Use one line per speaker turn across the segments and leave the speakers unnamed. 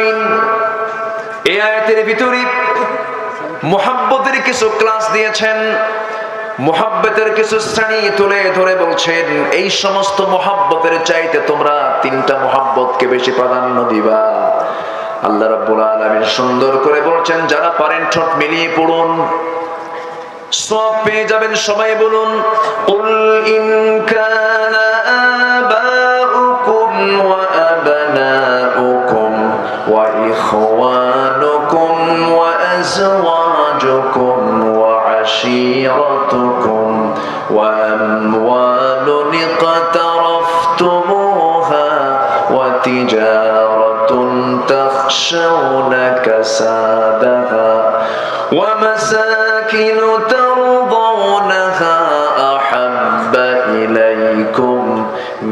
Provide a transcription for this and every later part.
আলামিন এই আয়াতের ভিতরে মুহাব্বতের কিছু ক্লাস দিয়েছেন, মুহাব্বতের কিছু শ্রেণী তুলে ধরে বলছেন এই সমস্ত মুহাব্বতের চাইতে তোমরা তিনটা মুহাব্বতকে বেশি প্রাধান্য দিবা। আল্লাহ রাব্বুল আলামিন সুন্দর করে বলছেন, যারা পারেন ঠোঁট মিলিয়ে পড়ুন, সওয়াব পেয়ে যাবেন। সবাই বলুন, কুল ইন কানা আবাউকুম ওয়া আবনাউকুম ওয়া ইখওয়ানুকুম ওয়া আজওয়াজুকুম ওয়া আশীরাতুকুম ওয়া আমওয়ালুন ইqtaraftumuha ওয়া তিজারাতুন তাখশাউনা কাসাদাহা ওয়া মাসাকিন ترضونها أحب إليكم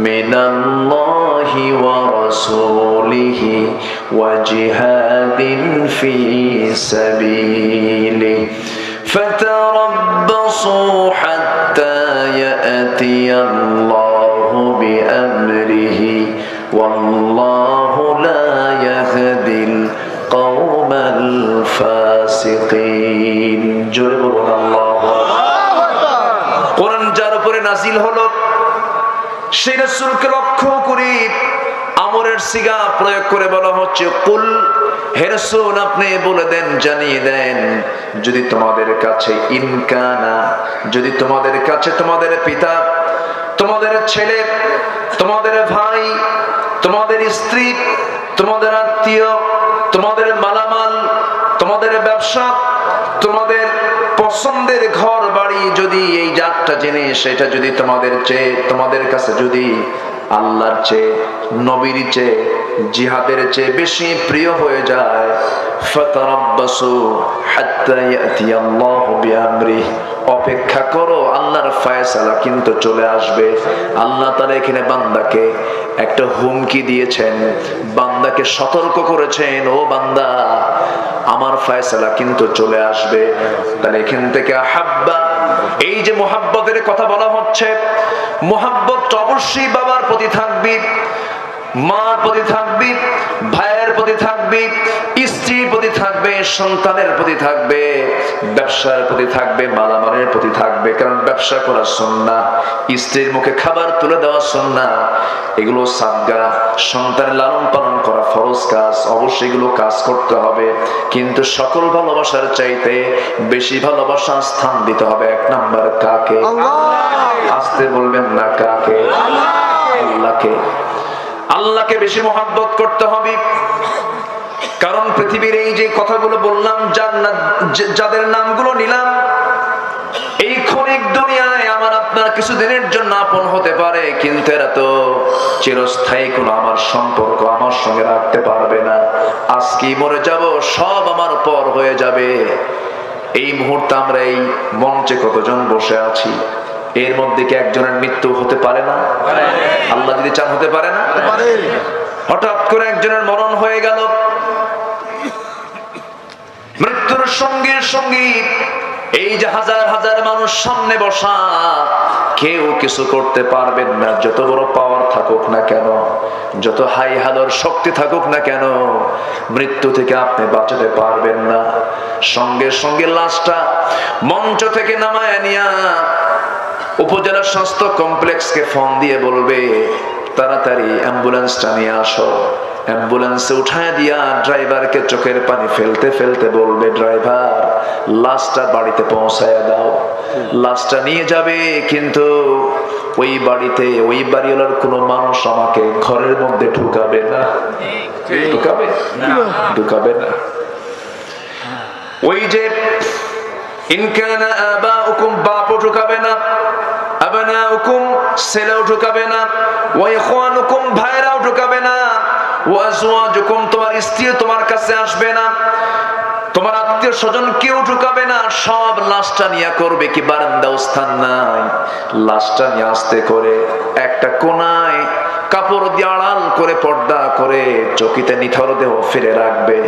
من الله ورسوله وجهاد في سبيله فتربصوا حتى يأتي الله بأمره والله لا يهدي القوم الفاسقين. جرب الله. কোরআন যার উপরে নাজিল হলো সেই রাসূলকে লক্ষ্য করে আমরের সিগা প্রয়োগ করে বলা হচ্ছে, কুল, হে রাসূল আপনি বলে দেন, জানিয়ে দেন, যদি তোমাদের কাছে ইনকানা, যদি তোমাদের কাছে তোমাদের পিতা, তোমাদের ছেলে, তোমাদের ভাই, তোমাদের স্ত্রী, তোমাদের আত্মীয়, তোমাদের মালামাল, তোমাদের ব্যবসা, তোমাদের পছন্দের ঘর বাড়ি, যদি এই জাতটা জিনিস এটা যদি তোমাদের কাছে যদি আল্লাহর চেয়ে, নবীর চেয়ে, জিহাদের চেয়ে বেশি প্রিয় হয়ে যায়, ফাতারাব্বাসু হাত্তা ইয়াতিয়াল্লাহু বিআমরিহি, অপেক্ষা করো, আল্লাহর ফয়সালা কিন্তু চলে আসবে। আল্লাহ তাআলা এখানে বান্দাকে একটা হুমকি দিয়েছেন, বান্দাকে সতর্ক করেছেন, ও বান্দা আমার ফয়সালা কিন্তু চলে আসবে। তাহলে এখান থেকে আহাব্বা, এই যে মুহাব্বতের কথা বলা হচ্ছে, মুহাব্বত অবশ্যই বাবার প্রতি থাকবে, মার প্রতি থাকবে, ভাইয়ের প্রতি থাকবে, স্ত্রীর প্রতি থাকবে, সন্তানের প্রতি থাকবে, ব্যবসার প্রতি থাকবে, মালামালের প্রতি থাকবে। কারণ ব্যবসা করা সুন্নাহ, স্ত্রীর মুখে খাবার তুলে দেওয়া সুন্নাহ, এগুলো সাদগা, সন্তানের লালন পালন করা ফরজ কাজ, অবশ্যই এগুলো কাজ করতে হবে। কিন্তু সকল ভালোবাসার চাইতে বেশি ভালোবাসা স্থান দিতে হবে এক নাম্বার কাকে? আসতে বলবেন না, কাকে? আল্লাহকে। আল্লাহকে বেশি মহব্বত করতে হবে। কারণ পৃথিবীর এই যে কথাগুলো বললাম, যাদের নামগুলো নিলাম, এই ক্ষণিক দুনিয়ায় আমার আপনার কিছুদিনের জন্য আপন হতে পারে, কিন্তু এরা তো চিরস্থায়ী কোনো আমার সম্পর্ক আমার সঙ্গে রাখতে পারবে না। আজকেই মরে যাব, সব আমার পর হয়ে যাবে। এই মুহূর্তে আমরা এই মঞ্চে কতজন বসে আছি, এর মধ্যে কি একজনের মৃত্যু হতে পারে না? আল্লাহ যদি চান হতে পারে না? হঠাৎ করে একজনের মরণ হয়ে গেল, মৃত্যুর সঙ্গে সঙ্গে এই যে হাজার হাজার মানুষ সামনে বসা, কেউ কিছু করতে পারবেন না। যত বড় পাওয়ার থাকুক না কেন, যত হাই হাদর শক্তি থাকুক না কেন, মৃত্যু থেকে আপনি বাঁচাতে পারবেন না। সঙ্গে সঙ্গে লাশটা মঞ্চ থেকে নামায় নিয়া উপজেলা স্বাস্থ্য কমপ্লেক্সকে ফোন দিয়ে বলবে, তাড়াতাড়ি অ্যাম্বুলেন্সটা নিয়ে আসো। অ্যাম্বুলেন্সে উঠায় দিয়া ড্রাইভারকে চোখের পানি ফেলতে ফেলতে বলবে, ড্রাইভার লাশটা বাড়িতে পৌঁছায় দাও। লাশটা নিয়ে যাবে, কিন্তু ওই বাড়িতে ওই বাড়িওয়ালার কোনো মানুষ আমাকে ঘরের মধ্যে ঢুকাবে না। ঢুকাবে না। ওই যে ইনকানা আবাউকুম, বাপও ঢুকাবে না, আবনাউকুম ছেলেও ঢুকাবে না, ওয়া ইখওয়ানুকুম ভাইরাও ঢুকাবে না, ওয়া আজওয়াজুকুম তোমার স্ত্রীও তোমার কাছে আসবে না, তোমার আত্মীয় স্বজন কেউ ঢুকাবে না। সব লাশটা নিয়ে করবে কি বারান্দাও স্থান নাই, লাশটা নিয়ে আস্তে করে একটা কোনায় কাপড় দিয়ে আড়াল করে পর্দা করে চকিতে নিথর দেহ ফিরে রাখবে।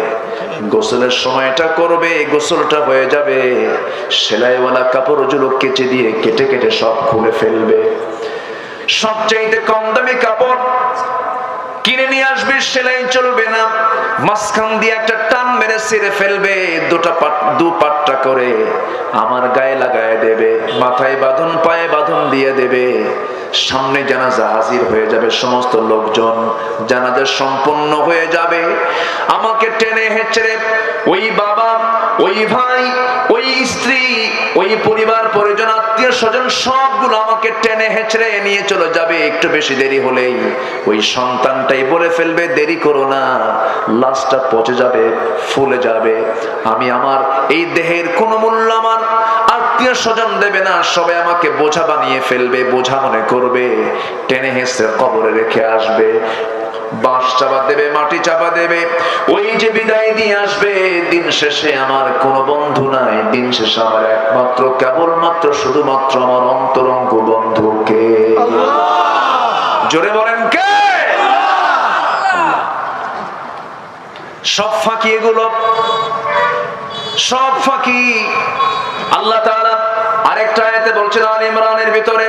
গোসলের সময়টা করবে, গোসলটা হয়ে যাবে, সেলাইওয়ালা কাপড়গুলো কেচে দিয়ে কেটে কেটে সব খুলে ফেলবে। সবচাইতে কম দামি কাপড় কিনে নিয়ে আসবে, সেলাই চলবে না, মাঝখান দিয়ে একটা টান মেরে ছিঁড়ে ফেলবে, দু পাটটা করে আমার গায়ে লাগায় দেবে, মাথায় বাঁধন পায়ে বাঁধন দিয়ে দেবে। সামনে জানাজা হাজির হয়ে যাবে, সমস্ত লোকজন জানাজা সম্পন্ন হয়ে যাবে। আমাকে টেনে হেঁচড়ে ওই বাবা, ওই ভাই, ওই স্ত্রী, ওই পরিবার পরিজন, আত্মীয় স্বজন সবগুলো আমাকে টেনে হেঁচড়ে নিয়ে চলে যাবে। একটু বেশি দেরি হলেই ওই সন্তানটাই বলে ফেলবে, দেরি করো না, লাশটা পচে যাবে, ফুলে যাবে। আমি আমার এই দেহের কোনো মূল্য আমার আত্মীয় স্বজন দেবে না, সবাই আমাকে বোঝা বানিয়ে ফেলবে, বোঝা মনে করবে, টেনে হেঁচড়ে কবরে রেখে আসবে। বাঁশ চাপা দেবে, মাটি চাপা দেবে, ওই যে বিদায় দিয়ে আসবে। দিন শেষে আমার কোনো বন্ধু নাই, দিন শেষে আমার একমাত্র কেবলমাত্র শুধুমাত্র আমার অন্তরঙ্গ বন্ধু কে? জোরে বলেন কে? সব ফাঁকি এগুলো, সব ফাঁকি। আল্লাহ তাআলা আরেকটা আয়াতে বলছেন আলে ইমরানের ভিতরে,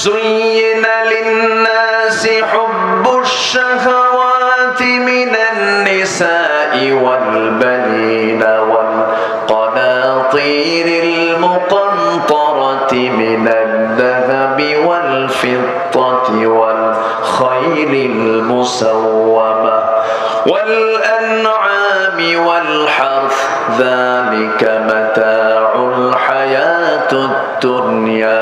যুয়িনা লিন-নাসি হুব্বুশ শাহাওয়াতি মিনান নিসাই ওয়াল বানিনা ওয়াল কানাতিরিল মুকানতারাতি মিনাদ যাহাবি ওয়াল ফিদ্দাতি ওয়াল খাইলিল মুসাওয়ামা ওয়াল আন'আমি ওয়াল হারথ যালিকা মাতাউল হায়াতুদ দুনিয়া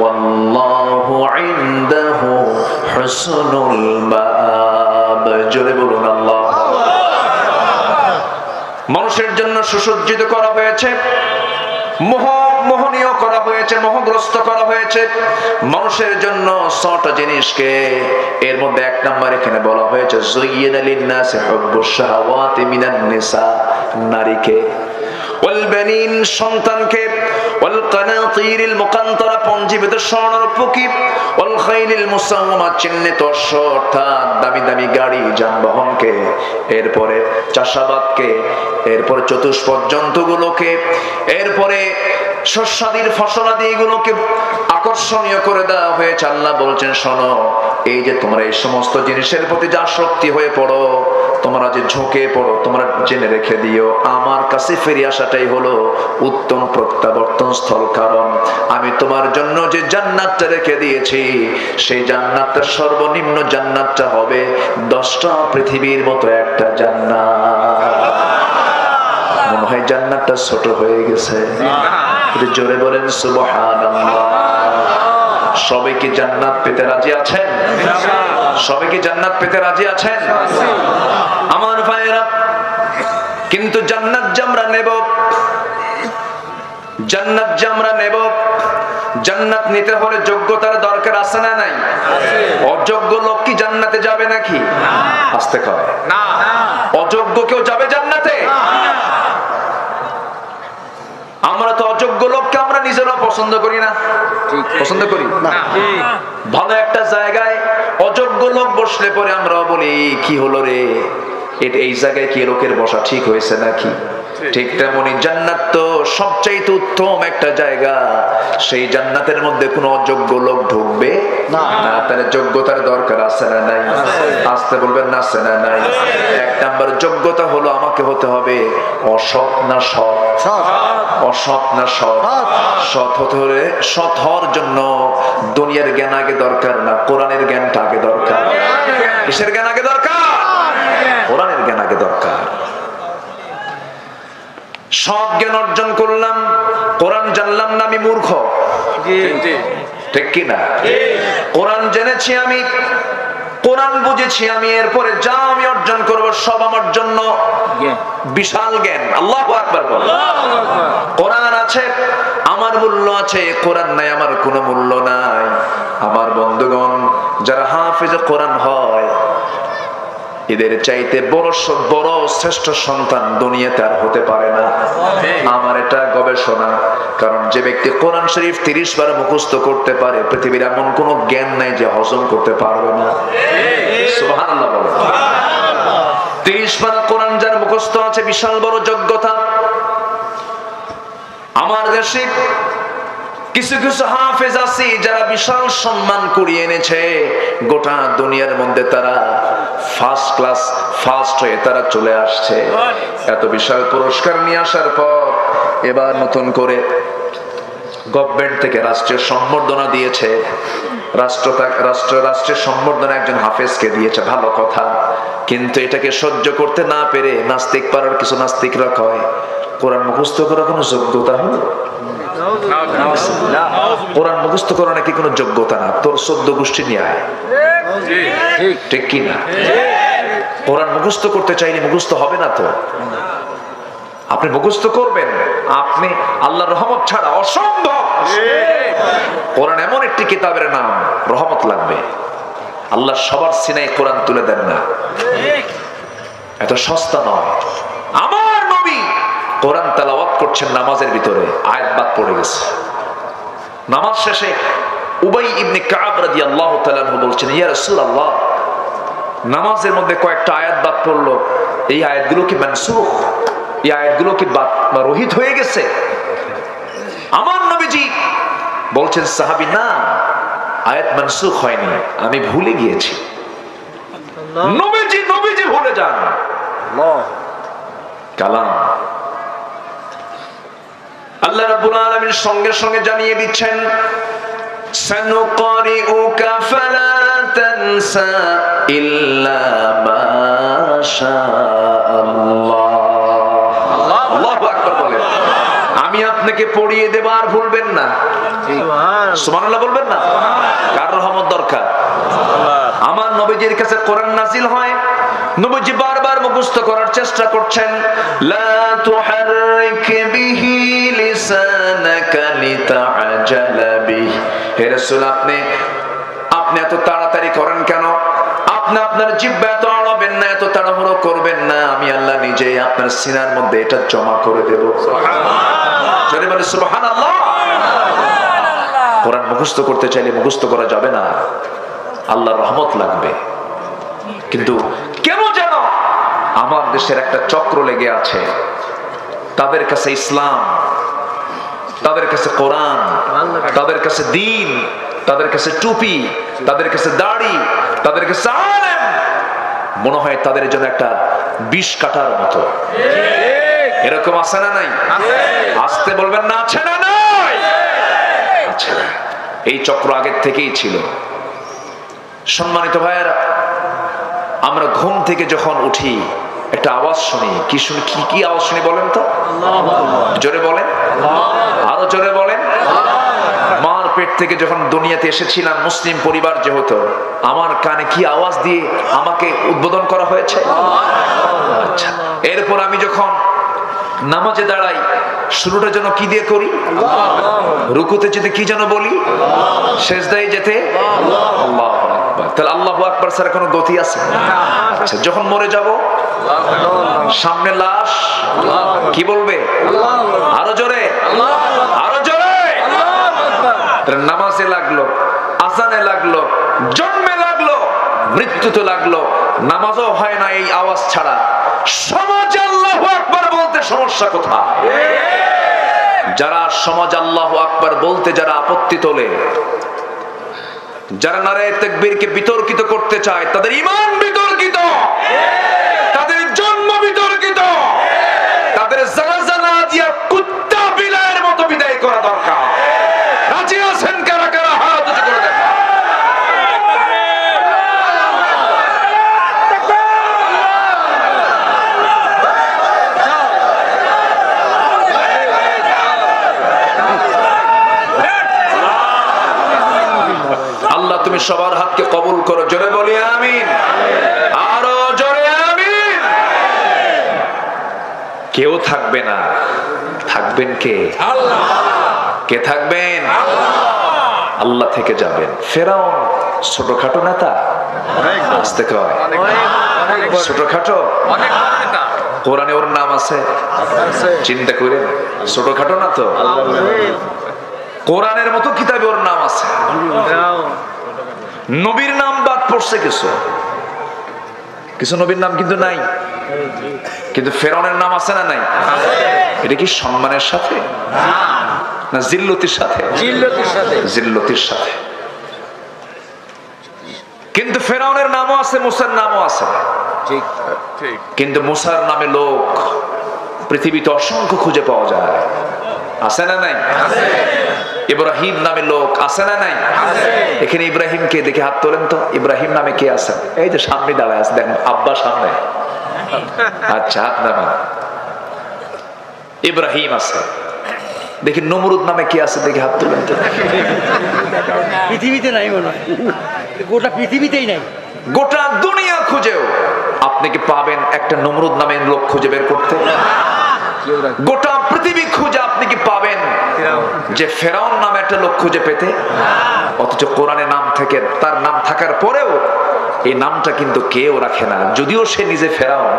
ওয়াল্লাহু ইনদাহু হুসনুল মাআব। জোরে বলুন আল্লাহ। মানুষের জন্য সুসজ্জিত করা হয়েছে, মোহনীয় করা হয়েছে, মোহগ্রস্ত করা হয়েছে মানুষের জন্য ৬টা জিনিসকে। এর মধ্যে ১ নম্বর এখানে বলা হয়েছে যুয়িনা লিন-নাসি হুব্বুশ শাহাওয়াতি মিনান নিসা, নারীকে, ওয়াল বানিন, সন্তানকে, ওয়াল কানাতিরিল মুকানতারা, পঞ্জীবিত স্বর্ণরূপী, ওয়াল খাইলিল মুসাওয়ামা, চিহ্নিত অশ্ব অর্থাৎ দামি দামি গাড়ি যানবাহনকে, এরপরে চাষাবাদকে, এরপরে চতুষ্পদ জন্তুগুলোকে, এরপরে শস্যাদির ফসলাদি এগুলোকে আকর্ষণীয় করে দেওয়া হয়েছে। আল্লাহ বলছেন, শোনো, এই যে তোমরা এই সমস্ত জিনিসের প্রতি যা আসক্তি হয়ে পড়ো, তোমরা যে ঝুঁকে পড়ো, তোমরা জেনে রেখে দিও, আমার কাছে ফিরে আসাটাই হলো উত্তম প্রত্যাবর্তন স্থল। কারণ আমি তোমার জন্য যে জান্নাতটা রেখে দিয়েছি, সেই জান্নাতটা সর্বনিম্ন জান্নাতটা হবে 10টা পৃথিবীর মতো একটা জান্নাত। মনে হয় জান্নাতটা ছোট হয়ে গেছে, একটু জোরে বলেন সুবহানাল্লাহ। সবাই কি জান্নাত পেতে রাজি আছেন? সবাই কি জান্নাত পেতে রাজি আছেন? আমার ভাইয়েরা, কিন্তু জান্নাত যে আমরা নেব, জান্নাত যে আমরা নেব, জান্নাত নিতে হলে যোগ্যতার দরকার আছে না নাই? অযোগ্য লোক কি জান্নাতে যাবে নাকি? আসতে কয় না। অযোগ্য কেউ যাবে জান্নাতে? আমরা তো অযোগ্য লোককে আমরা নিজেরা পছন্দ করি না, পছন্দ করি না। ভালো একটা জায়গায় অযোগ্য লোক বসলে পরে আমরা বলি, কি হলো রে, এই জায়গায় কি লোকের বসা ঠিক হয়েছে নাকি? ঠিক তেমনি জান্নাত তো সবচাইতে উত্তম একটা জায়গা, সেই জান্নাতের মধ্যে কোনো অযোগ্য লোক ঢুকবে না। তাহলে যোগ্যতার দরকার আছে না নাই? আসতে বলবেন না, আছে না নাই? 1 নাম্বার যোগ্যতা হলো আমাকে হতে হবে অসৎ না সৎ? অসৎ না সৎ? সৎ হতে হলে, সৎ হওয়ার জন্য দুনিয়ার জ্ঞান আগে দরকার না, কোরআনের জ্ঞানটা আগে দরকার। কিসের জ্ঞান আগে দরকার? কোরআনের জ্ঞান আগে দরকার। সব জ্ঞান অর্জন করলাম, কোরআন জানলাম না, আমি মূর্খ। ঠিক কি না? কোরআন জেনেছি আমি, কোরআন বুঝেছি আমি, এরপরে যা আমি অর্জন করব সব আমার জন্য বিশাল জ্ঞান। আল্লাহু আকবার বল। কোরআন আছে, আমার মূল্য আছে, কোরআন নাই, আমার কোনো মূল্য নাই। আমার বন্ধুগণ, যারা হাফেজে কোরআন হয়, এদের চাইতে বড় শ্রেষ্ঠ সন্তান দুনিয়াতে আর হতে পারে না। আমার এটা গবেষণা। কারণ যে ব্যক্তি কোরআন শরীফ 30 বার মুখস্থ করতে পারে, পৃথিবীর এমন কোন জ্ঞান নাই যে হজম করতে পারবে না। সুবহানাল্লাহ বলো। 30 বার কোরআন যার মুখস্থ আছে, বিশাল বড় যোগ্যতা। আমার দেশে কিছু কিছু হাফেজ আছে যারা বিশাল সম্মান কুড়িয়ে এনেছে, গোটা দুনিয়ার মধ্যে তারা ফার্স্ট ক্লাস ফার্স্ট হয়ে তারা চলে আসছে। এত বিশাল পুরস্কার নিয়ে আসার পর এবার নতুন করে গভর্নমেন্ট থেকে রাষ্ট্রীয় সম্বর্ধনা দিয়েছে। রাষ্ট্রের সম্বর্ধনা একজন হাফেজকে দিয়েছে, ভালো কথা। কিন্তু এটাকে সহ্য করতে না পেরে নাস্তিক পাড়ার কিছু নাস্তিকরা কয়, কোরআন মুখস্থ করার কোনো যোগ্যতা হলো? কোরআন মুখস্থ করা নাকি কোনো যোগ্যতা না, তোর 14 গোষ্ঠী নিয়ে আয়। ঠিক কি না? কোরআন মুখস্থ করতে চাইলে মুখস্থ হবে না তো। আপনি মুখস্থ করবেন, আপনি আল্লাহর রহমত ছাড়া অসম্ভব। কোরআন এমন একটি কিতাবের নাম, রহমত লাগবে। আল্লাহ সবার সিনায় কোরআন তুলে দেন না, এত সস্তা নয়। আমার নবী কোরআন তেলাওয়াত করছেন নামাজের ভিতরে, আয়াত বাদ পড়ে গেছে। নামাজ শেষে উবাই ইবনে কাব রাদিয়াল্লাহু তাআলা আনহু বলছেন, ইয়া রাসূলুল্লাহ, নামাজের মধ্যে কয়েকটা আয়াত বাদ পড়লো, এই আয়াতগুলো কি মানসুখ? এই আয়াতগুলো কি বাদ বা রহিত হয়ে গেছে? আমার নবীজি বলছেন, সাহাবী, না, আয়াত মানসুখ হয়নি, আমি ভুলে গিয়েছি। নবীজি ভুলে যান কালাম। আল্লাহ রাব্বুল আলামিন সঙ্গে সঙ্গে জানিয়ে দিচ্ছেন, সানুকারিউকা ফালা তানসা ইল্লা মা শাআল্লাহ। আল্লাহু আকবার বলেন। আমি আপনাকে পড়িয়ে দেব, আর ভুলবেন না। সুবহানাল্লাহ বলবেন না? কার রহমত দরকার? আমার নবীজির কাছে কোরআন নাযিল হয়, নবীজি বারবার মুখস্থ করার চেষ্টা করছেন। লা তুহাররিক বিহি লিসানাকা লিতাআজালা বিহি। হে রাসূল, আপনি এত তাড়াতাড়ি করেন কেন? আপনি আপনার জিহ্বা এত আড়াবেন না, এত তাড়াহুড়ো করবেন না। আমি আল্লাহ নিজেই আপনার সিনার মধ্যে এটা জমা করে দেব। সুবহানাল্লাহ। জোরে বলে সুবহানাল্লাহ। কোরআন মুখস্থ করতে চাইলে মুখস্থ করা যাবে না, আল্লাহর রহমত লাগবে। কিন্তু কেন যেন আমার দেশের একটা চক্র লেগে আছে, তাদের কাছে ইসলাম, তাদের কাছে কোরআন, তাদের কাছে দ্বীন, তাদের কাছে টুপি, তাদের কাছে দাড়ি, তাদের কাছে আলেম, মনে হয় তাদের জন্য একটা বিষ কাটার মতো। এরকম আছে না নাই? আসতে বলবেন না, আছে না নাই? আছে। এই চক্র আগের থেকেই ছিল। সম্মানিত ভাইয়েরা, আমরা ঘুম থেকে যখন উঠি একটা আওয়াজ শুনি, কি আওয়াজ শুনি বলেন তো? জোরে বলেন, আরো জোরে বলেন। মার পেট থেকে যখন দুনিয়াতে এসেছিলাম, মুসলিম পরিবার যেহেতু, আমার কানে কি আওয়াজ দিয়ে আমাকে উদ্বোধন করা হয়েছে? আচ্ছা, এরপর আমি যখন নামাজে দাঁড়াই, শুরুটা যেন কি দিয়ে করি? রুকুতে যেতে কি যেন বলি? সেজদায় যেতে আল্লাহু আকবার। তাহলে আল্লাহু আকবার ছাড়া কোনো গতি আছে? আচ্ছা, যখন মরে যাব, সামনে লাশ, কি বলবে? আরো জোরে, আরো জোরে। নামাজে লাগলো, আজানে লাগলো, জন্মে লাগলো, মৃত্যুতে লাগলো, নামাজও হয় না এই আওয়াজ ছাড়া। সমাজে আল্লাহু আকবার বলতে সমস্যা কোথায়? যারা সমাজ আল্লাহু আকবার বলতে যারা আপত্তি তোলে, যারা নারে তাকবীরকে বিতর্কিত করতে চায়, তাদের ঈমান বিতর্কিত, তাদের জন্ম বিতর্কিত, তাদের জানাজা না দিয়া কুত্তা বিলাইয়ের মতো বিদায় করা দরকার। রাজি আছেন কারা কারা? হাত উঁচু করে দেখা। আল্লাহ তুমি সবার হাতকে কবুল করো, জোরে বলি আমিন। আরো জোরে আমিন। কেউ থাকবে না, থাকবেন কে? আল্লাহ। কে থাকবেন? আল্লাহ থেকে যাবেন। ফেরাউন ছোটখাটো নেতা, আসতে কয় ছোটখাটো, কোরআনে ওর নাম আছে, চিন্তা করেন, ছোটখাটো না তো। কোরআনের মতো কিতাবে ওর নাম আছে। নবীর নাম বাদ পড়ছে কিছু কিছু নবীর নাম কিন্তু নাই, কিন্তু ফেরাউনের নাম আছে না নাই? এটা কি সম্মানের সাথে না জিল্লতির সাথে? জিল্লতির সাথে। কিন্তু ফেরাউনের নামও আছে, মুসার নামও আছে।
ঠিক ঠিক।
কিন্তু মুসার নামে লোক পৃথিবীতে অসংখ্য খুঁজে পাওয়া যায়, আছে না নাই? ইব্রাহিম নামে লোক আছে না নাই? এখানে ইব্রাহিমকে দেখে হাত তোলেন তো, ইব্রাহিম নামে কে আছে? এই যে সামনে দাঁড়ায় আছে, দেখেন আব্বা সামনে। আচ্ছা, হাত নামান। ইব্রাহিম আছে। দেখি নমরুদ নামে কে আছে? দেখি হাত তোলেন তো।
পৃথিবীতে নাই মনে হয়, গোটা পৃথিবীতেই নাই।
গোটা দুনিয়া খুঁজেও আপনি কি পাবেন একটা নমরুদ নামে লোক খুঁজে বের করতে? গোটা পৃথিবী খুঁজে আপনি কি পাবেন যে ফেরাউন নামে একটা লোক খুঁজে পেতে? অথচ কোরআনে নাম থেকে, তার নাম থাকার পরেও এই নামটা কিন্তু কেউ রাখে না, যদিও সে নিজে ফেরাউন।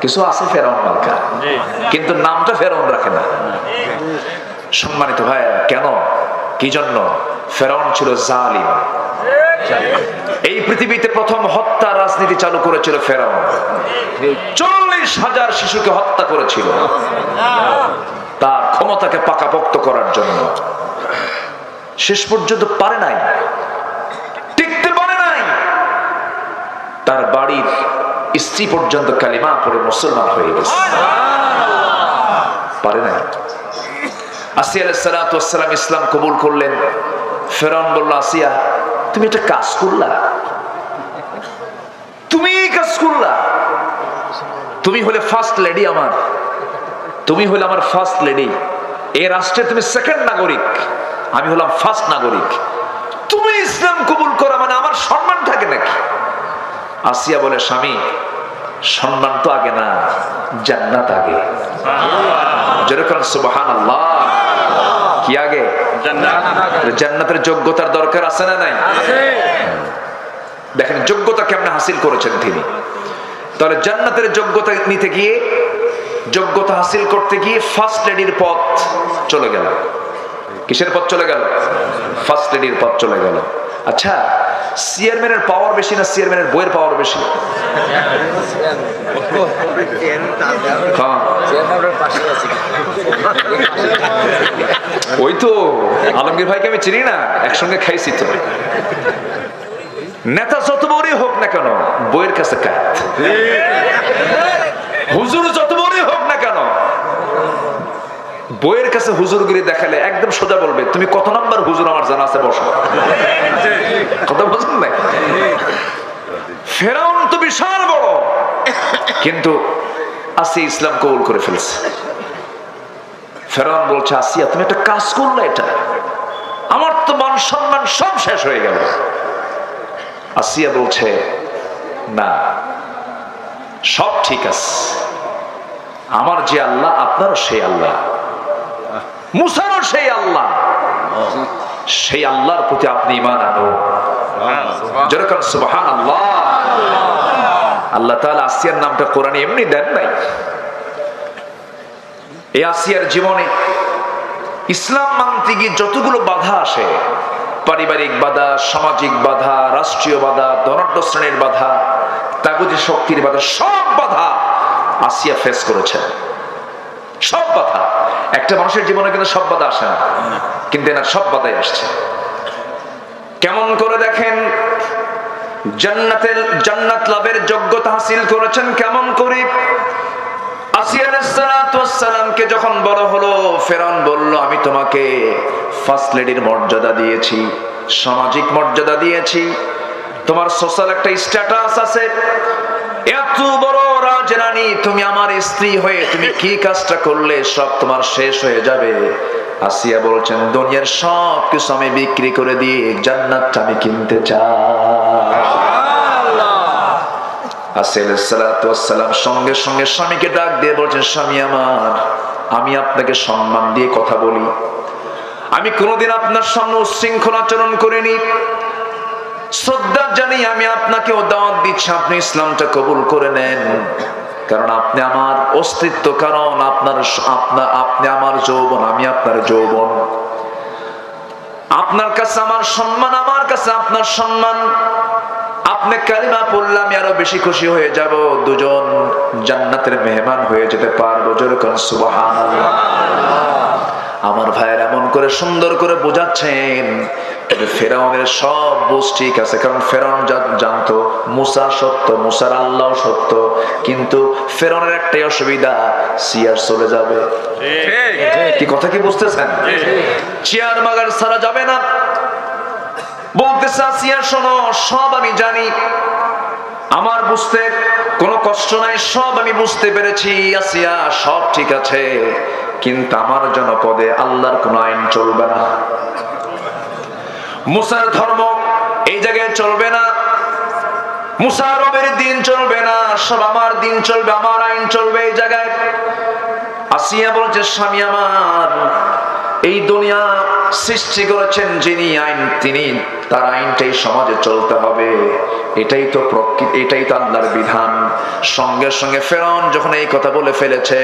কিছু আছে ফেরাউন মার্কা, কিন্তু নামটা ফেরাউন রাখে না। সম্মানিত ভাই, কেন? কি জন্য? ফেরাউন ছিল জালিম। এই পৃথিবীতে প্রথম হত্যা রাজনীতি চালু করেছিল ফেরাউন। 40,000 শিশুকে হত্যা করেছিল তার ক্ষমতাকে পাকাপোক্ত করার জন্য। শেষ পর্যন্ত পারে নাই, টিকতে পারে নাই। তার বাড়ির স্ত্রী পর্যন্ত কালিমা পড়ে মুসলমান হয়ে গেছে, পারে নাই। আসিয়া আলাইহিস সালাতু ওয়াস সালাম ইসলাম কবুল করলেন। ফেরাউন বলল, আসিয়া তুমি একটা কাজ করলা, তুমি এই কাজ করলা, তুমি হলে ফার্স্ট লেডি আমার, তুমি হলে আমার ফার্স্ট লেডি। এই রাষ্ট্রে তুমি সেকেন্ড নাগরিক, আমি হলাম ফার্স্ট নাগরিক। তুমি ইসলাম কবুল করা মানে আমার সম্মান থাকে নাকি? আসিয়া বলে, স্বামী সম্মান তো আগে না, জান্নাত আগে। যেরকম সুবহানাল্লাহ, কি আগে? জান্নাতের যোগ্যতার দরকার আছে না নাই? দেখেন যোগ্যতা কেমনে হাসিল করেছেন তিনি। তাহলে জান্নাতের যোগ্যতা নিতে গিয়ে, যোগ্যতা হাসিল করতে গিয়ে ফার্স্ট লেডির পথ চলে গেল। কিসের পথ চলে গেল? ফার্স্ট লেডির পথ চলে গেল। আচ্ছা, চেয়ারম্যানের পাওয়ার বেশি না চেয়ারম্যানের বইয়ের পাওয়ার বেশি? ওই তো আলমগীর ভাইকে আমি চিনি না, একসঙ্গে খাইছি তো। নেতা যত বড়ই হোক না কেন, বইয়ের কাছে কাজ। হুজুর যত বড়ই হোক না কেন, বইয়ের কাছে হুজুরগিরি দেখালে একদম সোজা বলবে, তুমি কত নাম্বার হুজুর আমার জানা আছে, বসো। কথা বুঝুন না? ফেরাউন তো বিশাল বড়, কিন্তু আসিয়া ইসলাম কবুল করে ফেলছে। ফেরাউন বলছে, আসিয়া তুমি একটা কাজ করলে, এটা আমার তো মান সম্মান সব শেষ হয়ে গেল। আসিয়া বলছে, না, সব ঠিক আছে, আমার যে আল্লাহ আপনারও সেই আল্লাহ, মুসারও সেই আল্লাহ, সেই আল্লাহর প্রতি আপনি ঈমান আনুন। যেরকম সুবহানাল্লাহ। আল্লাহ তাআলা আসিয়ার নামটা কোরআনে এমনি দেন নাই। এই আসিয়ার জীবনে ইসলাম মানতে গিয়ে যতগুলো বাধা আসে, পারিবারিক বাধা, সামাজিক বাধা, রাষ্ট্রীয় বাধা, ধনাঢ্য শ্রেণীর বাধা, তাগুতি শক্তির বাধা, সব বাধা আসিয়া ফেস করেছেন। সব বাধা। একটা মানুষের জীবনে কিন্তু সব বাধা আসে না, কিন্তু এনার সব বাধাই আসছে। কেমন করে দেখেন, জান্নাত লাভের যোগ্যতা হাসিল করেছেন কেমন করে? আসিয়া আলাইহিস সালাতু ওয়াস সালামকে যখন বড় হলো, ফেরাউন বলল, আমি তোমাকে ফার্স্ট লেডির মর্যাদা দিয়েছি, সামাজিক মর্যাদা দিয়েছি, তোমার সোশ্যাল একটা স্ট্যাটাস আছে, এত বড় রাজরানী তুমি আমার স্ত্রী হয়ে তুমি কি কাজটা করলে সব তোমার শেষ হয়ে যাবে। আসিয়া বলছেন, দুনিয়ার সব কিছু আমি বিক্রি করে দিয়ে জান্নাতটা আমি কিনতে চাই। আসিয়া আলাইহিস সালাতু ওয়াস সালাম সঙ্গে সঙ্গে স্বামীকে ডাক দিয়ে বলছেন, স্বামী আমার, আমি আপনাকে সম্মান দিয়ে কথা বলি, আমি কোনোদিন আপনার সামনে উচ্ছৃঙ্খল আচরণ করিনি, শ্রদ্ধা জানি আমি আপনাকে দাওয়াত দিচ্ছি, আপনি ইসলামটা কবুল করে নেন, কারণ আপনি আমার অস্তিত্ব, কারণ আপনি আমার যৌবন, আমি আপনার যৌবন, আপনার কাছে আমার সম্মান, আমার কাছে আপনার সম্মান। আপনি কালিমা পড়লে আমি আরো বেশি খুশি হয়ে যাব, দুজন জান্নাতের মেহমান হয়ে যেতে পারবো। যেরকম সুবহানাল্লাহ। আমার ভাইয়ের এমন করে সুন্দর করে বোঝাচ্ছেন, ফেরাউনের সব বুঝ ঠিক আছে, কারণ ফেরাউন জানতো মুসা সত্য, মুসার আল্লাহ সত্য, কিন্তু ফেরাউনের একটাই অসুবিধা, সিয়ার চলে যাবে। কি কথা কি বুঝতেছেন? চেয়ার মাগার ছাড়া যাবে না। বলতেছে আসিয়া শোনো, সব আমি জানি, আমার বুঝতে কোনো কষ্ট নাই, সব আমি বুঝতে পেরেছি আসিয়া, সব ঠিক আছে, কিন্তু আমার জনপদে আল্লাহর কোন আইন চলবে না, মুসার ধর্ম এই জায়গায় চলবে না, মুসা রবের দিন চলবে না, সব আমার দিন চলবে, আমার আইন চলবে এই জায়গায়। আসিয়া বলছে স্বামী আমার, এই দুনিয়া সৃষ্টি করেছেন যিনি, আইন তিনি, তার আইনটাই সমাজে চলতে হবে, এটাই তো প্রকৃতি, এটাই তো আল্লাহর বিধান। সঙ্গে সঙ্গে ফেরাউন যখন এই কথা বলে ফেলেছে,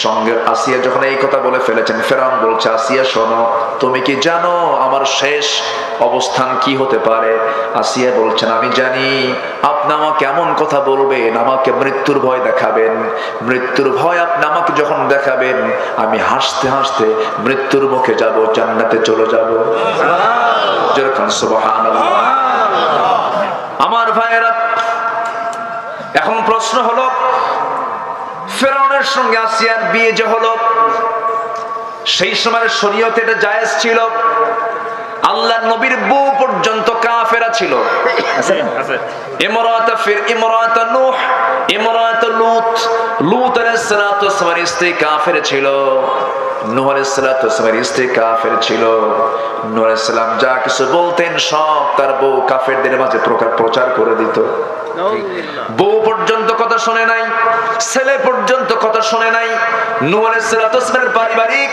সঙ্গে আসিয়া যখন এই কথা বলে ফেলেছেন, ফেরাউন বলছে আসিয়া শোনো, তুমি কি জানো আমার শেষ অবস্থান কি হতে পারে? আসিয়া বলছেন আমি জানি, আপনি আমাকে এমন কথা বলবেন, আমাকে মৃত্যুর ভয় দেখাবেন, মৃত্যুর ভয় আপনি আমাকে যখন দেখাবেন, আমি হাসতে হাসতে মৃত্যুর মুখে যাব, জান্নাতে চলে যাব। যেরকম সুবহানাল্লাহ। আমার ভাইয়েরা, এখন প্রশ্ন হলো, ফেরাউনের সঙ্গে আসিয়ার বিয়ে যে হলো, সেই সময়ের শরীয়তে এটা জায়েজ ছিল। আল্লাহর নবীর বউ পর্যন্ত কাফেরা ছিল। ইমরাত নূহ, ইমরাত লূত, লূত আলাইহিস সালাতু ওয়াস সালামের স্ত্রী কাফের ছিল, নূহ আলাইহিস সালাতু ওয়াস সালামের স্ত্রী কাফের ছিল। নূহ আলাইহিস সালাম যা কিছু বলতেন সব তার বউ কাফেরদের মাঝে প্রচার করে দিত। বউ পর্যন্ত কথা শুনে নাই, ছেলে পর্যন্ত কথা শুনে নাই। নূহ আলাইহিস সালাতু ওয়াস সালামের পারিবারিক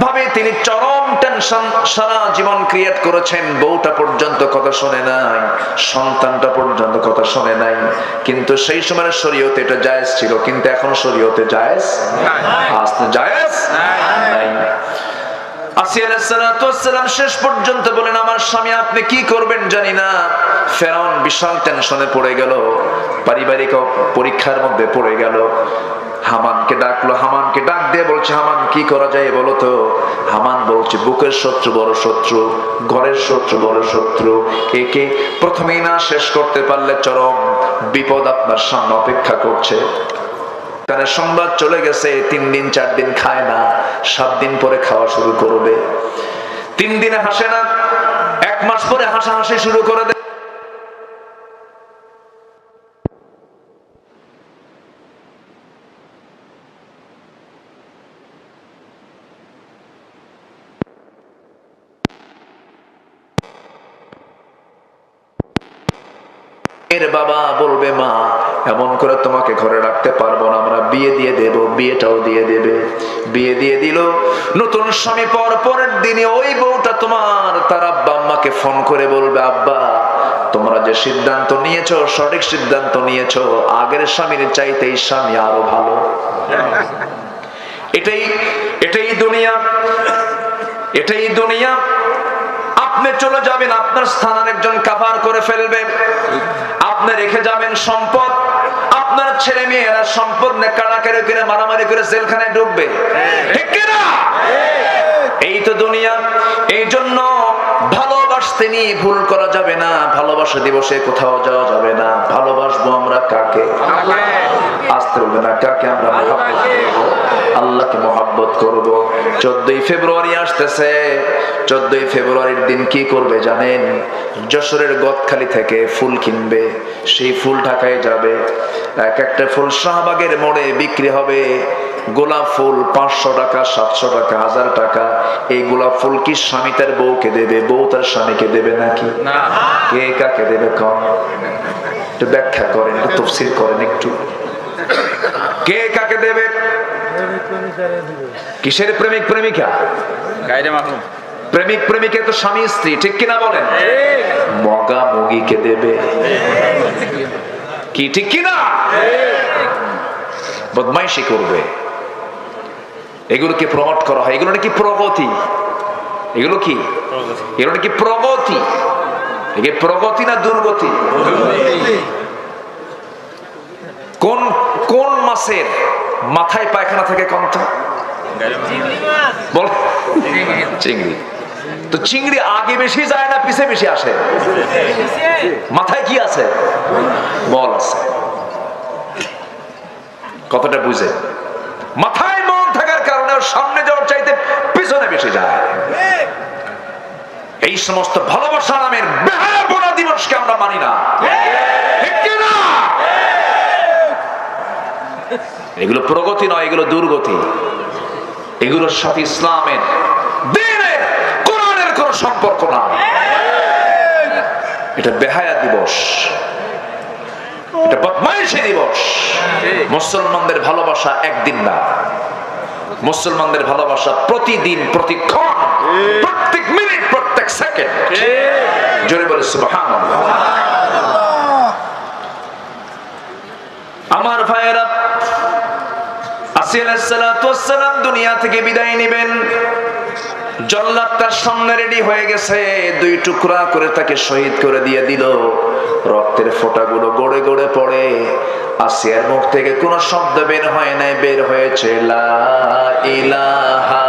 ভাবে তিনি চরম টেনশন সারা জীবন ক্রিয়েট করেছেন, বউটা পর্যন্ত কথা শুনে নাই, সন্তানটা পর্যন্ত কথা শুনে নাই। কিন্তু সেই সময়ের শরীয়তে এটা জায়েজ ছিল, কিন্তু এখন শরীয়তে জায়েজ আসলে জায়েজ নাই। আসিয়া আলাইহিস সালাতু ওয়াস সালাম শেষ পর্যন্ত বলেন আমার স্বামী আপনি কি করবেন জানি না। ফেরাউন বিশাল টেনশনে পড়ে গেল, পারিবারিক পরীক্ষার মধ্যে পড়ে গেল। হামানকে ডাকলো, হামানকে ডাক দিয়ে বলছে হামান কি করা যায় বলো তো। হামান বলছে বুকের শত্রু বড় শত্রু, ঘরের শত্রু বড় শত্রু, একে প্রথমেই না শেষ করতে পারলে চরম বিপদ আপনার সামনে অপেক্ষা করছে। কারণ সংবাদ চলে গেছে, 3 দিন 4 দিন খায় না, 7 দিন পরে খাওয়া শুরু করবে। 3 দিনে হাসে না, 1 মাস পরে হাসাহাসি শুরু করে দেয়। এর বাবা বলবে মা এমন করে তোমাকে ঘরে রাখতে পারবো না, আমরা বিয়ে দিয়ে দেব, বিয়েটাও দিয়ে দেবে। বিয়ে দিয়ে দিল, নতুন স্বামী পরের দিনে ওই বউটা তোমার তার আব্বা আম্মাকে ফোন করে বলবে আব্বা তোমরা যে সিদ্ধান্ত নিয়েছো সঠিক সিদ্ধান্ত নিয়েছো, আগের স্বামীর চাইতে এই স্বামী আরো ভালো। এটাই দুনিয়া, এটাই দুনিয়া। আপনি চলে যাবেন, আপনার স্থান আরেকজন কাভার করে ফেলবে। আপনি রেখে যাবেন সম্পদ, আপনার ছেলে মেয়েরা সম্পদ নিয়ে কাড়াকাড়ি করে মারামারি করে জেলখানায় ঢুকবে, ঠিক কিনা? এই তো দুনিয়া। এই জন্য ভালোবাসতে নিয়ে ভুল করা যাবে না, ভালোবাসা দিবসে কোথাও যাওয়া যাবে না। ভালোবাসবো আমরা কাকে? আসতে হবে না, কাকে আমরা মহব্বত করব? আল্লাহকে মহব্বত করব। 14ই ফেব্রুয়ারি আসতেছে। 14ই ফেব্রুয়ারির দিন কি করবে জানেন? যশোরের গদখালি থেকে ফুল কিনবে, সেই ফুল ঢাকায় যাবে। এক একটা ফুল শাহবাগের মোড়ে বিক্রি হবে। গোলাপ ফুল 500 টাকা, 700 টাকা, 1000 টাকা। এই গোলাপ ফুল কি স্বামী তার বউকে দেবে, বউ তার স্বামীকে দেবে নাকি? কে কাকে দেবে? কম একটু ব্যাখ্যা করেন, একটু তাফসীর করেন একটু। কে কাকে দেবে? কিসের প্রেমিক প্রেমিকা? প্রেমিক প্রেমিকা তো স্বামী স্ত্রী, ঠিক কিনা বলেন? মগা মগিকে দেবে কি, ঠিক কিনা? বদমাইশি করবে। এগুলোকে প্রমোট করা হয়, এগুলো নাকি প্রগতি। এগুলো কি? এগুলো নাকি প্রগতি। এগুলো প্রগতি না দুর্গতি? কোন কোন মাসের মাথায় পায়খানা থাকে? কন্ত বল চিংড়ি। তো চিংড়ি আগে বেশি যায় না পিছে বেশি আসে? মাথায় কি আছে? বল আছে। কথাটা বুঝে, মাথায় মন থাকার কারণে সামনে যাওয়ার চাইতে পিছনে বেশি যায়। এই সমস্ত ভালোবাসা নামের বেহায়াপনা দিবসকে আমরা মানি না, ঠিক কি না? এগুলো প্রগতি নয়, এগুলো দুর্গতি। এগুলোর সাথে ইসলামের, দ্বীনের, কোরআনের কোন সম্পর্ক না। এটা বেহায়া দিবস, এটা বদমাইশি দিবস। মুসলমানদের ভালোবাসা একদিন না, মুসলমানদের ভালোবাসা প্রতিদিন, প্রতিক্ষণ, প্রত্যেক মিনিট, প্রত্যেক সেকেন্ড। জোরে বলে সুবহানাল্লাহ। আমার ভাইয়েরা, আসিয়া আলাইহিস সালাতু ওয়াস সালাম দুনিয়া থেকে বিদায় নেবেন। জল্লাদ তার সামনে রেডি হয়ে গেছে, দুই টুকরা করে তাকে শহীদ করে দিয়ে দিল। রক্তের ফোঁটাগুলো গড়ে গড়ে পড়ে। আসিয়ার মুখ থেকে কোনো শব্দ বের হয় নাই, বের হয়েছে লা ইলাহা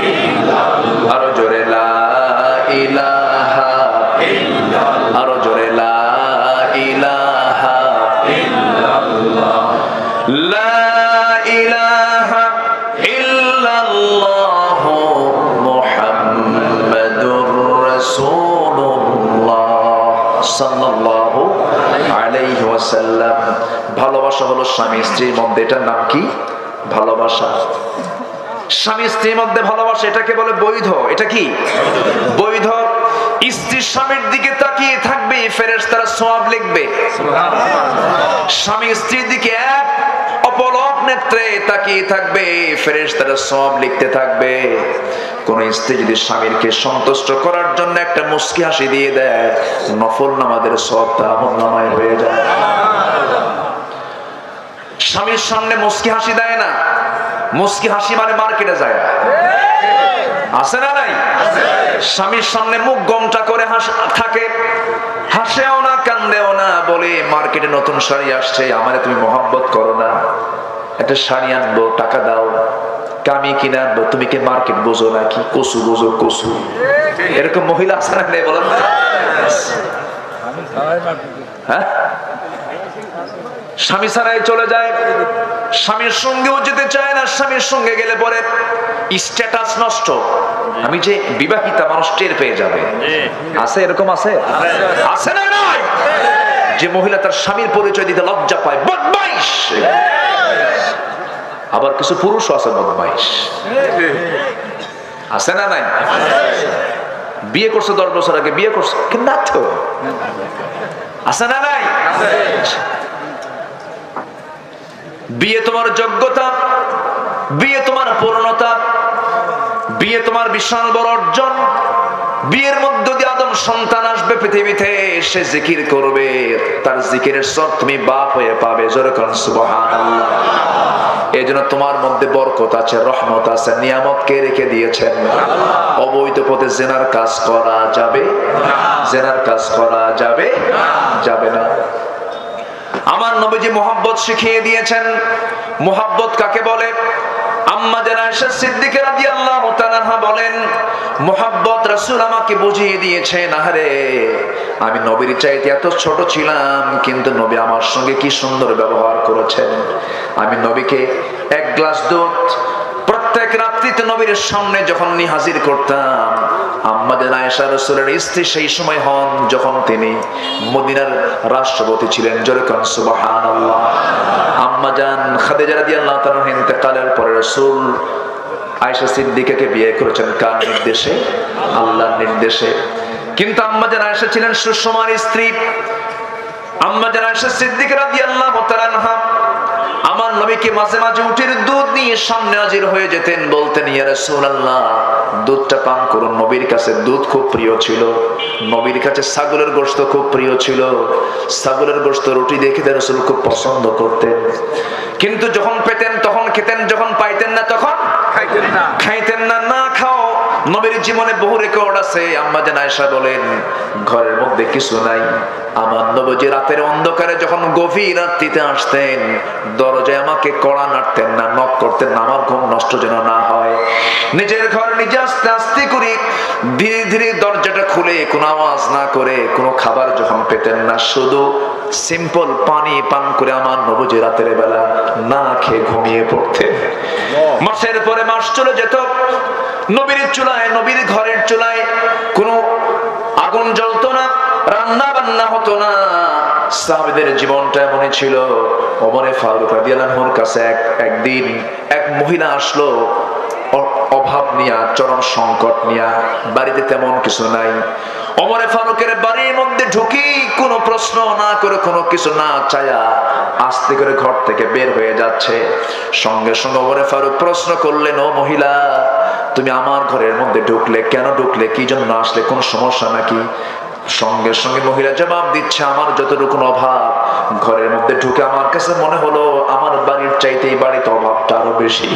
ইল্লাল্লাহ। আরো জোরে লা ইলাহা ইল্লাল্লাহ। আরো জোরে লা ইলাহা ইল্লাল্লাহ। লা ইলাহা ইল্লাল্লাহ মুহাম্মাদুর রাসূলুল্লাহ সাল্লাল্লাহু আলাইহি ওয়াসাল্লাম। ভালোবাসা হলো স্বামী স্ত্রীর মধ্যে, এটার নাম কি? ভালোবাসা। স্বামী স্ত্রীর মধ্যে ভালোবাসা, এটাকে বলে বৈধ। এটা কি? বৈধ। স্ত্রী স্বামীর দিকে তাকিয়ে থাকবে, ফেরেশতারা সওয়াব লিখবে। স্বামী স্ত্রীর দিকে এক অপলক নেত্রে তাকিয়ে থাকবে, ফেরেশতারা সওয়াব লিখতে থাকবে। কোন স্ত্রী যদি স্বামীকে সন্তুষ্ট করার জন্য একটা মুস্কি হাসি দিয়ে দেয়, নফল নামাজের সওয়াবটা আমলনামায় হয়ে যায়। স্বামীর সামনে মুস্কি হাসি দেয় না, মুস্কি হাসি মানে মার্কেটে যায়, আছে না নাই? স্বামীর সামনে মুখ গমটা করে থাকে, হাসেও না কান্দেও না, বলে মার্কেটে নতুন শাড়ি আসছে, আমারে তুমি মহব্বত করো না, একটা শাড়ি আনবো, টাকা দাও। কামি কিনে আনবো, তুমি কি মার্কেট বোঝো নাকি? কসু বোঝো, কসু। এরকম মহিলা আছে না নেই বলেন? হ্যাঁ, স্বামী ছাড়াই চলে যায়, স্বামীর সঙ্গেও যেতে চায় না। স্বামীর সঙ্গে গেলে পরে স্ট্যাটাস নষ্ট। আমি যে বিবাহিতা, মানুষ টের পেয়ে যাবে। আছে এরকম? আছে, আছে না নাই? যে মহিলা তার স্বামীর পরিচয় দিতে লজ্জা পায়, বদমাইশ। আবার কিছু পুরুষও আছে বদমাইশ, আছে না নাই? বিয়ে করছে 10 বছর আগে, বিয়ে করছে না তো, আছে না নাই? বিয়ে তোমার যোগ্যতা, বিয়ে তোমার পূর্ণতা, বিয়ে তোমার বিশাল বড় অর্জন। বিয়ের মধ্য দিয়ে আদম সন্তান আসবে পৃথিবীতে, সে জিকির করবে, তার জিকিরের সব তুমি বাপ হয়ে পাবে। জোরে কোন সুবহানাল্লাহ। এই জন্য তোমার মধ্যে বরকত আছে, রহমত আছে, নিয়ামত কে রেখে দিয়েছেন? অবৈধ পথে জেনার কাজ করা যাবে? জেনার কাজ করা যাবে? যাবে না। আমার নবীজি মোহাব্বত শিখিয়ে দিয়েছেন। মোহাব্বত কাকে বলে? আম্মা জান আয়েশা সিদ্দিকা রাদিয়াল্লাহু তাআলা বলেন, মোহাব্বত রাসূল আমাকে বুঝিয়ে দিয়েছেন। আহারে, আমি নবীর চাইতে এত ছোট ছিলাম, কিন্তু নবী আমার সঙ্গে কি সুন্দর ব্যবহার করেছেন। আমি নবীকে এক গ্লাস দুধ প্রত্যেক রাত্রিতে নবীর সামনে যখন হাজির করতাম, আম্মা জান আয়েশা রাসূলের স্ত্রী সেই সময় হন যখন তিনি মদিনার রাষ্ট্রপতি ছিলেন। জোরে কোন সুবহানাল্লাহ। আম্মা জান খাদিজা রাদিয়াল্লাহু তাআলার ইন্তেকালের পরে রাসূল আয়েশা সিদ্দিকাকে বিয়ে করেছেন কার নির্দেশে? আল্লাহর নির্দেশে। কিন্তু আম্মা জান আয়েশা ছিলেন সুষমার স্ত্রী। আম্মা জান আয়েশা সিদ্দিকা রাদিয়াল্লাহু তাআলা আমার নবীকে মাঝে মাঝে উটের দুধ নিয়ে সামনে হাজির হয়ে যেতেন, বলতেন, ইয়া রাসূলুল্লাহ, দুধটা পান করুন। নবীর কাছে দুধ খুব প্রিয় ছিল, নবীর কাছে ছাগলের গোশত খুব প্রিয় ছিল। ছাগলের গোশত রুটি দেখে রাসূল খুব পছন্দ করতেন। কিন্তু যখন পেতেন তখন খেতেন, যখন পাইতেন না তখন খাইতেন না। না খাও, নবীর জীবনে বহু রেকর্ড আছে। আম্মা জান আয়েশা বলেন, ঘরের মধ্যে কিছু নাই, আমার নবীজি রাতের অন্ধকারে যখন গভীর রাত্রিতে আসতেন, দরজায় আমাকে কড়া নাড়তেন না, নক করতেন না, আমার ঘুম নষ্ট যেন না হয়। নিজের ঘর নিজে আস্তে আস্তে করে ধীরে ধীরে দরজাটা খুলে কোনো আওয়াজ না করে, কোনো খাবার যখন পেতেন না, শুধু সিম্পল পানি পান করে আমার নবীজি রাতের বেলা না খেয়ে ঘুমিয়ে পড়তেন। মাসের পরে মাস চলে যেত, নবীর চুলায়, নবীর ঘরের চুলায় কোনো আগুন জ্বলতো না, রান্না বান্না হতো না। সাহাবীদের জীবনটা এমনই ছিল। ওমরে ফারুক রাদিয়াল্লাহু আনহুর কাছে একদিন এক মহিলা আসলো, অভাব নিয়া, চরম সংকট নিয়া, বাড়িতে তেমন কিছু নাই। ওমরে ফারুকের বাড়ির মধ্যে ঢুকি কোনো প্রশ্ন না করে, কোনো কিছু না চায়া আস্তে করে ঘর থেকে বের হয়ে যাচ্ছে। সঙ্গে সঙ্গে ওমরে ফারুক প্রশ্ন করলেন, ও মহিলা, তুমি আমার ঘরের মধ্যে ঢুকলে কেন? ঢুকলে কি জন্য আসলে? কোন সমস্যা নাকি? সঙ্গে সঙ্গে মহিলা জবাব দিচ্ছে, আমার যতটুকু অভাব, ঘরের মধ্যে ঢুকে আমার কাছে মনে হলো আমার বাড়ির চাইতে এই বাড়িতে অভাবটা আরো বেশি।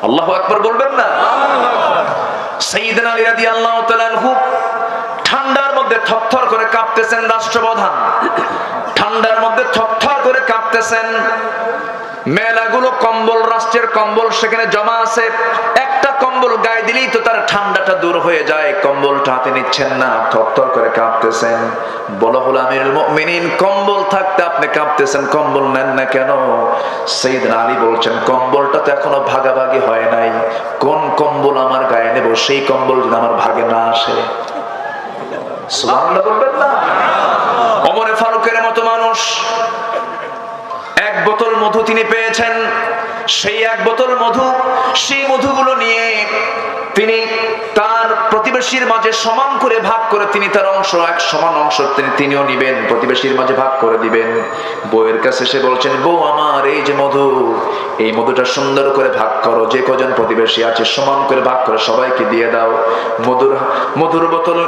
আল্লাহু আকবার বলবেন না? সাইয়েদনা আলী রাদিয়াল্লাহু তাআলা আনহু ঠান্ডার মধ্যে থরথর করে কাঁপতেছেন, রাষ্ট্রপ্রধান ঠান্ডার মধ্যে থরথর করে কাঁপতেছেন। মেলাগুলো কম্বল, রাষ্ট্রের কম্বল সেখানে জমা আছে, একটা কম্বল গায়ে দিলেই তো তার ঠান্ডাটা দূর হয়ে যায়, কম্বলটা হাতে নিচ্ছেন না, থরথর করে কাঁপতেছেন। বলা হলো, আমিরুল মুমিনিন, কম্বল থাকতে আপনি কাঁপতেছেন, কম্বল নেন না কেন? সাইয়েদনা আলী বলছেন, কম্বলটা তো এখনো ভাগাভাগি হয় নাই, কোন কম্বল আমার গায়ে নেব, সেই কম্বল যদি আমার ভাগে না আসে। সুবহানাল্লাহ বলবেন না? ওমরে ফারুকের মতো মানুষ এক বোতল মধু তিনি পেয়েছেন, সেই এক বোতল মধু, সেই মধুগুলো নিয়ে তিনি তার প্রতিবেশীর মাঝে সমান করে ভাগ করে, তিনি তার অংশ, এক সমান অংশ তিনিও নিবেন, প্রতিবেশীর মাঝে ভাগ করে দিবেন। বউয়ের কাছে সে বলছেন, বউ আমার, এই যে মধু, এই মধুটা সুন্দর করে ভাগ করো, যে কজন প্রতিবেশী আছে সমান করে ভাগ করে সবাইকে দিয়ে দাও। মধুর বোতল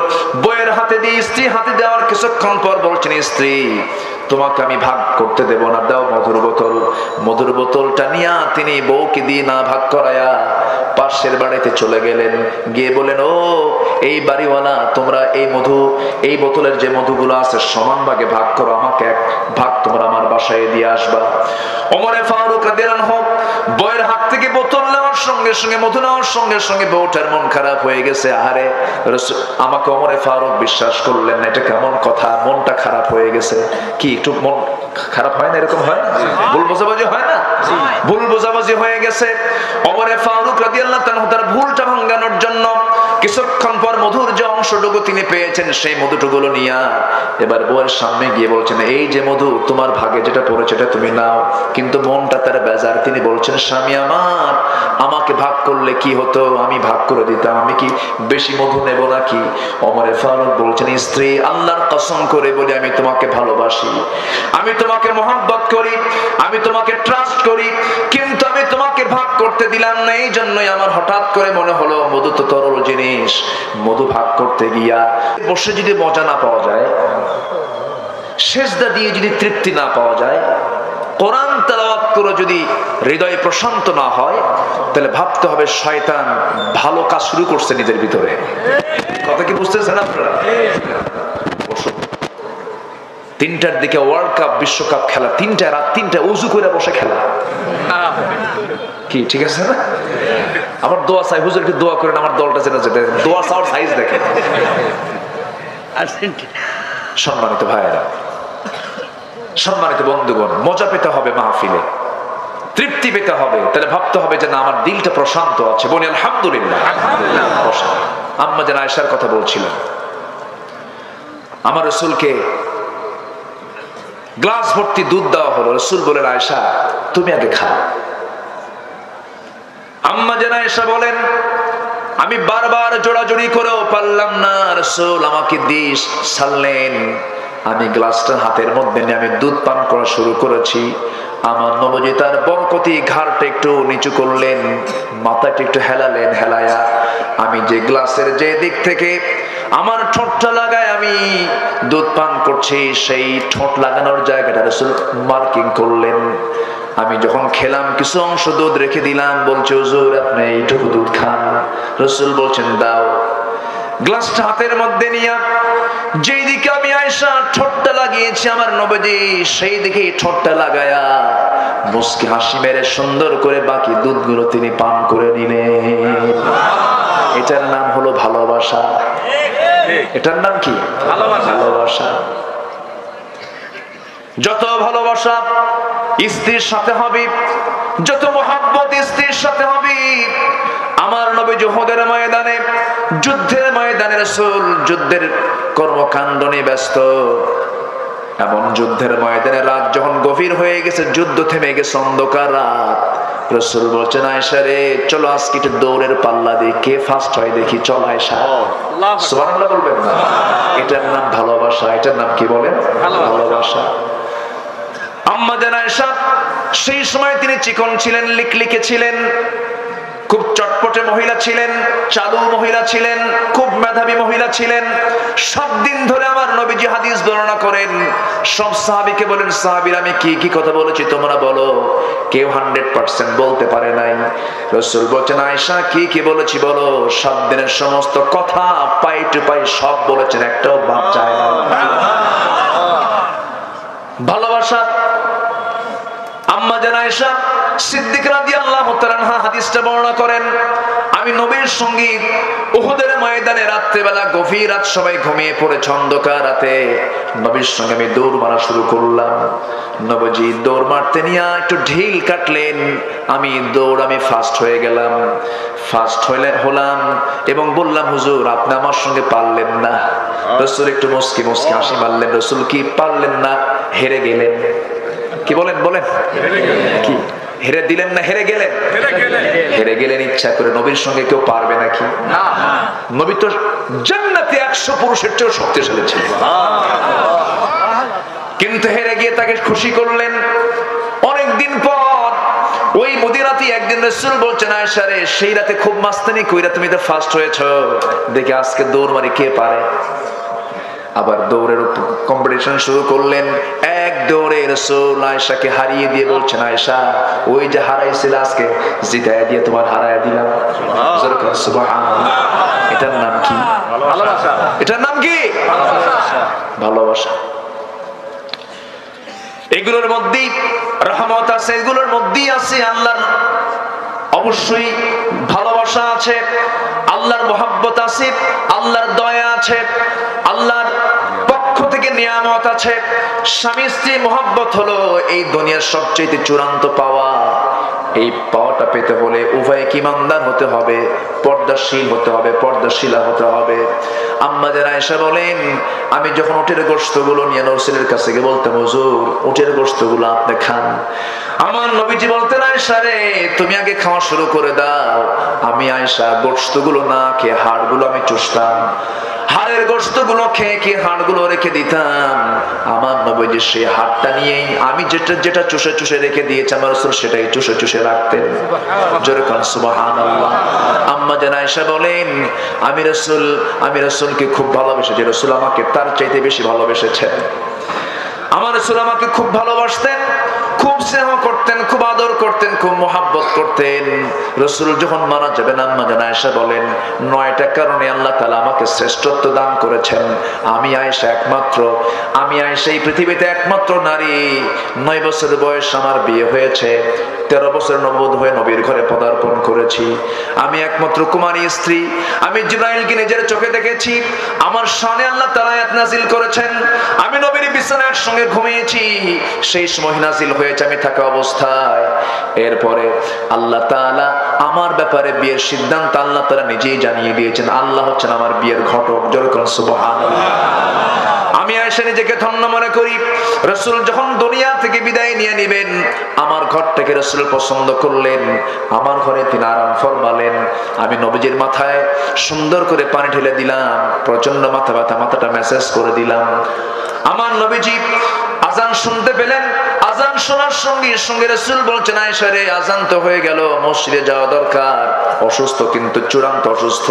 বউয়ের হাতে দিয়ে স্ত্রী হাতে দেওয়ার কিছুক্ষণ পর বলছেন, স্ত্রী, তোমাকে আমি ভাগ করতে দেব না, দাও মধুর বোতল। মধুর বোতলটা নিয়ে তিনি বউকে দিয়ে না ভাগ করায়া পাশের বাড়িতে চলে গেলেন। গিয়ে বলেন, ও এই বাড়িওয়ালা, তোমরা এই মধু, এই বোতলের যে মধুগুলো আছে সমান ভাগে ভাগ করো, আমাকে এক ভাগ তোমরা আমার বাসায় দিয়ে আসবা। ওমরে ফারুক রাদিয়াল্লাহু আনহু বউয়ের হাত থেকে বোতল নেওয়ার সঙ্গে সঙ্গে, মধু নেওয়ার সঙ্গে সঙ্গে বউটার মন খারাপ হয়ে গেছে। আহারে, আমাকে ওমরে ফারুক বিশ্বাস করলেন না, এটা কেমন কথা? মনটা খারাপ হয়ে গেছে। কি একটু মন খারাপ হয় না? এরকম হয় না? ভুল বোঝাবুঝি হয় না? ভুল বোঝাবুঝি হয়ে গেছে। ওমরে ফারুক রাদিয়াল্লাহু তাআলা তার ভুলটা ভাঙানোর জন্য কিছুক্ষণ পর মধুর যে অংশটুকু তিনি পেয়েছেন, সেই মধুটুকুলো নিয়ে এবার বউয়ের সামনে গিয়ে বলছেন, এই যে মধু, তোমার ভাগে যেটা পড়েছে এটা তুমি নাও। কিন্তু মনটা তার বেজার। তিনি বলছেন, স্বামী আমার, আমাকে ভাগ করলে কি হতো, আমি ভাগ করে দিতাম, আমি কি বেশি মধু নেব নাকি? ওমরে ফারুক বলছেন, স্ত্রী, আল্লাহর কসম করে বলি, আমি তোমাকে ভালোবাসি, আমি তোমাকে মহব্বত করি, আমি তোমাকে ট্রাস্ট করি, কিন্তু আমি তোমাকে ভাগ করতে দিলাম না। এই জন্যই আমার হঠাৎ করে মনে হলো মধু তো তরল জিনিস, মধু ভাগ করতে গিয়া বসে যদি মজা না পাওয়া যায়, সেজদা দিয়ে যদি তৃপ্তি না পাওয়া যায়, কোরআন তেলাওয়াত করে যদি হৃদয় প্রশান্ত না হয়, তাহলে ভাবতে হবে শয়তান ভালো কাজ শুরু করছে নিজের ভিতরে। কথা কি বুঝতেছেন আপনারা? তিনটার দিকে ওয়ার্ল্ড কাপ, বিশ্বকাপ খেলা, রাত 3টায় উজু করে বসে খেলা, কি ঠিক আছে না? আমার দোয়া চাই, হুজুর একটু দোয়া করেন আমার দলটা যেন যেতে, দোয়া চাওয়ার সাইজ দেখেন। সম্মানিত ভাইয়েরা, সম্মানিত বন্ধুগণ, মজা পেতে হবে মাহফিলে, তৃপ্তি পেতে হবে, তাহলে ভাবতে হবে যে না, আমার দিলটা প্রশান্ত আছে। বলি আলহামদুলিল্লাহ। আম্মা জান আয়েশার কথা বলছিলেন, আমার রাসূলকে গ্লাস ভর্তি দুধ দেওয়া হলো। রাসূল বলেন, আয়েশা তুমি আগে খাও। আম্মা জান আয়েশা বলেন, আমি বারবার জোড়াজুড়ি করেও পারলাম না, রাসূল আমাকে দিস ছাড়লেন। আমি গ্লাসটা হাতের মধ্যে নিয়ে আমি দুধ পান করা শুরু করেছি। আমার নবজি তার বরকতি ঘাড়টা একটু নিচু করলেন, মাথাটা একটু হেলালেন, হেলায়া আমি যে গ্লাসের যে দিক থেকে আমার ঠোঁটটা লাগায় আমি দুধ পান করছি, সেই ঠোঁট লাগানোর জায়গাটা রাসূল মার্কিং করলেন। আমি যখন খেলাম কিছু অংশ দুধ রেখে দিলাম, বলছে হুজুর আপনি এইটুকু দুধ খান। রাসূল বলছেন দাও। গ্লাসটা হাতের মধ্যে নিয়ে যেই দিকে আমি আয়েশা ঠোঁটটা লাগিয়েছি আমার নবীজি সেই দিকে ঠোঁটটা লাগায়া মুস্কি হাসি মেরে সুন্দর করে বাকি দুধগুলো তিনি পান করে নিলেন। এটার নাম হলো ভালোবাসা। এটার নাম কি? ভালোবাসা। যত ভালোবাসা স্ত্রীর সাথে হবে, যত মোহাব্বত স্ত্রীর সাথে হবে, আমার নবী উহুদের ময়দানে, যুদ্ধের ময়দানে রাসূল যুদ্ধের কর্মকাণ্ড নিয়ে ব্যস্ত। এমন যুদ্ধের ময়দানে রাত যখন গভীর হয়ে গেছে, যুদ্ধ থেমে গেছে, অন্ধকার রাত, রাসূল বলছেন আয়েশা রে চলো আজকে একটু দৌড়ের পাল্লা দিয়ে কে ফার্স্ট হয় দেখি, চল আয়েশা। সুবহানাল্লাহ বলবেন না? এটার নাম ভালোবাসা। এটার নাম কি বলেন? ভালোবাসা। আম্মা জান আয়েশা সেই সময় তিনি চিকন ছিলেন, লিকলিকে ছিলেন, খুব চটপটে মহিলা ছিলেন, চালু মহিলা ছিলেন, খুব মেধাবী মহিলা ছিলেন। সব দিন ধরে আমার নবীজি হাদিস বর্ণনা করেন, সব সাহাবীকে বলেন সাহাবীরা আমি কি কি কথা বলেছি তোমরা বলো। কেউ 100% বলতে পারে নাই। রাসূল বলেন আয়েশা কি কি বলেছি বলো। 7 দিনের সমস্ত কথা পাই টু পাই সব বলেছেন, একটাও বাদ যায় না। ভালোবাসা। আম্মা জান আয়েশা সিদ্দিক রাদিয়াল্লাহু তাআলা আনহা হাদিসটা বর্ণনা করেন, আমি নবীর সঙ্গে উহুদের ময়দানে রাত্রিবেলা গভীর রাত সবাই ঘুমিয়ে পড়েছে, অন্ধকার রাতে নবীর সঙ্গে আমি দৌড় মারা শুরু করলাম। নবীজি দৌড় মারতে নিয়ে একটু ঢিল কাটলেন, আমি ফাস্ট হয়ে গেলাম। ফাস্ট হলাম এবং বললাম হুজুর আপনি আমার সঙ্গে পারলেন না। রাসূল একটু মুস্কি মুস্কি হাসি মারলেন। রাসূল কি পারলেন না? হেরে গেলেন। কি বলেন? কি হেরে দিলেন না হেরে গেলেন? হেরে গেলেন ইচ্ছা করে। নবীর সঙ্গে কেউ পারবে নাকি? না। নবী তো জান্নাতে 100 পুরুষের চেয়েও শক্তিশালী ছিলেন, কিন্তু হেরে গিয়ে তাকে খুশি করলেন। অনেকদিন পর ওই মদিনাতে একদিন রাসূল বলছেন আয়েশা রে সেই রাতে খুব মাস্তানি কইরা তুমি তো ফার্স্ট হয়েছো, দেখি আজকে দৌড় মারি কে পারে। আবার দৌড়ের কম্পিটিশন শুরু করলেন। এক দৌড়ে রাসূল আয়েশাকে হারিয়ে দিয়ে বলছেন আয়েশা ওই যে হারাইছিল আজকে জিতায় দিয়ে তোমার হারায় দিলাম। সুবহানাল্লাহ। এটার নাম কি? ভালোবাসা। এটার নাম কি? ভালোবাসা। এগুলোর মধ্যেই রহমত আছে, এগুলোর মধ্যেই আছে আল্লাহর অবশ্যই ভালোবাসা আছে, আল্লাহর মহব্বত আছে, আল্লাহর দয়া আছে, আল্লাহর পক্ষ থেকে নিয়ামত আছে। স্বামী স্ত্রী মহব্বত হলো এই দুনিয়ার সবচেয়ে চূড়ান্ত পাওয়া। এই পাওয়াটা পেতে হলে উভয়কে ঈমানদার হতে হবে, পর্দাশীল হতে হবে, পর্দাশীলা হতে হবে। আম্মা জান আয়েশা বলেন আমি যখন উটের গোশতগুলো নিয়ে রাসূলের কাছে গিয়ে বলতাম হুজুর উটের গোশতগুলো আপনি খান, আমার নবীজি বলতেন আয়েশা রে তুমি আগে খাওয়া শুরু করে দাও। আমি আয়েশা গোশতগুলো না খেয়ে হাড়গুলো আমি চুষতাম, হাড়ের গোশতগুলো খেয়ে খেয়ে হাড়গুলো রেখে দিতাম। আমার নবীজি সেই হাড়টা নিয়েই আমি যেটা চুষে চুষে রেখে দিয়েছি আমার রাসূল সেটাই চুষে চুষে রাখতেন। জোরে কোন সুবহানাল্লাহ। আম্মা জান আয়েশা বলেন আমি রাসূলকে খুব ভালোবেসেছি, রাসূল আমাকে তার চাইতে বেশি ভালোবেসেছেন। আমার রাসূল আমাকে খুব ভালোবাসতেন, খুব স্নেহ করতেন, খুব আদর করতেন, খুব মোহাব্বত করতেন। রাসূল যখন মারা যাবেন আম্মা জান আয়েশা বলেন 9টা কারণে আল্লাহ তাআলা আমাকে শ্রেষ্ঠত্ব দান করেছেন। আমি আয়েশা এই পৃথিবীতে একমাত্র নারী। 9 বছর বয়স আমার বিয়ে হয়েছে, 13 বছর নববধূ হয়ে নবীর ঘরে পদার্পণ করেছি। আমি একমাত্র কুমারী স্ত্রী। আমি জিবরাইলকে নিজের চোখে দেখেছি। আমার শানে আল্লাহ তাআলা আয়াত নাযিল করেছেন। আমি নবীর বিছানায় একসঙ্গে ঘুমিয়েছি, সেই সময় নাযিল হয়েছে আমি থাকা অবস্থায়। এরপরে আল্লাহ তাআলা আমার ব্যাপারে বিয়ের সিদ্ধান্ত আল্লাহ তাআলা নিজেই জানিয়ে দিয়েছেন। আল্লাহ হচ্ছেন আমার বিয়ের ঘটক। জোরে করুন সুবহানাল্লাহ। আমি আয়েশা নিজেকে ধন্য মনে করি। রাসূল যখন দুনিয়া থেকে বিদায় নিয়ে নেবেন আমার ঘরটাকে রাসূল পছন্দ করলেন, আমার ঘরে তিনি আরাম ফরমালেন। আমি নবীজির মাথায় সুন্দর করে পানি ঢেলে দিলাম, প্রচন্ড মাথা ব্যথা, মাথাটা ম্যাসাজ করে দিলাম। আমার নবীজি আজান শুনতে পেলেন, আজান শোনার সঙ্গে সঙ্গে রাসূল বলছেন আয়েশা রে আজান তো হয়ে গেল, মসজিদে যাওয়া দরকার। অসুস্থ, কিন্তু চূড়ান্ত অসুস্থ।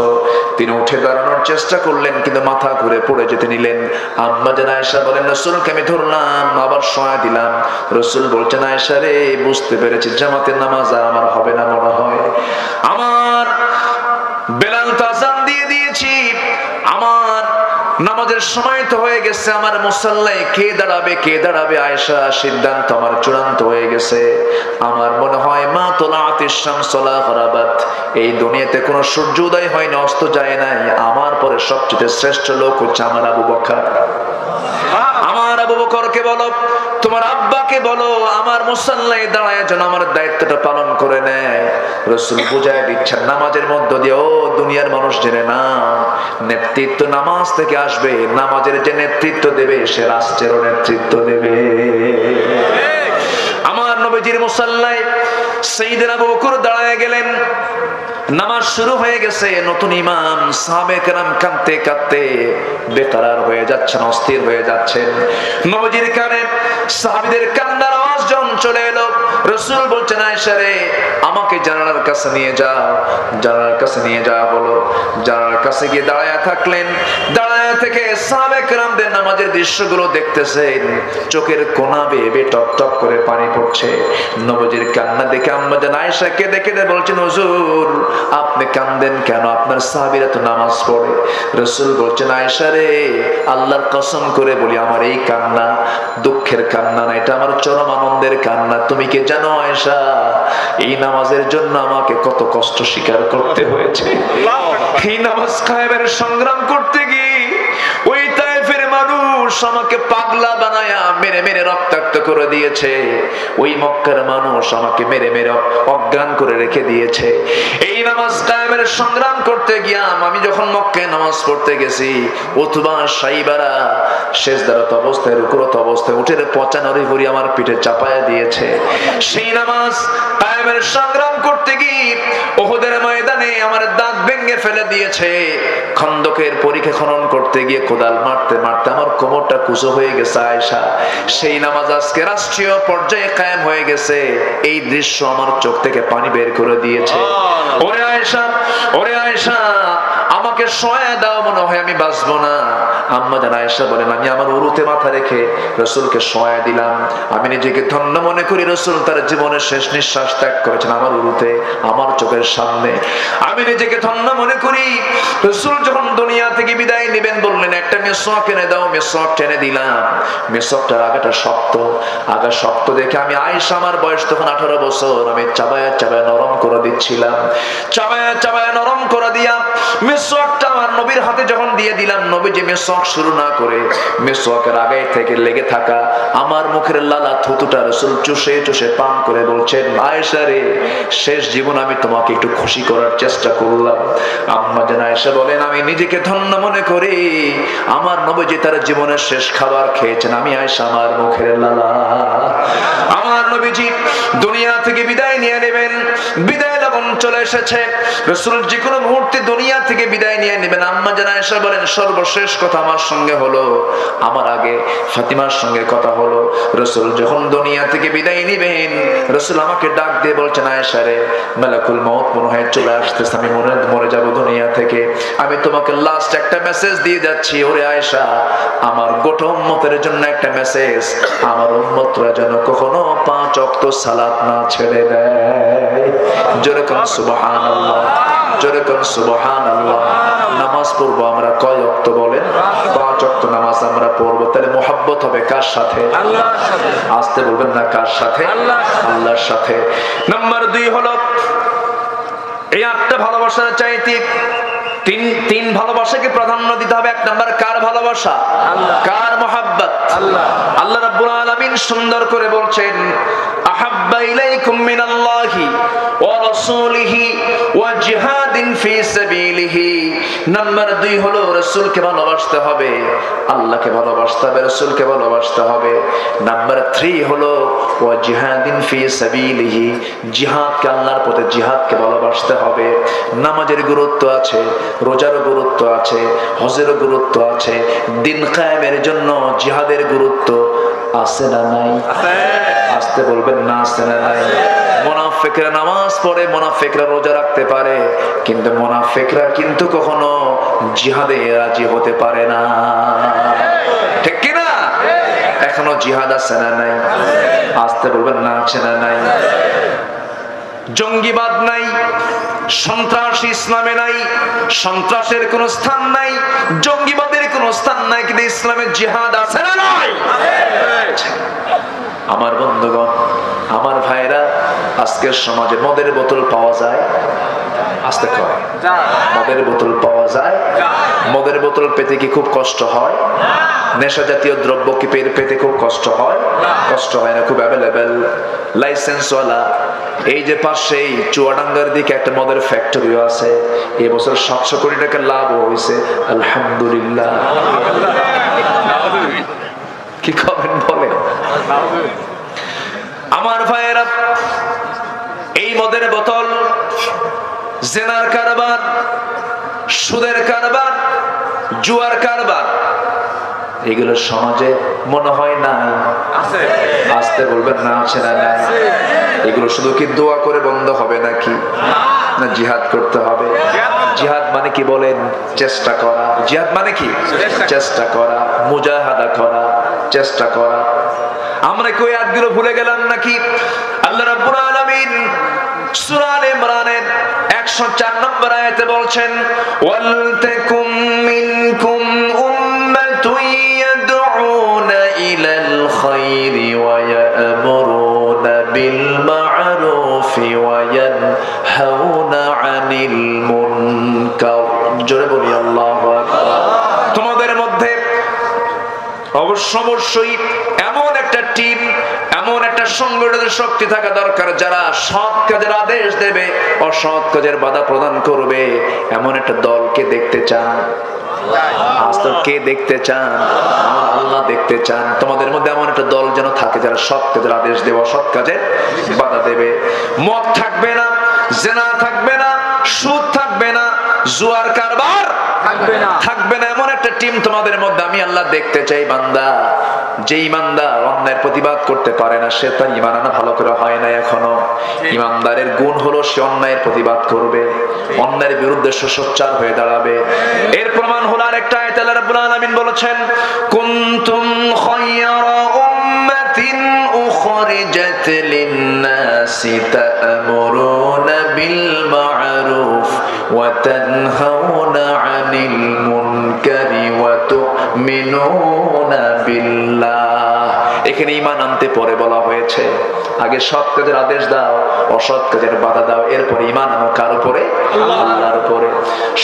তিনি উঠে দাঁড়ানোর চেষ্টা করলেন কিন্তু মাথা ঘুরে পড়ে যেতে নিলেন। আম্মা জান আয়েশা বলেন রাসূলকে আমি ধরলাম, আবার শোয়া দিলাম। রাসূল বলছেন আয়েশা রে বুঝতে পেরেছি জামাতের নামাজ আর আমার হবে না মনে হয়। আমার বেলাল তো আজান দিয়ে দিয়েছি, নামাজের সময় তো হয়ে গেছে, আমার মুসাল্লায় কে দাঁড়াবে আয়েশা, সিদ্ধান্ত আমার চূড়ান্ত হয়ে গেছে। আমার মনে হয় মা তোলাতিস শামস ওয়ালা গরাবাত, এই দুনিয়াতে কোনো সূর্য উদয় হয় না, অস্ত যায় নাই, আমার পরে সবচেয়ে শ্রেষ্ঠ লোক হচ্ছে আমার আবু বকর। আমার আবু বকরকে বলো, তোমার আব্বাকে বলো আমার মুসাল্লায় দাঁড়ায় যেন আমার দায়িত্বটা পালন করে নেয়। রাসূল বুঝায় দিচ্ছেন নামাজের মধ্য দিয়ে, ও দুনিয়ার মানুষ জেনে না, নেতৃত্ব নামাজ থেকে আসবে। নামাজের যে নেতৃত্ব দেবে সে রাষ্ট্রেরও নেতৃত্ব দেবে। আমার নবীজির মুসাল্লায় সাইয়েদনা আবু বকর দাঁড়ায় গেলেন। নামাজ শুরু হয়ে গেছে, নতুন ইমাম, সাহাবে কেরাম কাঁদতে কাঁদতে বেকরার হয়ে যাচ্ছেন, অস্থির হয়ে যাচ্ছেন। নবীজির কানে সাহাবীদের কান্নার আওয়াজ যখন চলে এলো, রাসূল বলছেন আয়েশা রে, আমাকে জানালার কাছে নিয়ে যাও। জানালার কাছে নিয়ে যাওয়া হলো। জানালার কাছে গিয়ে দাঁড়ায় থাকলেন। দাঁড়ায় থেকে সাহাবে কেরামদের নামাজের দৃশ্যগুলো দেখতেছেন। চোখের কোনা বেয়ে টপ টপ করে পানি পড়ছে। নবীজির কান্না দেখে আম্মা জান আয়েশা কেঁদে কেঁদে বলছেন, হুজুর আপনি কান্দেন কেন? আপনার সাহাবীরা তো নামাজ পড়ে। রাসূল বলছেন আয়েশা রে, আল্লাহর কসম করে বলি আমার এই কান্না দুঃখের কান্না না, এটা আমার চরম আনন্দের কান্না। তুমি কি জানো আয়েশা, এই নামাজের জন্য আমাকে কত কষ্ট স্বীকার করতে হয়েছে। এই নামাজ কায়েমের সংগ্রাম করতে গিয়ে ওই তায়েফের মানুষ আমাকে পাগলা বানায়া মেরে মেরে রক্তাক্ত করে দিয়েছে। ওই মক্কার মানুষ আমাকে মেরে মেরে অজ্ঞান করে রেখে দিয়েছে। এই নামাজ কায়েমের সংগ্রাম করতে গিয়া আমি যখন মক্কায় নামাজ পড়তে গেছি, উতবা সাইবারা সেজদারত অবস্থায় রুকুরত অবস্থায় উঠে পচা নড়ি আমার পিঠে চাপায়া দিয়েছে। সেই নামাজ কায়েমের সংগ্রাম করতে গিয়ে উহুদের ময়দানে আমার দাঁত ভেঙে ফেলে দিয়েছে। খন্দকের পরীক্ষা খনন করতে গিয়ে কোদাল মারতে মারতে আমার কোমরটা কুঁচো হয়ে গেছে আয়েশা। সেই নামাজ আজকে রাষ্ট্রীয় পর্যায়ে কায়েম হয়ে গেছে। এই দৃশ্য আমার চোখ থেকে পানি বের করে দিয়েছে। ওরে আয়েশা, ওরে আয়েশা, আমাকে সহায় দাও, মনে হয় আমি বাঁচবো না। আম্মা জান আয়েশা বলেন, আমি আমার উরুতে মাথা রেখে রাসূলকে সহায় দিলাম। আমি নিজেকে ধন্য মনে করি, রাসূল তার জীবনের শেষ নিঃশ্বাস ত্যাগ করেছেন আমার উরুতে, আমার চোখের সামনে। আমি নিজেকে ধন্য মনে করি। রাসূল যখন দুনিয়া থেকে বিদায় নেবেন বললেন একটা মিসওয়াক এনে দাও। মিসওয়াক টেনে দিলাম। মিসওয়াকটার আগাটা শক্ত। আগা শক্ত দেখে আমি আয়েশা, আমার বয়স তখন 18 বছর, আমি চাবায়া চাবায়া নরম করে দিচ্ছিলাম। চাবায়া চাবায়া নরম করে দিয়া মিসওয়াকটা আমার নবীর হাতে যখন দিয়ে দিলাম, নবী যে মিসওয়াক শুরু না করে মিসওয়াকের আগে থেকে লেগে থাকা আমার মুখের লালা থুতুটা রাসূল চুষে চুষে পান করে বলছেন, আয়েশা রে, শেষ জীবন আমি তোমাকে একটু খুশি করার চেষ্টা করলাম। আম্মা জান আয়েশা বলেন, আমি নিজেকে ধন্য মনে করি, আমার নবী যে তার জীবনের শেষ খাবার খেয়েছেন, আমি আয়েশা আমার মুখের লালা। আমার নবীজি দুনিয়া থেকে বিদায় নিয়ে নেবেন। বিদায় লগন চলে এসেছে। রাসূল যে কোনো মুহূর্তে দুনিয়া থেকে বিদায় নিয়ে নেবেন। আম্মা জান আয়েশা বলেন, সর্বশেষ কথা আমার সঙ্গে হলো, আমার আগে ফাতিমার সঙ্গে কথা হলো। রাসূল যখন দুনিয়া থেকে বিদায় নেবেন, রাসূল আমাকে ডাক দিয়ে বলছেন, আয়েশা রে, মালাকুল মউত মনে হয় চলে আসতেছে, আমি মরে যাব দুনিয়া থেকে। আমি তোমাকে লাস্ট একটা মেসেজ দিয়ে যাচ্ছি। ওরে আয়েশা, আমার গোটা উম্মতের জন্য একটা মেসেজ, আমার উম্মতরা যেন কখনো 5 ওয়াক্ত সালাত না ছেড়ে দেয়। জোরে কোন সুবহানাল্লাহ, জোরে কোন সুবহানাল্লাহ। নামাজ পড়বো আমরা কয় ওয়াক্ত বলেন? 5 ওয়াক্ত নামাজ আমরা পড়বো। তাহলে মোহাব্বত হবে কার সাথে? আল্লাহর সাথে। আসতে বলবেন না, কার সাথে? আল্লাহর সাথে। নাম্বার 2 হলো এই 8টা ভালোবাসার চাইতে তিন ভালোবাসাকে প্রাধান্য দিতে হবে। 1 নাম্বার কার ভালোবাসা? আল্লাহ। কার মোহাব্বত? আল্লাহ। আল্লাহ রাব্বুল আলামিন সুন্দর করে বলছেন, আহাব্বা ইলাইকুম মিনাল্লাহি ওয়া রাসূলিহি ওয়া জিহাদিন ফি সাবিলিহি। নাম্বার 2 হলো রাসূলকে ভালোবাসতে হবে, আল্লাহকে ভালোবাসতে হবে, রাসূলকে ভালোবাসতে হবে। নাম্বার 3 হলো ওয়া জিহাদিন ফি সাবিলিহি, জিহাদকে, আল্লাহর পথে জিহাদকে ভালোবাসতে হবে। নামাজের গুরুত্ব আছে, রোজারও গুরুত্ব আছে, হজেরও গুরুত্ব আছে। দিন কায়েমের জন্য জিহাদের গুরুত্ব আছে না নাই? আসতে বলবেন না, আছে না নাই? মুনাফিকরা নামাজ পড়ে, মুনাফিকরা রোজা রাখতে পারে, কিন্তু মুনাফিকরা কিন্তু কখনো জিহাদে রাজি হতে পারে না। ঠিক কি না? এখনো জিহাদ আছে না নাই? আসতে বলবেন না, আছে না নাই? জঙ্গিবাদ নাই, সন্ত্রাস ইসলামে নাই, সন্ত্রাসের কোন স্থান নাই, জঙ্গিবাদের কোন স্থান নাই, কিন্তু ইসলামের জিহাদ আছে না নাই? আমার বন্ধুগণ, আমার ভাইরা, আজকের সমাজে মদের বোতল পাওয়া যায়, আস্তে কয় মদের বোতল পাওয়া যায়। মদের বোতল পেতে কি খুব কষ্ট হয়? নেশা জাতীয় দ্রব্য কি পেতে খুব কষ্ট হয়? কষ্ট হয় না, খুব অ্যাভেলেবেল, লাইসেন্সওয়ালা। এই যে পাশেই চুয়াডাঙ্গার দিকে একটা মদের ফ্যাক্টরিও আছে, এবছর 700 কোটি টাকা লাভ হয়েছে, আলহামদুলিল্লাহ। কি করেন বলেন আমার ভাইয়েরা? এই মদের বোতল, জেনার কারবার, সুদের কারবার, জুয়ার কারবার, এগুলো সমাজে মনে হয় নাই? আসতে বলবেন না, আছে না নাই? এগুলো শুধু কি দোয়া করে বন্ধ হবে নাকি? না, জিহাদ করতে হবে। জিহাদ মানে কি বলেন? চেষ্টা করা। জিহাদ মানে কি? চেষ্টা করা, মুজাহাদা করা, চেষ্টা করা। আমরা কই আয়াতগুলো ভুলে গেলাম নাকি? আল্লাহ রাব্বুল আলামিন সূরা আলে ইমরানের 104 নম্বর আয়াতে বলছেন, ওয়াল তাকুম মিনকুম উম্মাতুন ইয়াদউনা ইলাল খায়রি ওয়া ইয়া'মুরুনা বিল মা'রুফি ওয়া ইয়ানহাউনা আনিল মুনকার। জোরে বলি আল্লাহু আকবার। তোমাদের মধ্যে অবশ্যই এমন একটা টিম, এমন একটা সংগঠিত শক্তি থাকা দরকার যারা সৎ কাজের আদেশ দেবে, অসৎ কাজের বাধা প্রদান করবে। এমন একটা দলকে দেখতে চান? আজকে কে দেখতে চান? আমার আল্লাহ দেখতে চান। তোমাদের মধ্যে এমন একটা দল যেন থাকে যারা সৎ কাজের আদেশ দেবে, অসৎ কাজের বাধা দেবে। মদ থাকবে না, জেনা থাকবে না, সুদ থাকবে না, জুয়ার কারবার থাকবে না। এমন একটা টিম তোমাদের মধ্যে আমি আল্লাহ দেখতে চাই। বান্দা, যে ইমানদার অন্যায়ের প্রতিবাদ করতে পারে না, সে তার ইমান আনা ভালো করে হয় না এখনো। ইমানদারের গুণ হলো সে অন্যায়ের প্রতিবাদ করবে, অন্যায়ের বিরুদ্ধে সে সোচ্চার হয়ে দাঁড়াবে। এর প্রমাণ হলো আরেকটা আয়াতে আল্লাহ রাব্বুল আলামিন বলেছেন, কুনতুম খায়রা উম্মাতিন উখরিজাত লিন-নাসি তা'মুরুনা বিল মা'রুফ ওয়া তানহাউনা আনিল মুনকারি ওয়া তু'মিনুনা বিল্লাহ। এখানে ঈমান আনতে পরে বলা হয়েছে, আগে সৎ কাজের আদেশ দাও, অসৎ কাজের বাধা দাও, এরপরে ঈমান আনো কার উপরে? আল্লাহর উপরে।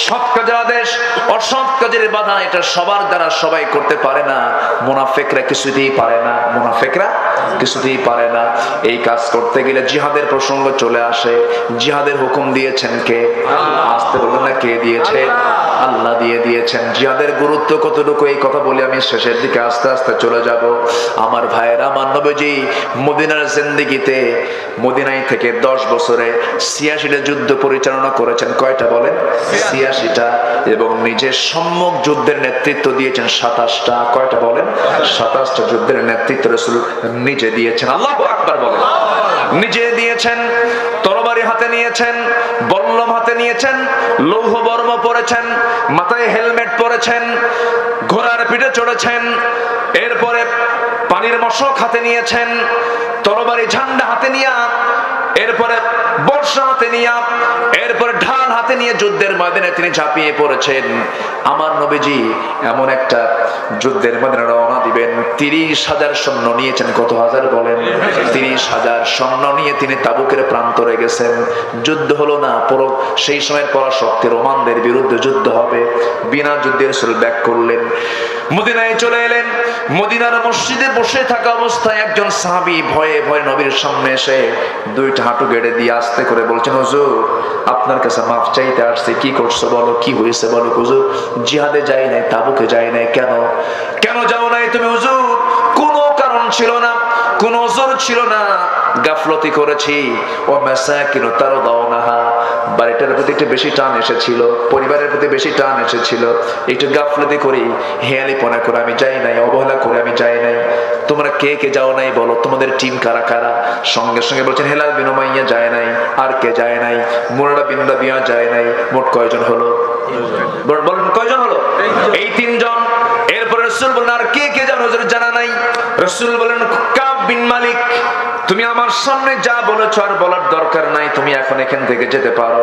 সৎ কাজের আদেশ, অসৎ কাজের বাধা, এটা সবার দ্বারা সবাই করতে পারে না। মুনাফিকরা কিছুতেই পারে না, মুনাফিকরা কিছুতেই পারে না। এই কাজ করতে গেলে জিহাদের প্রসঙ্গ চলে আসে। জিহাদের হুকুম দিয়েছেন কে? আসতে বলবেন না, কে দিয়েছেন? আল্লাহ দিয়ে দিয়েছেন। জিহাদের গুরুত্ব কতটুকু, এই কথা বলে আমি শেষের দিকে আস্তে আস্তে চলে যাব। আমার ভাইয়েরা, আমার নবীজি মদিনার জিন্দেগিতে, মদিনায় থেকে 10 বছরে 86টা যুদ্ধ পরিচালনা করেছেন। কয়টা বলেন? 86টা। এবং নিজের সম্মুখ যুদ্ধের নেতৃত্ব দিয়েছেন 27টা। কয়টা বলেন? 27টা যুদ্ধের নেতৃত্ব রাসূল নিজে দিয়েছেন। আল্লাহু আকবার বলেন। নিজে দিয়েছেন। তরবারি হাতে নিয়েছেন, বল্লম হাতে নিয়েছেন, লৌহ বর্ম পরেছেন, মাথায় হেলমেট পরেছেন, ঘোড়ার পিঠে চড়েছেন। এরপরে পানির মশক হাতে নিয়েছেন, তরবারি ঝান্ডা হাতে নিয়ে, এরপরে বর্ষা হাতে নিয়ে, এরপরে ঢাল হাতে নিয়ে যুদ্ধের ময়দানে তিনি ঝাঁপিয়ে পড়েছেন। আমার নবীজি এমন একটা যুদ্ধের ময়দানে রওনা দিবেন, 30,000 সৈন্য নিয়েছেন। কত হাজার বলেন? 30,000 সৈন্য নিয়ে তিনি তাবুকের প্রান্তরে গেছেন। যুদ্ধ হলো না, সেই সময়ের পরাশক্তি রোমানদের বিরুদ্ধে যুদ্ধ হবে। বিনা যুদ্ধে রাসূল ব্যাক করলেন, মদিনায় চলে এলেন। মদিনার মসজিদে বসে থাকা অবস্থায় একজন সাহাবী ভয়ে ভয়ে নবীর সামনে এসে 2টা হাঁটু গেড়ে দিয়ে আস্তে করে বলছেন, হুজুর আপনার কাছে মাফ চাইতে আসছে। কি করছো বলো, কি হয়েছে বলো। হুজুর জিহাদে যাই নাই, তাবুকে যাই নাই। কেন? কেন যাও নাই তুমি হুজুর? কোনো কারণ ছিল না, কোনো ওজর ছিল না, গাফলতি করেছি। ও মাসাকিন তারদাউনাহা, বাড়িটার প্রতি একটু বেশি টান এসেছিল, পরিবারের প্রতি বেশি টান এসেছিল, একটু গাফলতি করি, হেয়ালিপনা করে আমি যাই নাই, অবহেলা করে আমি যাই নাই। তোমরা কে কে যাও নাই বলো, তোমাদের টিম কারা কারা? সঙ্গে সঙ্গে বলছেন, হেলাল বিন উমাইয়া যায় নাই। আর কে যায় নাই? মুরারা বিন রাবিয়া যায় নাই। মোট কয়জন হলো? বলেন কয়জন হলো? এই 3 জন। এরপর রাসূল বলেন আর কে কে জানো? হুজুর জানা নাই। রাসূল বলেন কাব বিন মালিক, তুমি আমার সামনে যা বলেছ আর বলার দরকার নাই, তুমি এখন এখান থেকে যেতে পারো।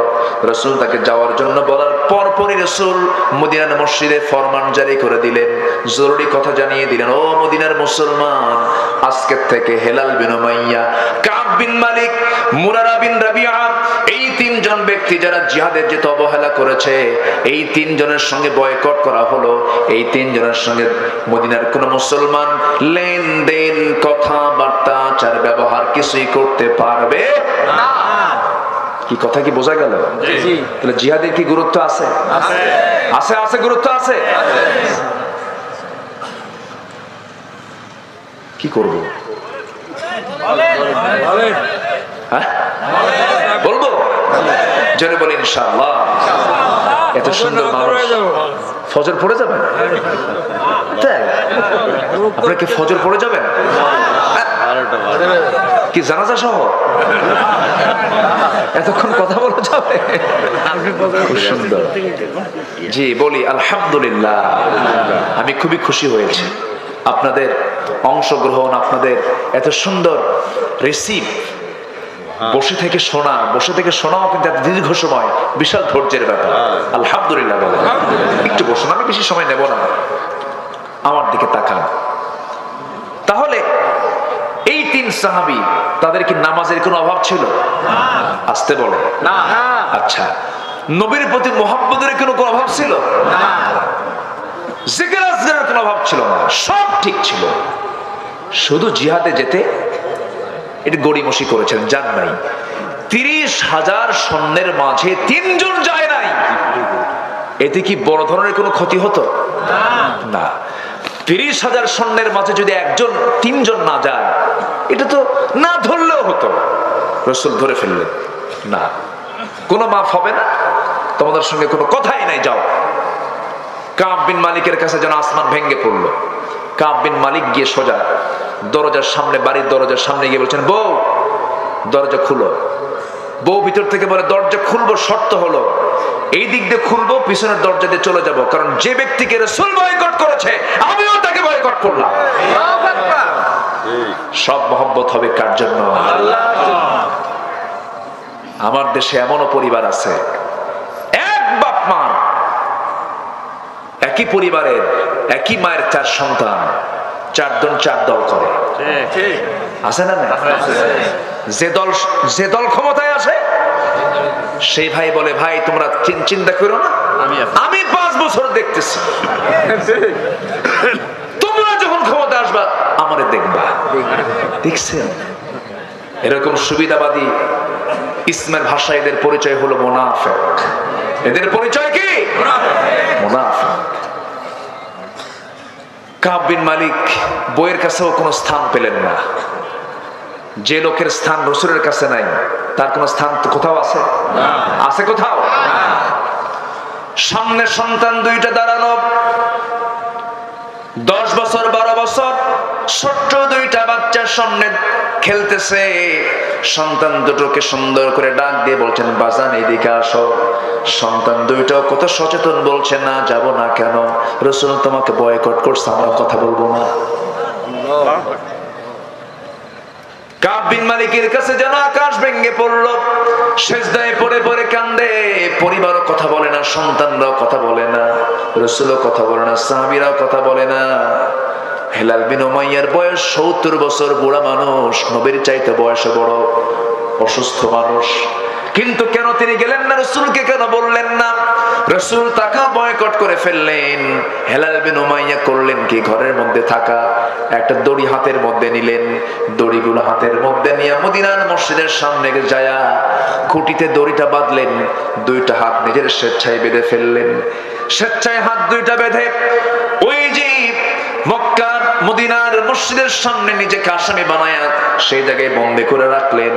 রাসূল তাকে যাওয়ার জন্য বলার পরপরই রাসূল মদিনার মসজিদে ফরমান জারি করে দিলেন, জরুরি কথা জানিয়ে দিলেন, ও মদিনার মুসলমান, আজকের থেকে হেলাল বিন উমাইয়া, কাব বিন মালিক, মুরারা বিন রাবিআ, এই তিনজন ব্যক্তি যারা জিহাদের যেতে অবহেলা করেছে, এই তিনজনের সঙ্গে বয়কট করা হলো। এই তিনজনের সঙ্গে মদিনার কোন মুসলমান লেনদেন, কথাবার্তা, আচার ব্যবহার কিছুই করতে পারবে না। কি কথা কি বোঝা গেল? তাহলে জিহাদের কি গুরুত্ব আছে? আছে, আছে, গুরুত্ব আছে। কি করব? হ্যাঁ বলবো, জোরে বলি ইনশাআল্লাহ। এত সুন্দর মানুষ ফজর পড়ে যাবেন? তাই আপনারা কি ফজর পড়ে যাবেন? কি জানাজা সহ এতক্ষণ কথা বলা যাবে? খুব সুন্দর। জি বলি আলহামদুলিল্লাহ। আমি খুবই খুশি হয়েছি আপনাদের অংশগ্রহণ, আপনাদের এত সুন্দর রিসিভ। বসে থেকে শোনাও কিন্তু এত দীর্ঘ সময় বিশাল ধৈর্যের ব্যাপার। আলহামদুলিল্লাহ বলেন। একটু বসুন, আমি বেশি সময় নেব না, আমার দিকে তাকান। তাহলে এই তিন সাহাবী, তাদের কি নামাজের কোনো অভাব ছিল? আসতে বলে না। আচ্ছা, নবীর প্রতি মুহাব্বতের কোনো অভাব ছিল না? জিকির আজকারের কোনো অভাব ছিল না? সব ঠিক ছিল। শুধু জিহাদে যেতে এটা গড়িমসি করেছেন, যান নাই। 30,000 সৈন্যের মাঝে তিনজন যায় নাই, এতে কি বড় ধরনের কোনো ক্ষতি হতো? না। 30,000 সৈন্যের মাঝে যদি তিনজন না যায়, এটা তো না ধরলেও হতো। রাসূল ধরে ফেললেন, না, কোনো মাফ হবে না, তোমাদের সঙ্গে কোনো কথাই নাই, যাও। কাব বিন মালিকের কাছে যেন আসমান ভেঙে পড়লো। কাব বিন মালিক গিয়ে সোজা দরজার সামনে, বাড়ির দরজার সামনে গিয়ে বলছেন, বউ দরজা খুলো। বউ ভিতর থেকে বলে, দরজা খুলবো, শর্ত হলো এই দিক দিয়ে খুলবো, পিছনের দরজা দিয়ে চলে যাব, কারণ যে ব্যক্তিকে রাসূল বয়কট করেছে আমিও তাকে বয়কট করলাম। সব মহব্বত হবে কার জন্য? আমার দেশে এমনও পরিবার আছে, এক বাপ মা, একই পরিবারের, একই মায়ের 4 সন্তান, 4 জন 4 দল করে। আছে না? যে দল ক্ষমতায় আসে সেই ভাই বলে, ভাই তোমরা চিন্তা করো না, আমি 5 বছর দেখতেছি, তোমরা যখন ক্ষমতা আসবা আমারে দেখবা। দেখছেন? এরকম সুবিধাবাদী ইসমের ভাষা, এদের পরিচয় হলো মুনাফিক। এদের পরিচয় কি? মুনাফিক। কাব বিন মালিক বইয়ের কাছেও কোনো স্থান পেলেন না। যে লোকের স্থান রাসূলের কাছে নাই, তার কোনো স্থান তো কোথাও আছে? আছে কোথাও? সামনে সন্তান 2টা দাঁড়ানো, 10 বছর 12 বছর, ছোট্ট 2টা বাচ্চার সামনে খেলতেছে। সন্তান দুটোকে সুন্দর করে ডাক দিয়ে বলছেন, বাজান এদিকে আসো। সন্তান 2টাও কত সচেতন, বলছে, না যাব না। কেন? রাসূল তোমাকে বয়কট করছে, আমরা কথা বলবো না। কাব বিন মালিকের কাছে যেন আকাশ ভেঙে পড়লো, সেজদায় পড়ে পড়ে কান্দে। পরিবারও কথা বলে না, সন্তানরাও কথা বলে না, রাসূলও কথা বলে না, সাহাবীরাও কথা বলে না। হেলাল বিন উমাইয়ার বয়স 70 বছর, বুড়া মানুষ, নবীর চাইতে বয়সে বড়, অসুস্থ মানুষ। কিন্তু কেন তিনি গেলেন না? রাসূলকে কেন বললেন না? রাসূল তাকে বয়কট করে ফেললেন। হেলাল বিন উমাইয়া করলেন কি? ঘরের মধ্যে থাকা একটা দড়ি হাতের মধ্যে নিলেন, দড়িগুলো হাতের মধ্যে নিয়ে মদিনার মসজিদের সামনে যায়া খুঁটিতে দড়িটা বাঁধলেন, 2টা হাত নিজের স্বেচ্ছায় বেঁধে ফেললেন। স্বেচ্ছায় হাত 2টা বেঁধে ওই যে মক্কার মদিনার মসজিদের সামনে নিজেকে আসামি বানায়া সেই জায়গায় বন্দী করে রাখলেন,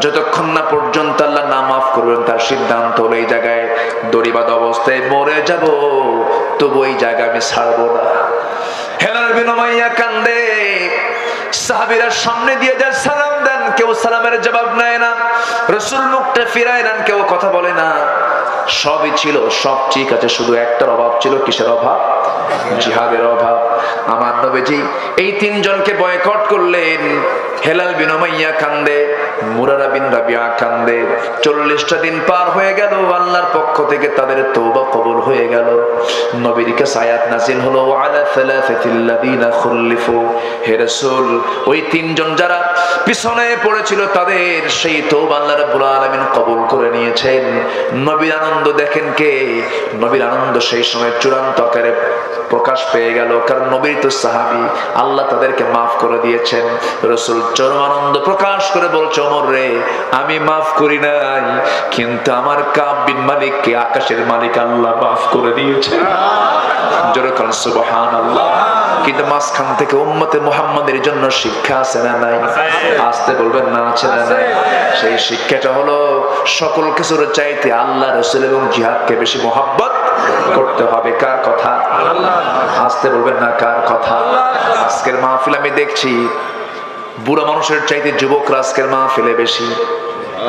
যতক্ষণ না পর্যন্ত আল্লাহ না মাফ করবেন। তার সিদ্ধান্ত হলো, এই জায়গায় দড়িবাঁধা অবস্থায় মরে যাব, তবু এই জায়গা আমি ছাড়বো না। হেলাল বিন উমাইয়া কান্দে, সাহাবীরা সামনে দিয়ে যায়, সালাম দেন, কেউ সালামের জবাব নেয় না। রাসূল মুখটা ফিরায় নেন, কেউ কথা বলে না। সবই ছিল, সব ঠিক আছে, শুধু একটার অভাব ছিল। কিসের অভাব? জিহাদের অভাব। আমার নবীজি এই তিনজনকে বয়কট করলেন। হেলাল বিন উমাইয়া কান্দে, মুরারা বিন রাবিয়া কান্দে। 40টা দিন পার হয়ে গেল, আল্লাহর পক্ষ থেকে তাদের তওবা কবুল হয়ে গেল। নবীর কাছে আয়াত নাযিল হলো, আলা সালাসাতিল্লাযিনা খুল্লিফু। হে রাসূল, ওই তিনজন যারা পিছনে পড়েছিল তাদের সেই তওবা আল্লাহ রাব্বুল আলামিন কবুল করে নিয়েছেন। নবীর আনন্দ দেখেন কে? নবীর আনন্দ সেই সময় চূড়ান্ত আকারে প্রকাশ পেয়ে গেল, কারণ নবীর তো সাহাবী, আল্লাহ তাদেরকে মাফ করে দিয়েছেন। রাসূল চরম আনন্দ প্রকাশ করে বলছে, ওমর রে, আমি মাফ করি নাই, কিন্তু আমার কাব বিন মালিককে আকাশের মালিক আল্লাহ মাফ করে দিয়েছে। জোরে বলেন সুবহানাল্লাহ। কিন্তু মাঝখান থেকে উম্মতে মুহাম্মাদের জন্য শিক্ষা আছে না নাই? আসতে বলবেন না, আছে না নাই? সেই শিক্ষাটা হলো সকল কিছুর চাইতে আল্লাহ, রাসূল এবং জিহাদকে বেশি মহব্বত করতে হবে। কার কথা? আসতে বলবেন না, কার কথা? আজকের মাহফিল আমি দেখছি বুড়া মানুষের চাইতে যুবকরা আজকের মাহফিলে বেশি।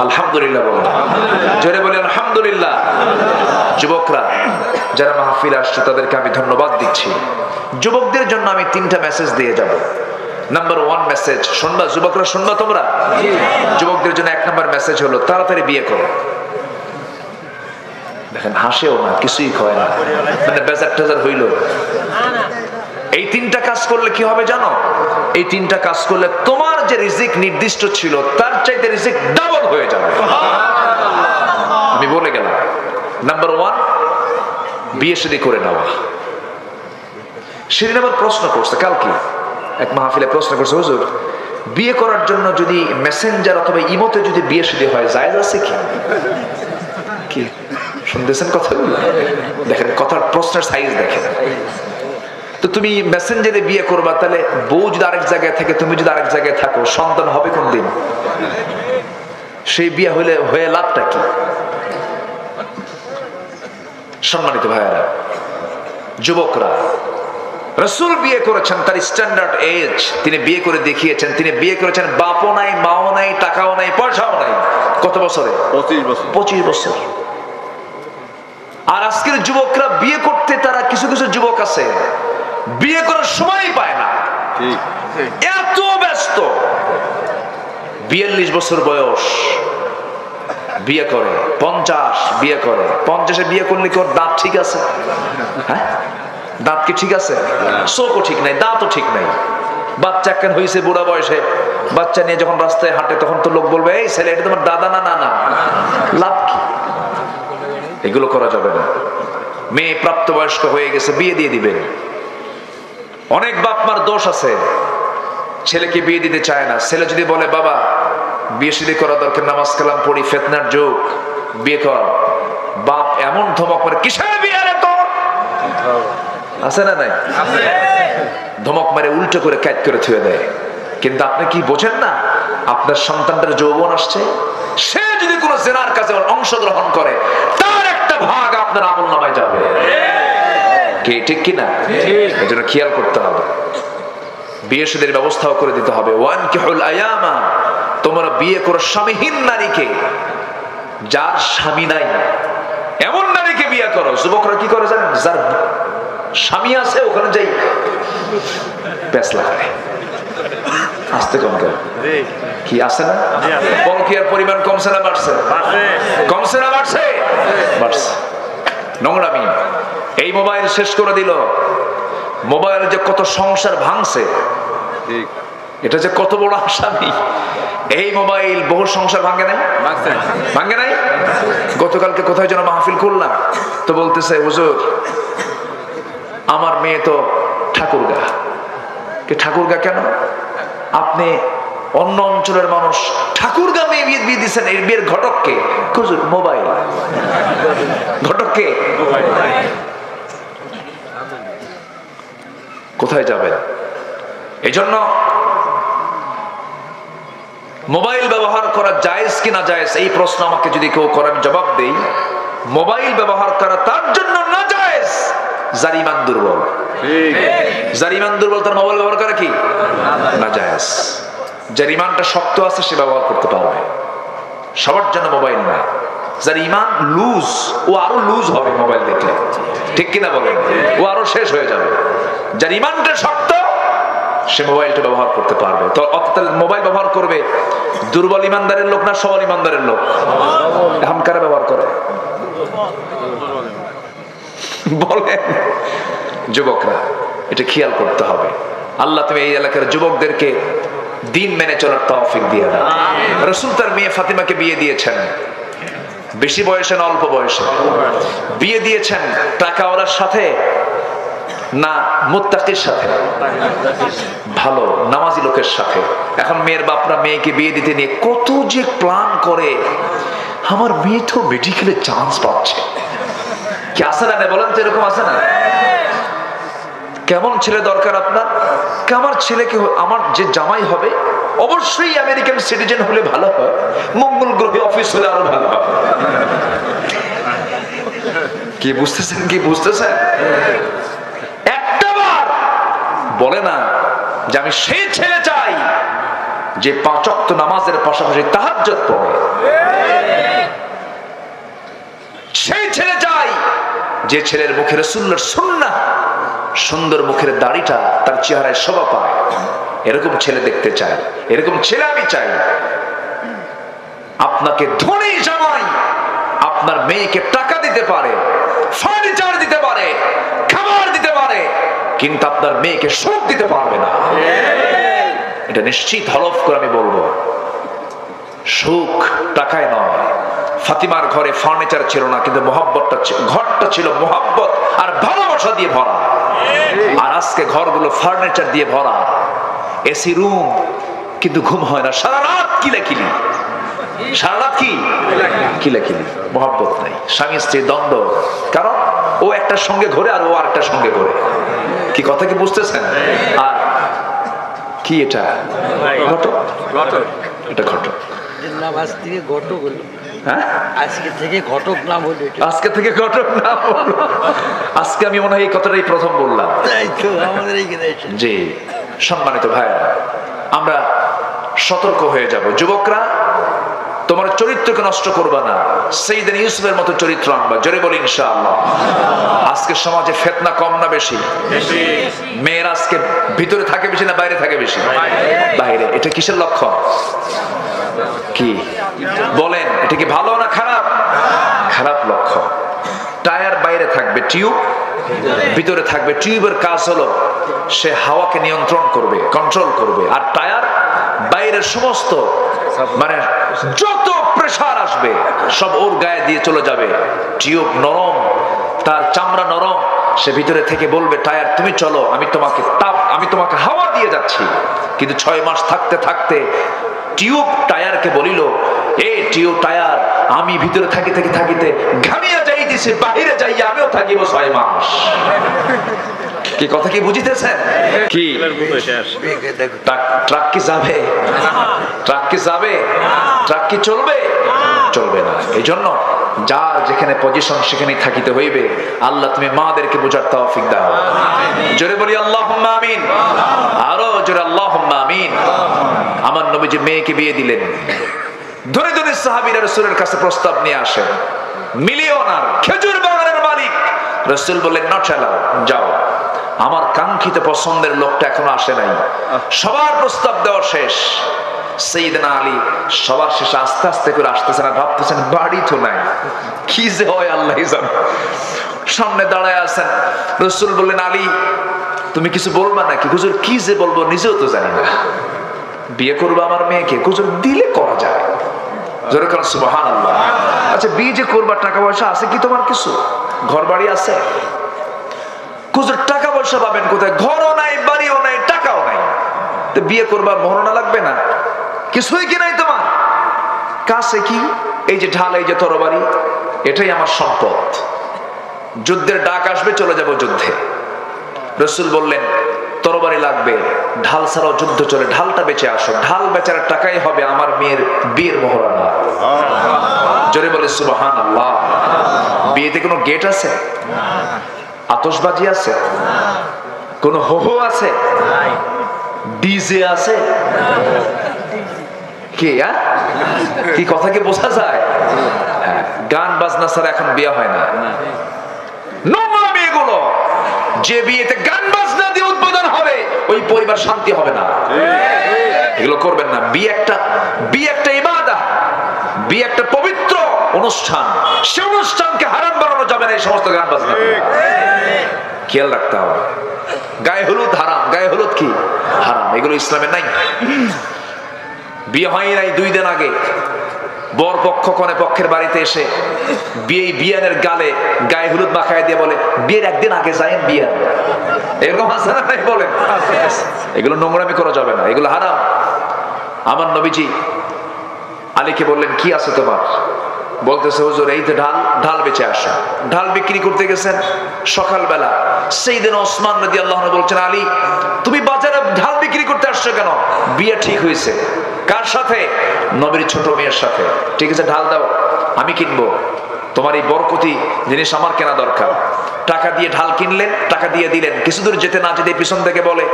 আলহামদুলিল্লাহ বলেন, জোরে বলেন আলহামদুলিল্লাহ। যুবকরা যারা মাহফিল আসছে তাদেরকে আমি ধন্যবাদ দিচ্ছি। যুবকদের জন্য আমি 3টা মেসেজ দিয়ে যাব। নাম্বার 1 মেসেজ শুনবা, যুবকরা শুনবা তোমরা? যুবকদের জন্য 1 নম্বর মেসেজ হলো, তাড়াতাড়ি বিয়ে করো। দেখেন হাসেও না, কিছুই কয় না, মানে বেজার টেজার হইল। এই 3টা কাজ করলে কি হবে জানো? এই 3টা কাজ করলে তোমার যে রিজিক নির্দিষ্ট ছিল তার চাইতে রিজিক ডাবল হয়ে যাবে। আমি বলে গেলাম, নাম্বার 1 বিয়ে শাদী করে নেওয়া। সেদিন আবার প্রশ্ন করছে, কালকে এক মাহফিলে প্রশ্ন করছে, হুজুর বিয়ে করার জন্য যদি মেসেঞ্জার অথবা ইমোতে যদি বিয়ে শাদী হয় জায়েজ আছে কি? কি শুনতেছেন কথাগুলো? দেখেন কথার প্রশ্নের সাইজ দেখেন। তো তুমি মেসেঞ্জারে বিয়ে করবা, তাহলে বউ যদি আরেক জায়গায় থাকে, তুমি যদি আরেক জায়গায় থাকো, সন্তান হবে কোন দিন? সেই বিয়ে হয়ে লাভটা কি? সম্মানিত ভাইয়েরা, যুবকরা, রাসূল বিয়ে করেছেন তার স্ট্যান্ডার্ড এজ, তিনি বিয়ে করে দেখিয়েছেন। তিনি বিয়ে করেছেন বাপও নাই, মাও নাই, টাকাও নাই, পয়সাও নাই। কত বছরে?
25 বছর।
25 বছর। আর আজকের যুবকরা বিয়ে করতে, তারা কিছু কিছু যুবক আছে বিয়ে করার সময়ই পায় না,
ঠিক
এত ব্যস্ত। 42 বছর বয়স বিয়ে করে, 50 বিয়ে করে। 50-এ বিয়ে করলে কি ওর দাঁত ঠিক আছে? হ্যাঁ, দাঁত কি ঠিক আছে? চোখও ঠিক নাই, দাঁতও ঠিক নাই। বাচ্চা কেন হয়েছে বুড়া বয়সে, বাচ্চা নিয়ে যখন রাস্তায় হাঁটে তখন তো লোক বলবে, এই ছেলে এটা তোমার দাদা না? না, লাভ কি? এগুলো করা যাবে না। মেয়ে প্রাপ্তবয়স্ক হয়ে গেছে, বিয়ে দিয়ে দিবেন। অনেক বাপ মার দোষ আছে, ছেলেকে বিয়ে দিতে চায় না। ছেলে যদি বলে, বাবা বিয়ে শাদী করা দরকার, নামাজ কালাম পড়ি, ফিতনার যুগ, বিয়ে কর, বাপ এমন ধমক মারে, কিসের বিয়ে রে তোর? আছে না নাই? ধমক মারে উল্টো করে ক্যাচ করে থুয়ে দেয়। কিন্তু আপনি কি বোঝেন না, আপনার সন্তানটার যৌবন আসছে, সে যদি কোনো জেনার কাজে অংশগ্রহণ করে, তার একটা ভাগ আপনার আমলনামায় যাবে। কি ঠিক কিনা? এজন্য খেয়াল করতে হবে, বিয়ে শাদীর ব্যবস্থাও করে দিতে হবে। ওয়ানকিহুল আয়ামা, তোমরা বিয়ে করো স্বামীহীন নারীকে, যার স্বামী নাই এমন নারীকে বিয়ে করো। যুবকরা কি করে জানেন? যার স্বামী আছে ওখানে যাই প্যাঁচ লাগায়। আসতে কম কেন? কি আছে না? পরকীয়ার পরিমাণ কমছে না বাড়ছে? কমছে না বাড়ছে? বাড়ছে। নোংরামি। এই মোবাইল শেষ করে দিল। মোবাইল যে কত সংসার ভাঙছে,
ঠিক
এটা যে কত বড় আসামি। এই মোবাইল বহু সংসার ভাঙে নাই? ভাঙে নাই? গতকালকে কোথায় যেন মাহফিল করলাম, তো বলতেছে, হুজুর আমার মেয়ে তো ঠাকুরগা। ঠাকুরগা কেন? আপনি অন্য অঞ্চলের মানুষ, ঠাকুরগা মেয়ে বিয়ে দিচ্ছেন, এর বিয়ের ঘটককে? হুজুর মোবাইল। ঘটককে? কোথায় যাবেন? এই জন্য মোবাইল ব্যবহার করা জায়েজ কি না জায়েজ, এই প্রশ্ন আমাকে যদি কেউ করে, আমি জবাব দেই, মোবাইল ব্যবহার করা তার জন্য না জায়েজ যার ঈমান দুর্বল। যার ঈমান দুর্বল তার মোবাইল ব্যবহার করা কি না জায়েজ। যার ঈমানটা শক্ত আছে সে ব্যবহার করতে পারবে। সবার জন্য মোবাইল না। যার ইমান লুজ, ও আরো লুজ হবে মোবাইল দেখলে, ঠিক কিনা বলেন? ও আরো শেষ হয়ে যাবে। যার ইমানটা শক্ত, সে মোবাইলটা ব্যবহার করতে পারবে। তো অর্থাৎ মোবাইল ব্যবহার করবে দুর্বল ইমানদারের লোক না সবল ইমানদারের লোক? এখন কারা ব্যবহার করে বলেন? যুবকরা, এটা খেয়াল করতে হবে। আল্লাহ তুমি এই এলাকার যুবকদেরকে দিন মেনে চলার তৌফিক দিয়ে দাও। রাসূল তার মেয়ে ফাতিমাকে বিয়ে দিয়েছেন, বেশি বয়সে না অল্প বয়সে বিয়ে দিয়েছেন? টাকাওয়ালার সাথে না মুত্তাকির সাথে? ভালো নামাজি লোকের সাথে। এখন মেয়ের বাপরা মেয়েকে বিয়ে দিতে নিয়ে কত যে প্ল্যান করে। আমার মেয়ে তো মেডিকেলে চান্স পাচ্ছে, কি আছে না? বলেন তো, এরকম আছে না? কেমন ছেলে দরকার আপনার? আমার ছেলেকে, আমার যে জামাই হবে অবশ্যই আমেরিকান সিটিজেন হলে ভালো হয়, মঙ্গল গ্রহে অফিস হলে আরো ভালো হয়। কি বুঝতেছেন? কি বুঝতেছেন? একটাবার বলে না যে আমি সেই ছেলে চাই যে 5 ওয়াক্ত নামাজের পাশাপাশি তাহাজ্জুদ পড়ে। সেই ছেলে চাই যে ছেলের মুখে রাসূলের সুন্নাহ, সুন্দর মুখের দাড়িটা তার চেহারায় শোভা পায়। এরকম ছেলে দেখতে চাই, এরকম ছেলে আমি চাই। আপনাকে ধনী জামাই আপনার মেয়েকে টাকা দিতে পারে, ফার্নিচার দিতে পারে, খাবার দিতে পারে, কিন্তু আপনার মেয়েকে সুখ দিতে পারবে না। এটা নিশ্চিত হলফ করে আমি বলবো। সুখ টাকায় নয়। ফাতিমার ঘরে ফার্নিচার ছিল না, কিন্তু মোহাব্বতটা, ঘরটা ছিল মোহাব্বত আর ভালোবাসা দিয়ে ভরা। আর আজকে ঘরগুলো ফার্নিচার দিয়ে ভরা, এসি রুম, কিন্তু ঘুম হয় না, সারা রাত কিলাকিলি। সারা রাত কি কিলাকিলি, মোহাব্বত নাই, স্বামী স্ত্রী দ্বন্দ্ব। কারণ ও একটার সঙ্গে ঘোরে আর ও আরেকটার সঙ্গে ঘোরে। কি কথা কি বুঝতেছেন? আর কি এটা ঘটক, এটা ঘটক।
আজকে থেকে ঘটক নাম হলো,
আজকে থেকে ঘটক নাম হলো। আজকে আমি মনে হয় এই কথাটাই প্রথম বললাম। জি সম্মানিত ভাইরা, আমরা সতর্ক হয়ে যাব। যুবকরা, তোমার চরিত্রকে নষ্ট করবা না, সাইয়েদনা ইউসুফের মতো চরিত্র আনবা। জোরে বলি ইনশাআল্লাহ। আজকে সমাজে ফিতনা কম না বেশি? মেয়েরা আজকে ভিতরে থাকে বেশি না বাইরে থাকে বেশি? বাইরে। এটা কিসের লক্ষণ? কি বলেন? এটা কি ভালো না খারাপ? খারাপ লক্ষণ। টায়ার বাইরে থাকবে, টিউব ভিতরে থাকবে। টিউবের কাজ হলো সে হাওয়াকে নিয়ন্ত্রণ করবে, কন্ট্রোল করবে। আর টায়ার বাইরের সমস্ত, মানে যত প্রেসার আসবে সব ওর গায়ে দিয়ে চলে যাবে। টিউব নরম, তার চামড়া নরম, সে ভিতরে থেকে বলবে টায়ার তুমি চলো, আমি তোমাকে হাওয়া দিয়ে যাচ্ছি। কিন্তু 6 মাস থাকতে থাকতে টিউব টায়ারকে বলিল, এ টিউব টায়ার, আমি ভিতরে থাকিতে ঘামিয়া যাইতেছি, বাহিরে যাইয়া আমিও থাকিব 6 মাস। কি কথা কি বুঝিতেছেন? কি ট্রাক কি যাবে? ট্রাক কি যাবে? ট্রাক কি চলবে? চলবে না। এই জন্য যার যেখানে পজিশন সেখানে থাকিতে হইবে। আল্লাহ তুমি মাদেরকে বোঝার তৌফিক দাও। জোরে বলি আল্লাহুম্মা আমিন। আরো জোরে আল্লাহুম্মা আমিন। আমার নবীজি মেয়েকে বিয়ে দিলেন। ধরে ধরে সাহাবীরা রাসূলের কাছে প্রস্তাব নিয়ে আসেন। মিলিয়নার, খেজুর বাগানের মালিক। রাসূল বললেন নট অ্যালাউ, যাও। আমার কাঙ্ক্ষিত পছন্দের লোকটা এখনো আসে নাই। সবার প্রস্তাব দেওয়া শেষ। সাইয়েদনা আলী সবার শেষে আস্তে আস্তে করে আসতেছেন আর ভাবতেছেন বাড়ি তো নাই, কি যে হয় আল্লাহই জানে। সামনে দাঁড়ায় আছেন। রাসূল বললেন আলী তুমি কিছু বলবা নাকি? হুজুর কি যে বলবো নিজেও তো জানি না। বিয়ে করবো আমার মেয়েকে? হুজুর দিলে করা যায়। জোরে বলেন সুবহানাল্লাহ। আচ্ছা বিয়ে যে করবা, টাকা পয়সা আছে কি তোমার? কিছু ঘর বাড়ি আছে? হুজুর টাকা পয়সা পাবেন কোথায়? ঘরও নাই, বাড়িও নাই, টাকাও নাই। তো বিয়ে করবার মহরণা লাগবে না? কিছুই কি নাই তোমার কাছে? কি এই যে ঢাল, এই যে তরবারি, এটাই আমার সম্পদ। যুদ্ধের ডাক আসবে, চলে যাব যুদ্ধে। রাসূল বললেন তরবারি লাগবে, ঢাল ছাড়াও যুদ্ধ চলে, ঢালটা বেচে আসো। ঢাল বেচার টাকাই হবে আমার মেয়ের বিয়ের মহরণা। জোরে বলে সুবহানাল্লাহ। বিয়েতে কোনো গেট আছে? আতশবাজি আছে? কোন হো আছে? ডিজে আছে? কি কি কথা কি বোঝা যায়? গান বাজনা ছাড়া এখন বিয়ে হয় না। নোংরা মেয়েগুলো, যে বিয়েতে গান বাজনা দিয়ে উদ্বোধন হবে ওই পরিবার শান্তি হবে না। এগুলো করবেন না। বিয়ে একটা ইবাদত, বিয়ে একটা পবিত্র অনুষ্ঠান, সে অনুষ্ঠানকে হারাম বানানো যাবে না এই সমস্ত গান বাজনা। খেয়াল রাখতে হবে। গায়ে হলুদ হারাম, গায়ে হলুদ কি হারাম, এগুলো ইসলামে নাই। বিয়ে হয় নাই 2 দিন আগে বর পক্ষ কনে পক্ষের বাড়িতে এসে বিয়ানের গালে গায়ে হলুদ মাখায় দিয়ে বলে বিয়ের 1 দিন আগে যায়েন বিয়ান, এরকম আছে না নাই বলেন? এগুলো নোংরামি করা যাবে না, এগুলো হারাম। আমার নবীজি আলীকে বললেন কি আছে তোমার? বলতেছে হুজুর এই তো ঢাল বেচে আসো। ঢাল বিক্রি করতে গেছেন সকালবেলা। সেইদিন ওসমান রাদিয়াল্লাহু আনহু বলছেন আলী তুমি বাজারে ঢাল বিক্রি করতে আসছো কেন? বিয়ে ঠিক হয়েছে। কার সাথে? নবীর ছোট মেয়ের সাথে। ঠিক আছে ঢাল দাও, আমি কিনবো, তোমার এই বরকতি জিনিস আমার কেনা দরকার। টাকা দিয়ে ঢাল কিনলেন, টাকা দিয়ে দিলেন। কিছু দূর যেতে না যেতে পিছন থেকে বলে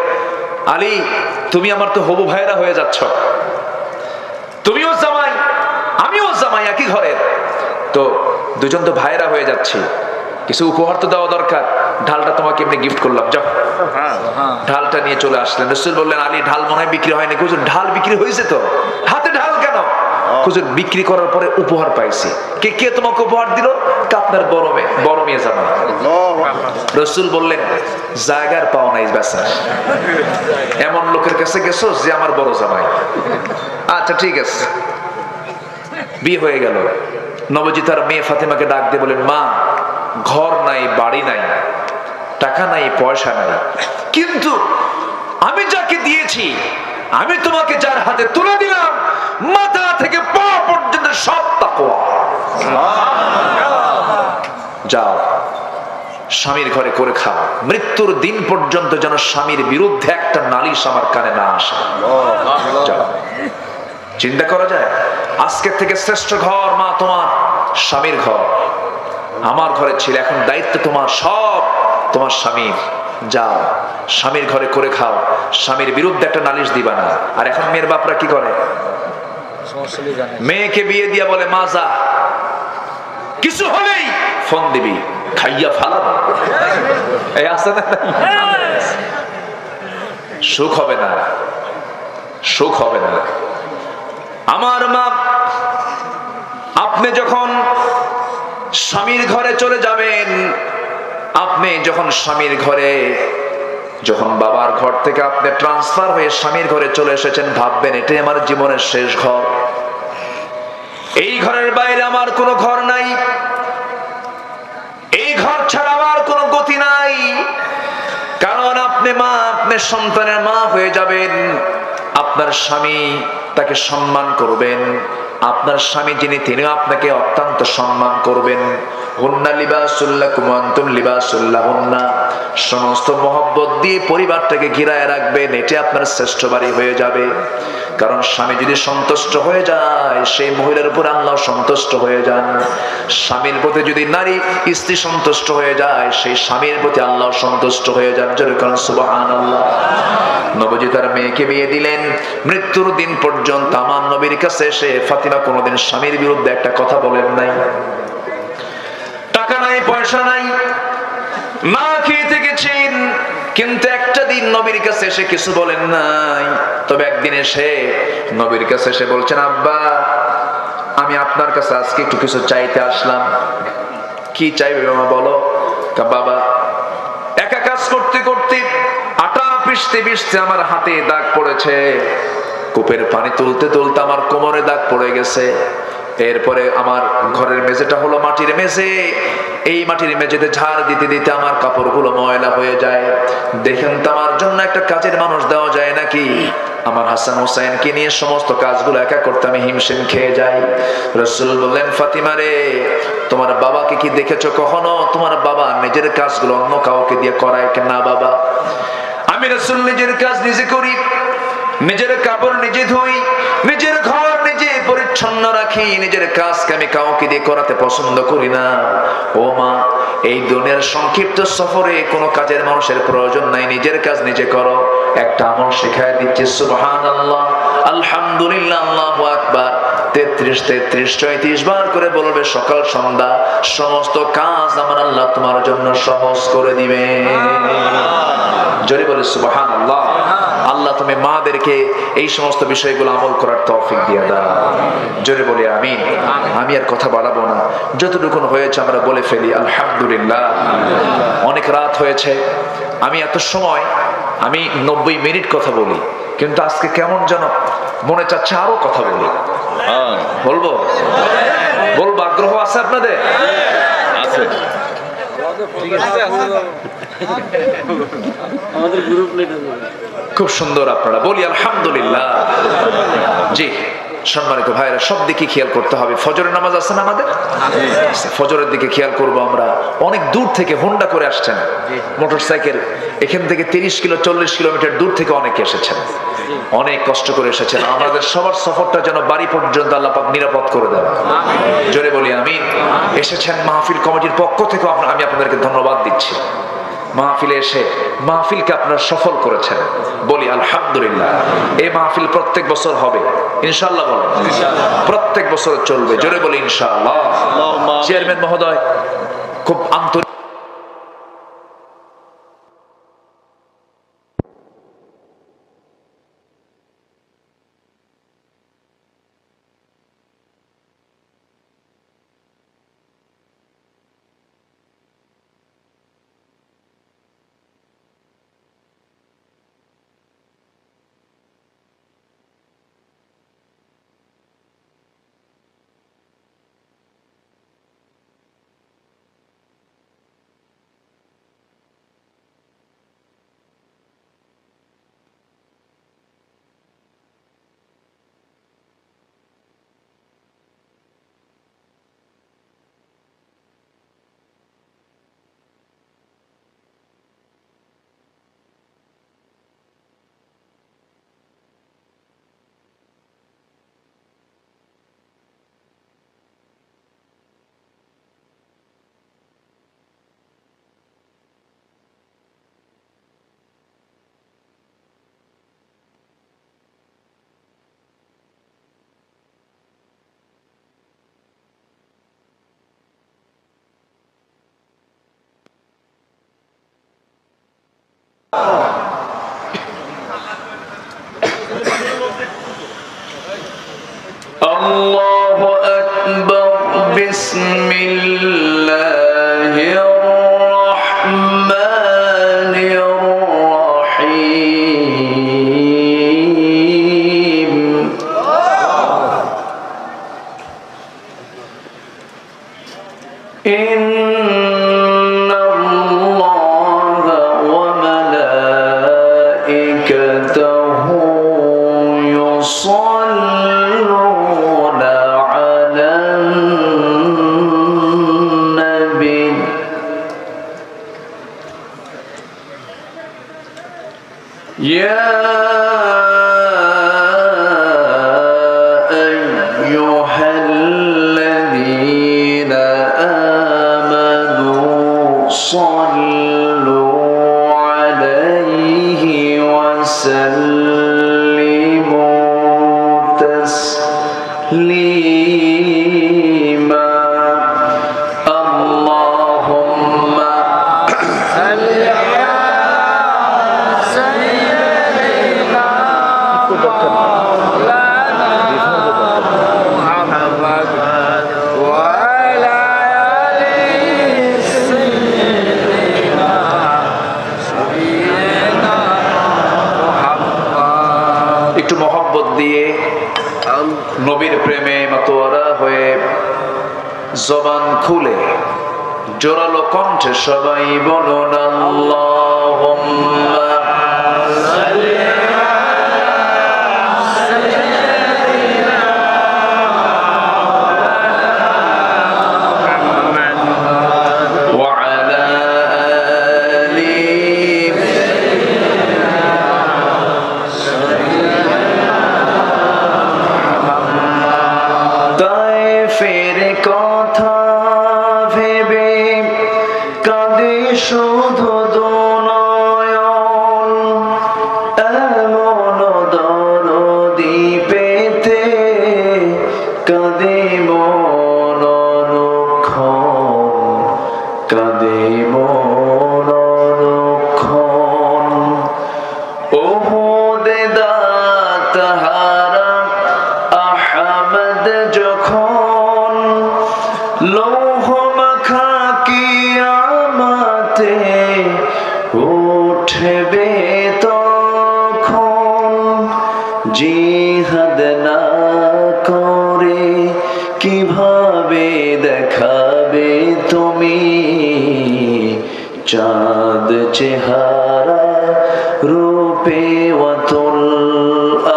আলী তুমি আমার তো হবু ভাইরা হয়ে যাচ্ছ, তুমিও জামাই আমিও জামাই একই ঘরের, তো দুজন তো ভাইরা হয়ে যাচ্ছি, কিছু উপহার তো দেওয়া দরকার। ঢালটা তোমাকে এমনি গিফট করলাম, যাও। ঢালটা নিয়ে চলে আসলেন। রাসূল বললেন আলী ঢাল মনে হয় বিক্রি হয়নি। হুজুর ঢাল বিক্রি হয়েছে তো, হাতে ঢাল কেন? হুজুর বিক্রি করার পরে উপহার পাইছি। কে তোমাকে উপহার দিল? আপনার বড় মেয়ে জামাই। রাসূল বললেন জায়গার পাও নাই বেচা, এমন লোকের কাছে গেছো যে আমার বড় জামাই। আচ্ছা ঠিক আছে, বিয়ে হয়ে গেল। নবজি তার মেয়ে ফাতেমাকে ডাক দিয়ে বলেন মা ঘর নাই, বাড়ি নাই, টাকা নাই, পয়সা নাই, কিন্তু আমি যাকে দিয়েছি, আমি তোমাকে যার হাতে তুলে দিলাম মাথা থেকে পা পর্যন্ত সব তাকওয়া। যাও স্বামীর ঘরে করে খাও, মৃত্যুর দিন পর্যন্ত যেন স্বামীর বিরুদ্ধে একটা নালিশ আমার কানে না আসে। যাও। চিন্তা করা যায়? আজকের থেকে শ্রেষ্ঠ ঘর মা তোমার স্বামীর ঘর। আমার ঘরে ছিল, এখন দায়িত্ব তোমার, সব তোমার স্বামীর। যাও স্বামীর ঘরে করে খাও, স্বামীর বিরুদ্ধে একটা নালিশ দিবা না। আর এখন মেয়ের বাপরা কি করে? মেয়েকে বিয়ে দিয়া বলে মা যা, কিছু হলেই ফোন দিবি, খাইয়া ফালাবো। এই আছে না? সুখ হবে না, সুখ হবে না। আমার মা, আপনি যখন স্বামীর ঘরে চলে যাবেন, আপনি যখন স্বামীর ঘরে, যখন বাবার ঘর থেকে আপনি ট্রান্সফার হয়ে স্বামীর ঘরে চলে এসেছেন, ভাববেন এটাই আমার জীবনের শেষ ঘর। এই ঘরের বাইরে আমার কোনো ঘর নাই, এই ঘর ছাড়া আমার কোনো গতি নাই। কারণ আপনি মা, আপনি সন্তানের মা হয়ে যাবেন। আপনার স্বামী, তাকে সম্মান করবেন। আপনার স্বামী যিনি, তিনিও আপনাকে অত্যন্ত সম্মান করবেন। হুন্না লিবাসুল লাকুম ওয়া আনতুম লিবাসুল লাহুন্না। সমস্ত মহব্বত দিয়ে পরিবারটাকে ঘিরায় রাখবেন, এটা আপনার শ্রেষ্ঠ বাড়ি হয়ে যাবে। কারণ স্বামী যদি সন্তুষ্ট হয়ে যায়, সেই মহিলার উপর আল্লাহ সন্তুষ্ট হয়ে যান। স্বামীর প্রতি যদি নারী, স্ত্রী সন্তুষ্ট হয়ে যায়, সেই স্বামীর প্রতি আল্লাহ সন্তুষ্ট হয়ে যান। জোরে বলুন সুবহানাল্লাহ। নবজি তার মেয়েকে বিয়ে দিলেন। মৃত্যুর দিন পর্যন্ত আমার নবীর কাছে এসে ফাতিমা কোনোদিন স্বামীর বিরুদ্ধে একটা কথা বলেন নাই। টাকা নাই, পয়সা নাই, মা খেয়ে থেকেছেন, কিন্তু একটা দিন নবীর কাছে এসে কিছু বলেন নাই। তবে একদিন এসে নবীর কাছে এসে বলছেন আব্বা আমি আপনার কাছে আজকে একটু কিছু চাইতে আসলাম। কি চাইবে মামা বলো? বাবা একা কাজ করতে করতে, আটা পিষতে পিষতে আমার হাতে দাগ পড়েছে, কূপের পানি তুলতে তুলতে আমার কোমরে দাগ পড়ে গেছে। এরপরে আমার ঘরের মেঝেটা হলো মাটির মেঝে, এই মাটির মেঝেতে ঝাড় দিতে দিতে আমার কাপড়গুলো ময়লা হয়ে যায়। দেখেন তো আমার জন্য একটা কাজের মানুষ দেওয়া যায় নাকি? আমার হাসান হোসেনকে নিয়ে সমস্ত কাজগুলো একা করতে আমি হিমশিম খেয়ে যাই। রাসূল বললেন ফাতিমা রে, তোমার বাবাকে কি দেখেছো কখনো? তোমার বাবা নিজের কাজগুলো অন্য কাউকে দিয়ে করায় না বাবা। আমি রাসূল নিজের কাজ নিজে করি, নিজের কাপড় নিজে ধুই, নিজের ঘর নিজে পরিচ্ছন্ন রাখি, নিজের কাজকে আমি কাউকে দিয়ে করাতে পছন্দ করি না। ও মা, এই দুনিয়ার সংক্ষিপ্ত সফরে কোনো কাজের মানুষের প্রয়োজন নাই, নিজের কাজ নিজে করো। একটা আমল শেখায় দিচ্ছে, সুবহানাল্লাহ, আলহামদুলিল্লাহ, আল্লাহু আকবার। 33 33 34 বার করে বলবে সকাল সন্ধ্যা সমস্ত কাজ আমার আল্লাহ তোমার জন্য সহজ করে দিবে। জোরে বলে সুবহানাল্লাহ। আল্লাহ তুমি মাদেরকে এই সমস্ত বিষয়গুলো আমল করার তৌফিক দিয়ে দাও। জোরে বলি আমিন। আমি আর কথা বাড়াবো না, যতটুকু হয়েছে আমরা বলে ফেলি আলহামদুলিল্লাহ। অনেক রাত হয়েছে, আমি এত সময় 90 মিনিট কথা বলি, কিন্তু আজকে কেমন যেন মনে চাচ্ছে আরো কথা বলি। বলবো আগ্রহ আছে আপনাদের?
আছে।
আমাদের গ্রুপ লিডার
খুব সুন্দর আপনারা বলি আলহামদুলিল্লাহ। জি সম্মানিত ভাইরা, সব দিকে খেয়াল করতে হবে। ফজরের নামাজ আছে না আমাদের? ফজরের দিকে খেয়াল করব। আমরা অনেক দূর থেকে হোন্ডা করে আসছেন, মোটরসাইকেল, এখান থেকে 30 কিলো 40 কিলোমিটার দূর থেকে অনেকে এসেছেন, অনেক কষ্ট করে এসেছেন। আমাদের সবার সফরটা যেন বাড়ি পর্যন্ত আল্লাহ পাক নিরাপদ করে দেন। জোরে বলি আমিন। এসেছেন মাহফিল কমিটির পক্ষ থেকে আমি আপনাদেরকে ধন্যবাদ দিচ্ছি। মাহফিলে এসে মাহফিলকে আপনারা সফল করেছেন, বলি আলহামদুলিল্লাহ। এই মাহফিল প্রত্যেক বছর হবে ইনশাআল্লাহ, বলেন প্রত্যেক বছর চলবে। জোরে বলি ইনশাআল্লাহ। চেয়ারম্যান মহোদয় খুব আন্তরিক আল্লাহু আকবার। বিসমিল্লাহির রহমানির রহিম। ইন্নাল্লাহা ওয়া মালাইকাতাহু ইউসাল্লুনা আলান নবী। ইয়া আইয়ুহাল্লাযীনা আমানু সাল্লু আলাইহি ওয়া সাল্লিমু তাসলিমা। আল্লাহুম্মা সাল্লি আলা সাইয়্যিদিনা মুহাম্মাদ ওয়া আলা আলি সাইয়্যিদিনা মুহাম্মাদ। একটু মহব্বত দিয়ে নবীর প্রেমে মাতোয়ারা হয়ে জবান খুলে জোরালো কণ্ঠে সবাই বলুন আল্লাহুম্মা সাল্লি ওয়া আলা আলি তায়েফের কথা ভেবে কাঁদে শুধু দুনয়ন, এমন দরদি পেতে লৌহ মাখা কিয়ামতে উঠবে তখন, জিহাদ না করে কিভাবে দেখাবে তুমি চাঁদ চেহারা রূপে ওয়াতুল।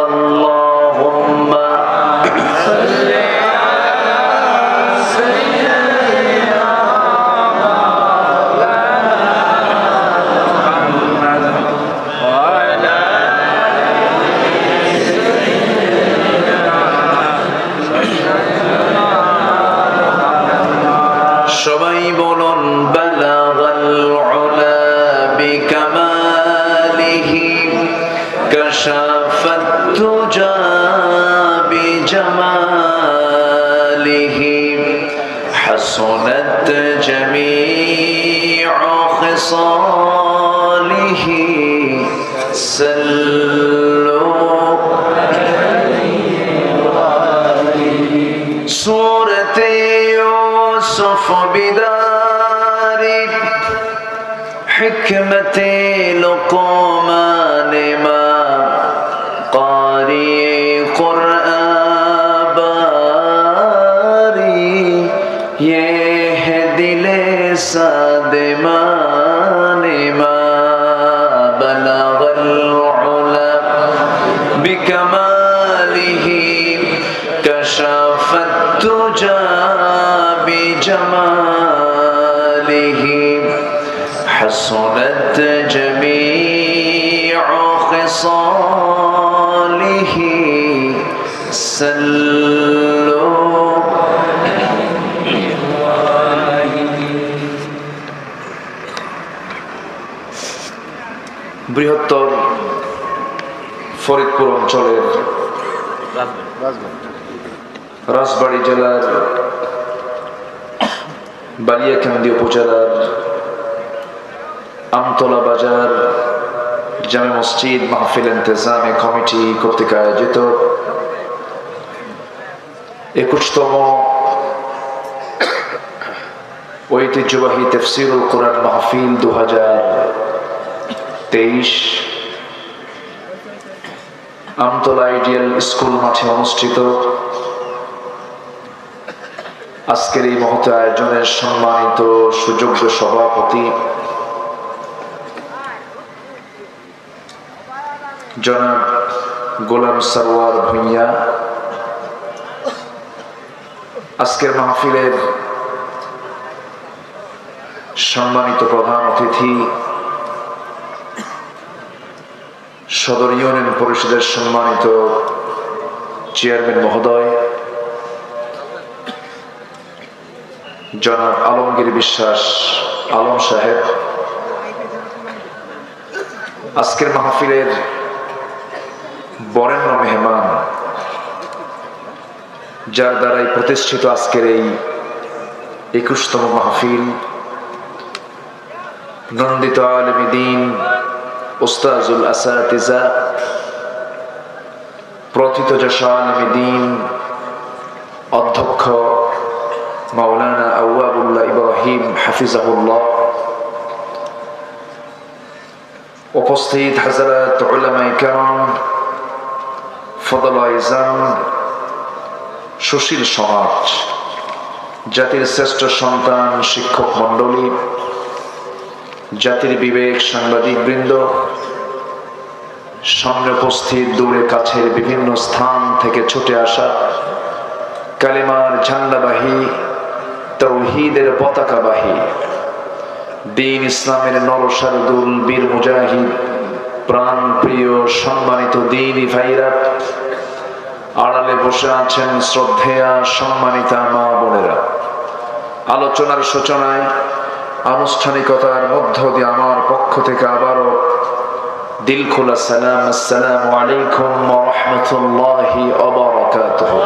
আল্লাহুম্মা সবাই বলুন বালাগাল উলা বিকামালিহি কাশাফাত তুজা বিজামালিহি হাসনাত জামিউ খিসালিহি সাল্লু সূরতে ইউসুফ বিদারি হিকমতে লুকমান ইমাম قارئ قرآن باری یہ ہے دل سادمان ما بلغ العلا بکماله کشف الدجى بجماله حسنت جميع خصاله سلوا বৃহত্তর ফরিদপুর অঞ্চলের রাজবাড়ী জেলার বালিয়াকান্দি উপজেলার আমতলা বাজার জামে মসজিদ মাহফিল ইন্তেজামে কমিটি কর্তৃক আয়োজিত 21তম ঐতিহ্যবাহী তাফসীরুল কোরআন মাহফিল 2023 আমতলা আইডিয়াল স্কুল মাঠে অনুষ্ঠিত। আজকের এই মহৎ আয়োজনের সম্মানিত সুযোগ্য সভাপতি জনাব গোলাম সরওয়ার ভূঁইয়া, আজকের মাহফিলের সম্মানিত প্রধান অতিথি সদর ইউনিয়ন পরিষদের সম্মানিত চেয়ারম্যান মহোদয় জনাব আলমগীর বিশ্বাস আলম সাহেব, আজকের মাহফিলের বরেণ্য মেহমান যার দ্বারাই প্রতিষ্ঠিত আজকের এই 21তম মাহফিল, নন্দিত আলেম দ্বীন উস্তাজুল আসাতিজা প্রথিতযশা আলেম দ্বীন অধ্যক্ষ মাওলানা আওয়াবুল্লাহ ইব্রাহিম হাফিজাহুল্লাহ, উপস্থিত হযরত উলামায়ে কেরাম, ফদলায়ে ইজাম, সুশীল সমাজ, জাতির শ্রেষ্ঠ সন্তান শিক্ষক মণ্ডলী, জাতির বিবেক সাংবাদিক বৃন্দ, সামনে উপস্থিত দূরে কাছের বিভিন্ন স্থান থেকে ছুটে আসা কালিমার ঝান্ডাবাহী, তাওহীদের পতাকাবাহী, দ্বীন ইসলামের নরসারদুল বীর মুজাহিদ, প্রাণ প্রিয় সম্মানিত দ্বীনি ভাইরা, আড়ালে বসে আছেন শ্রদ্ধেয়া সম্মানিতা মা বোনেরা, আলোচনার সূচনায় আনুষ্ঠানিকতার মধ্য দিয়ে আমার পক্ষ থেকে আবারও দিল খোলা সালাম, আসসালামু আলাইকুম ওয়া রাহমাতুল্লাহি ওয়া বারাকাতুহু।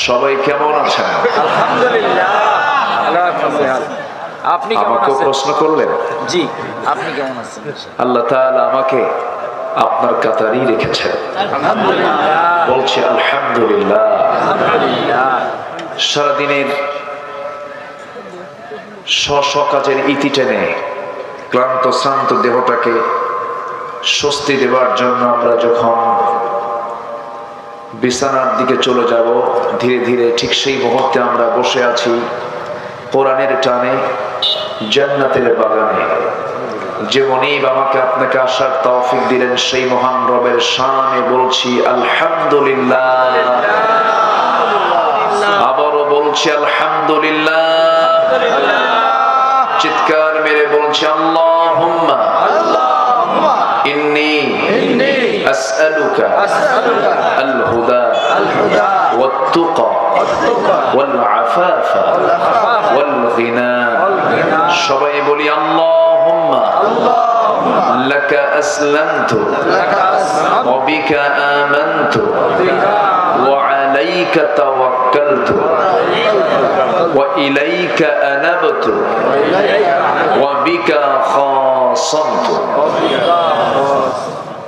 সবাই কেমন আছেন?
আলহামদুলিল্লাহ। আপনি কেমন
আমাকে
আছেন?
প্রশ্ন করলেন?
জি, আপনি কেমন আছেন?
আল্লাহ তাআলা আমাকে আপনার কাতারই রেখেছেন।
আলহামদুলিল্লাহ।
বলছি আলহামদুলিল্লাহ। সারাদিনের স্ব কাজের ইতি টেনে ক্লান্ত শ্রান্ত দেহটাকে স্বস্তি দেওয়ার জন্য আমরা যখন বিছানার দিকে চলে যাব, ধীরে ধীরে ঠিক সেই মুহূর্তে আমরা বসে আছি কোরআনের টানে জান্নাতের বাগানে। যে মনিব আমাকে আপনাকে আসার তৌফিক দিলেন, সেই মহান রবের শানে বলছি আলহামদুলিল্লাহ। আবারও বলছি আলহামদুলিল্লাহ। চিৎকার মেরে বলছি আল্লাহুম্মা ইন্নী আসআলুকা আল হুদা ওয়াত তুকা ওয়াল আফাফা ওয়াল গিনা। সবাই বলি আল্লাহুম্মা লাকা আসলামতু ওয়া বিকা আমানতু ওয়া আলাইকা তাওয়াক্কালতু ওয়া ইলাইকা আনাবতু ওয়া বিকা খাসামতু।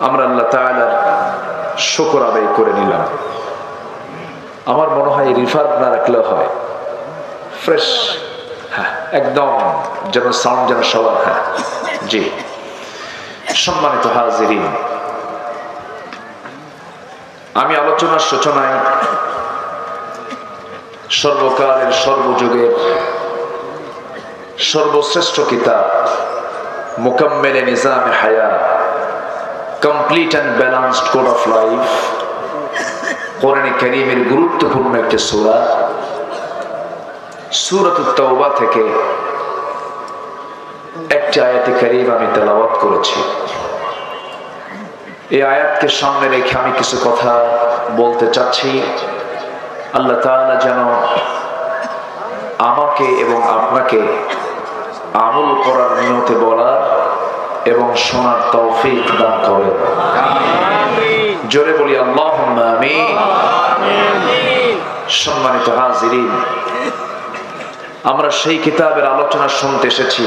আমরা আল্লাহ তাআলার শুকর আদায় করে নিলাম। আমার মনে হয় রিফাত না রাখলেও হয়, ফ্রেশ, হ্যাঁ একদম যেন সাউন্ড যেন সবার। হ্যাঁ জি, সম্মানিত হাজিরিন, আমি আলোচনার সূচনায় সর্বকালের সর্বযুগের সর্বশ্রেষ্ঠ কিতাব মুকাম্মেলে নিজামে হায়াত, complete and balanced code of life, কোরআনে কারীমের গুরুত্বপূর্ণ একটি সূরা সূরাতুত তাওবা থেকে একটি আয়াতে কারীম আমি তেলাওয়াত করেছি। এই আয়াতকে সামনে রেখে আমি কিছু কথা বলতে চাচ্ছি। আল্লাহ তাআলা যেন আমাকে এবং আপনাকে আমল করার নিয়তে বলার এবং শোনার তৌফিক দান করেন। জোরে বলি আল্লাহুম্মা আমিন। সম্মানিত হাজিরিন, আমরা সেই কিতাবের আলোচনা শুনতে এসেছি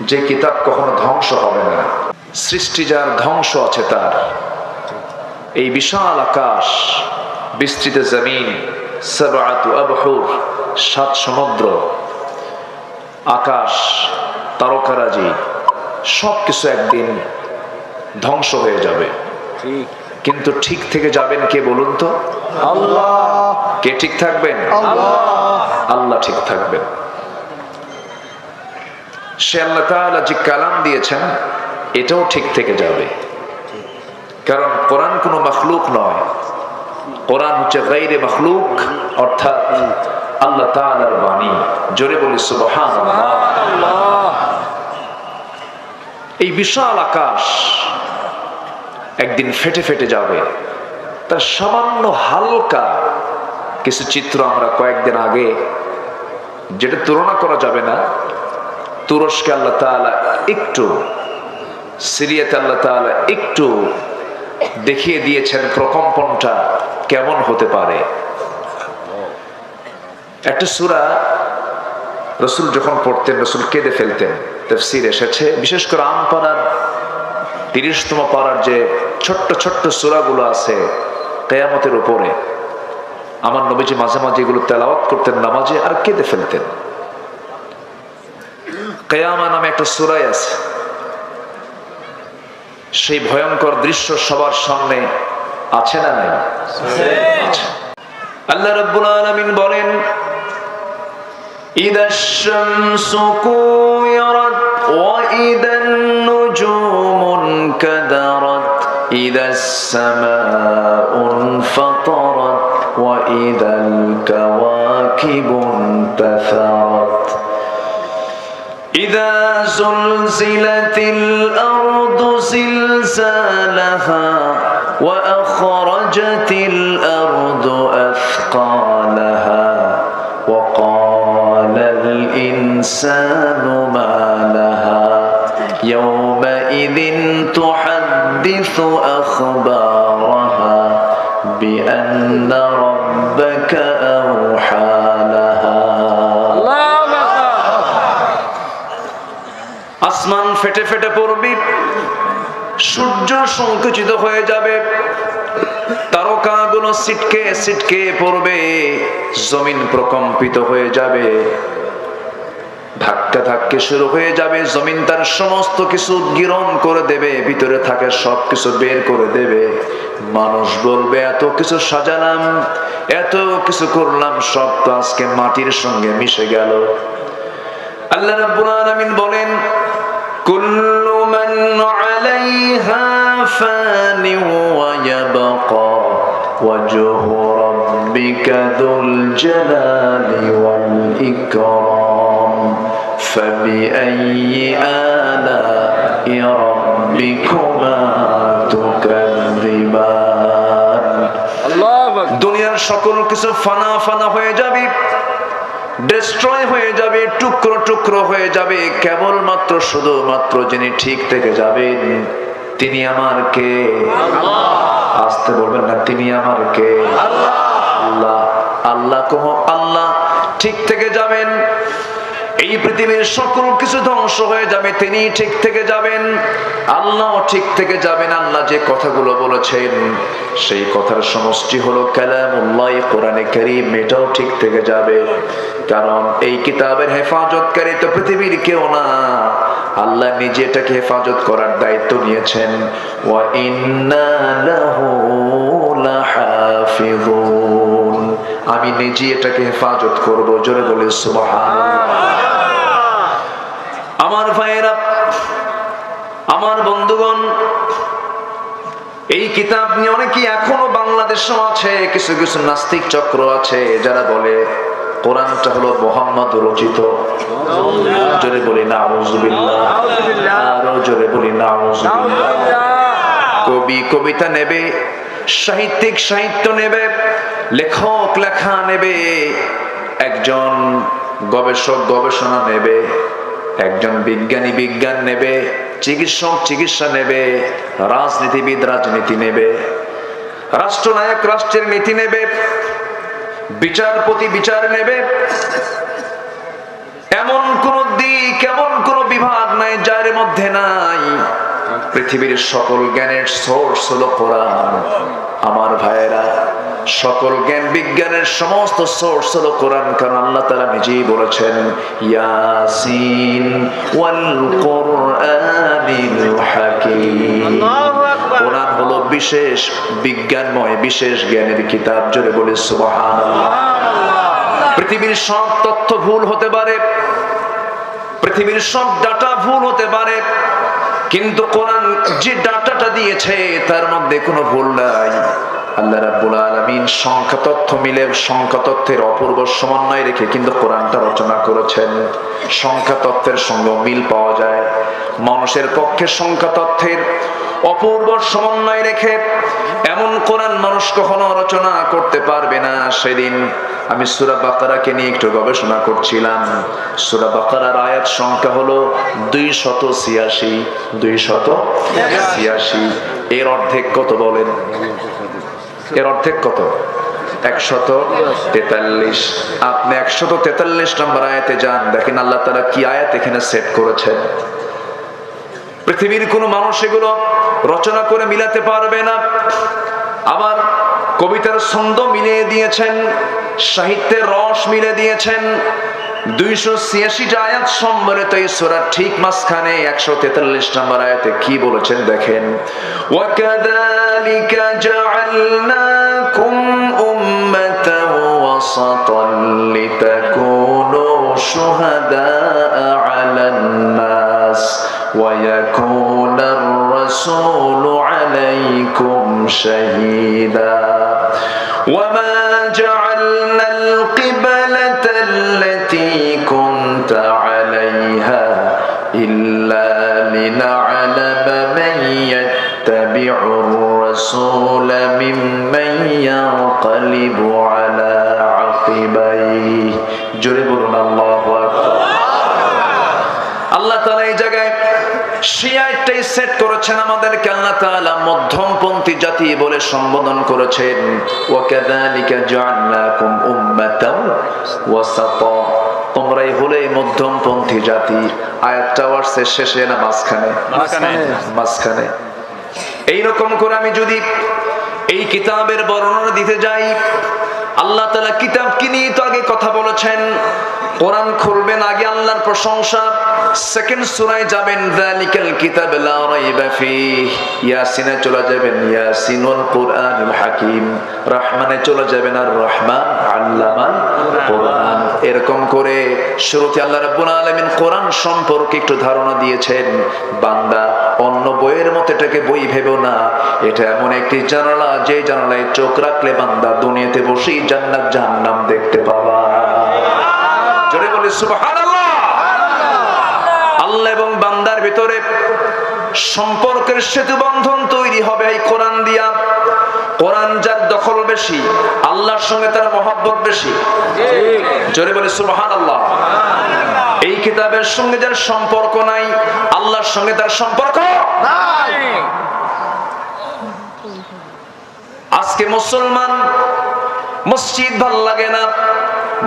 যে কিতাব কখনো ধ্বংস হবে না। সৃষ্টি যার ধ্বংস আছে তার। এই বিশাল আকাশ, বিস্তৃত জমিন, সাবআতু আবহুর, 7 সমুদ্র, আকাশ, তারকারাজি, সবকিছু একদিন ধ্বংস হয়ে যাবে। কিন্তু ঠিক থেকে যাবেন কে বলুন তো? আল্লাহ। কে ঠিক থাকবেন? আল্লাহ। আল্লাহ ঠিক থাকবেন। সে আল্লাহ তাআলা যে কালাম দিয়েছেন এটাও ঠিক থেকে যাবে, কারণ কোরআন কোনো মাখলুক নয়। কোরআন হচ্ছে গায়রে মাখলুক, অর্থাৎ আল্লাহ তাআলার বাণী। জোরে বলি সুবহানাল্লাহ। এই বিশাল আকাশ একদিন ফেটে ফেটে যাবে। তার সামান্য হালকা কিছু চিত্র আমরা কয়েকদিন আগে, যেটা তুলনা করা যাবে না, তুরস্কে আল্লাহ তাআলা একটু, সিরিয়াতে আল্লাহ তাআলা একটু দেখিয়ে দিয়েছেন প্রকম্পনটা কেমন হতে পারে। একটা সূরা রাসূল যখন পড়তেন রাসূল কেঁদে ফেলতেন। তাফসীর এসেছে, বিশেষ করে আমপাড়ার 30তম পারার যে ছোট্ট ছোট্ট সূরাগুলো আছে কিয়ামতের উপরে, আমার নবীজি মাঝে মাঝে এগুলো তেলাওয়াত করতেন নামাজে আর কেঁদে ফেলতেন। কিয়ামা নামে একটা সূরাই আছে। সেই ভয়ঙ্কর দৃশ্য সবার সামনে আছে না নাই? আছে। আল্লাহ রাব্বুল আলামিন বলেন, ইদাশ শামসু কুয়িরাত ওয়া ইদান নুজুমু কাদারাত ইদাস সামাউ ফাতারাত ওয়া ইদাল কাওয়াকিবু ইনতাসারাত ইযা যুলজিলাতিল আরদু জিলজালাহা ওয়া আখরাজাতিল আরদু আথকালাহা ওয়া ক্বালাল ইনসানু মা লাহা ইয়াওমাইযিন তুহাদ্দিসু আখবারাহা বিআন্না রাব্বাকা আওহা লাহা। আসমান ফেটে ফেটে পড়বে, সূর্য সংকুচিত হয়ে যাবে, তারকাগুলো গুলো ছিটকে ছিটকে পড়বে, জমিন প্রকম্পিত হয়ে যাবে, ধাক্কা ধাক্কি শুরু হয়ে যাবে, জমিন তার সমস্ত কিছু উদ্গীরণ করে দেবে, ভিতরে থাকে সবকিছু বের করে দেবে। মানুষ বলবে এত কিছু সাজালাম, এত কিছু করলাম, সব তো আজকে মাটির সঙ্গে মিশে গেল। আল্লাহ রাব্বুল আলামিন বলেন, কুল্লু মান আলাইহা ফানি ওয়া ইয়াবকা ওয়াজহু রাব্বিকা যুল জালালি ওয়াল ইকরাম ফাবিআইয়ি আলাই রাব্বিকুমা তুকাযযিবান।
আল্লাহু আকবার।
দুনিয়ার সকল কিছু ফানা ফানা হয়ে যাবে, ডিস্ট্রয় হয়ে যাবে, টুকরো টুকরো হয়ে যাবে, কেবলমাত্র শুধুমাত্র যিনি ঠিক থেকে যাবেন তিনি আমার কে? আসতে বলবেন না, তিনি আমার কে? আল্লাহ। আল্লাহ কহ, আল্লাহ ঠিক থেকে যাবেন। এই পৃথিবীর সকল কিছু ধ্বংস হয়ে যাবে, তিনি ঠিক থেকে যাবেন। আল্লাহ ঠিক থেকে যাবেন। আল্লাহ যে কথাগুলো বলেছেন সেই কথার সমষ্টি হলো কালামুল্লাহ, কোরআনে কারীম, এটাও ঠিক থেকে যাবে। কারণ এই কিতাবের হেফাজতকারী তো পৃথিবীর কেউ না, আল্লাহ নিজে এটাকে হেফাজত করার দায়িত্ব নিয়েছেন। ওয়া ইন্না লাহু লাহাফিজুন, আমি নিজে এটাকে হেফাজত করব। জোরে বলে সুবহানাল্লাহ। আমার ভাইয়েরা, আমার বন্ধুগণ, এই কিতাব নিয়ে অনেকেই এখনো বাংলাদেশেও আছে, কিছু কিছু নাস্তিক চক্র আছে যারা বলে কোরআনটা হলো মুহাম্মদ রচিত। জোরে বলি নাউযুবিল্লাহ, আরো জোরে বলি নাউযুবিল্লাহ। কবি কবিতা নেবে, সাহিত্যিক সাহিত্য নেবে, লেখক লেখা নেবে, একজন গবেষক গবেষণা নেবে, একজন বিজ্ঞানী বিজ্ঞান নেবে, চিকিৎসক চিকিৎসা নেবে, রাজনীতিবিদ রাজনীতি নেবে, রাষ্ট্রনায়ক রাষ্ট্রের নীতি নেবে, বিচারপতি বিচার নেবে। এমন কোন দিক, এমন কোন বিভাগ নাই যার মধ্যে নাই। পৃথিবীর সকল জ্ঞানের সোর্স হলো কোরআন। আমার ভাইয়েরা, সকল জ্ঞান বিজ্ঞানের সমস্ত সোর্স হলো কোরআন। কারণ আল্লাহ তাআলা নিজেই বলেছেন, ইয়াসিন ওয়াল কুরআনিল হাকীম। কোরআন হলো বিশেষ বিজ্ঞানময়, বিশেষ জ্ঞানের কিতাব। জোরে বলে সুবহানাল্লাহ। পৃথিবীর সব তথ্য ভুল হতে পারে, পৃথিবীর সব ডাটা ভুল হতে পারে, কিন্তু কোরআন যে ডাটাটা দিয়েছে তার মধ্যে কোনো ভুল নাই। আল্লাহ রাব্বুল আলামিন সংখ্যা তথ্য মিলে, সংখ্যা তথ্যের অপূর্ব সমন্বয় রেখে কিন্তু কোরআনটা রচনা করেছেন। সংখ্যা তথ্যের সঙ্গে মিল পাওয়া যায়। মানুষের পক্ষে সংখ্যা তথ্যের অপূর্ব সমন্বয় রেখে এমন কোরআন মানুষ কখনো রচনা করতে পারবে না। সেদিন আমি সূরা বাকারাকে নিয়ে একটু গবেষণা করছিলাম। সূরা বাকারার আয়াত সংখ্যা হলো 286। 286। এর অর্ধেক কত বলেন? এর অর্ধেক কত? 143। আপনি 143 নম্বর আয়াতে যান, দেখেন আল্লাহ তাআলা কি আয়াত এখানে সেট করেছেন। পৃথিবীর কোন মানুষ এগুলো রচনা করে মিলাতে পারবে না। আবার কবিতার ছন্দ মিলিয়ে দিয়েছেন, সাহিত্যের রস মিলে দিয়েছেন। 286টা আয়াত সম্বলিত এই সূরার ঠিক মাঝখানে 143 নম্বর আয়াতে কি বলেছেন দেখেন, ওয়াকাযালিকা জাআলনাকুম উম্মাতান ওয়াসাতান লিতাকুনু শুহাদাআ আলান নাস ওয়া ইয়াকুনার রাসূলু আলাইকুম শাহীদা ওয়ামা জাআলনাল কিবলাতা التي كنت عليها إلا لنعلم من يتبع الرسول ممن ينقلب على عقبيه جربنا الله أكبر আল্লাহ তাআলা এই জায়গায় শিয়াটাই সেট করেছেন আমাদেরকে। আল্লাহ তাআলা মধ্যমপন্থী জাতি বলে সম্বোধন করেছেন, ওয়াকাযালিকা জাআলনাকুম উম্মাতান ওয়াসাতা, তোমরাই হলে মধ্যমপন্থী জাতি। আয়াতটা আসছে শেষে না মাঝখানে? মাঝখানে। এইরকম করে আমি যদি এই কিতাবের বর্ণনা দিতে যাই, আল্লাহ তাআলা কিতাবকে নিয়ে তো আগে কথা বলেছেন। কোরআন খুলবেন আগে আল্লাহর প্রশংসা, সেকেন্ড সূরায় যাবেন যালিকাল কিতাব লা রাইবা ফিহি, ইয়াসিনে চলে যাবেন ইয়াসিনুল কুরআনুল হাকীম, রহমানে চলে যাবেন আর রহমান আল্লামাল কোরআন। এরকম করে শুরুতে আল্লাহ রাব্বুল আলামিন কোরআন সম্পর্কে একটু ধারণা দিয়েছেন। বান্দা অন্য বইয়ের মতো এটাকে বই ভেবো না, এটা এমন একটি জানালা, যে জানালায় চোখ রাখলে বান্দা দুনিয়াতে বসেই জান্নাত জাহান্নাম দেখতে পাবা। জোরে বলে সুবহানাল্লাহ। আল্লাহ এবং বান্দার ভিতরে সম্পর্কের সেতু বন্ধন তৈরি হবে এই কোরআন দিয়া। কোরআন যার দখল বেশি, আল্লাহর সঙ্গে তার মহব্বত বেশি। জোরে বলে সুবহানাল্লাহ। এই কিতাবের সঙ্গে যার সম্পর্ক নাই, আল্লাহর সঙ্গে তার সম্পর্ক নাই। আজকে মুসলমান মসজিদ ভাল লাগে না,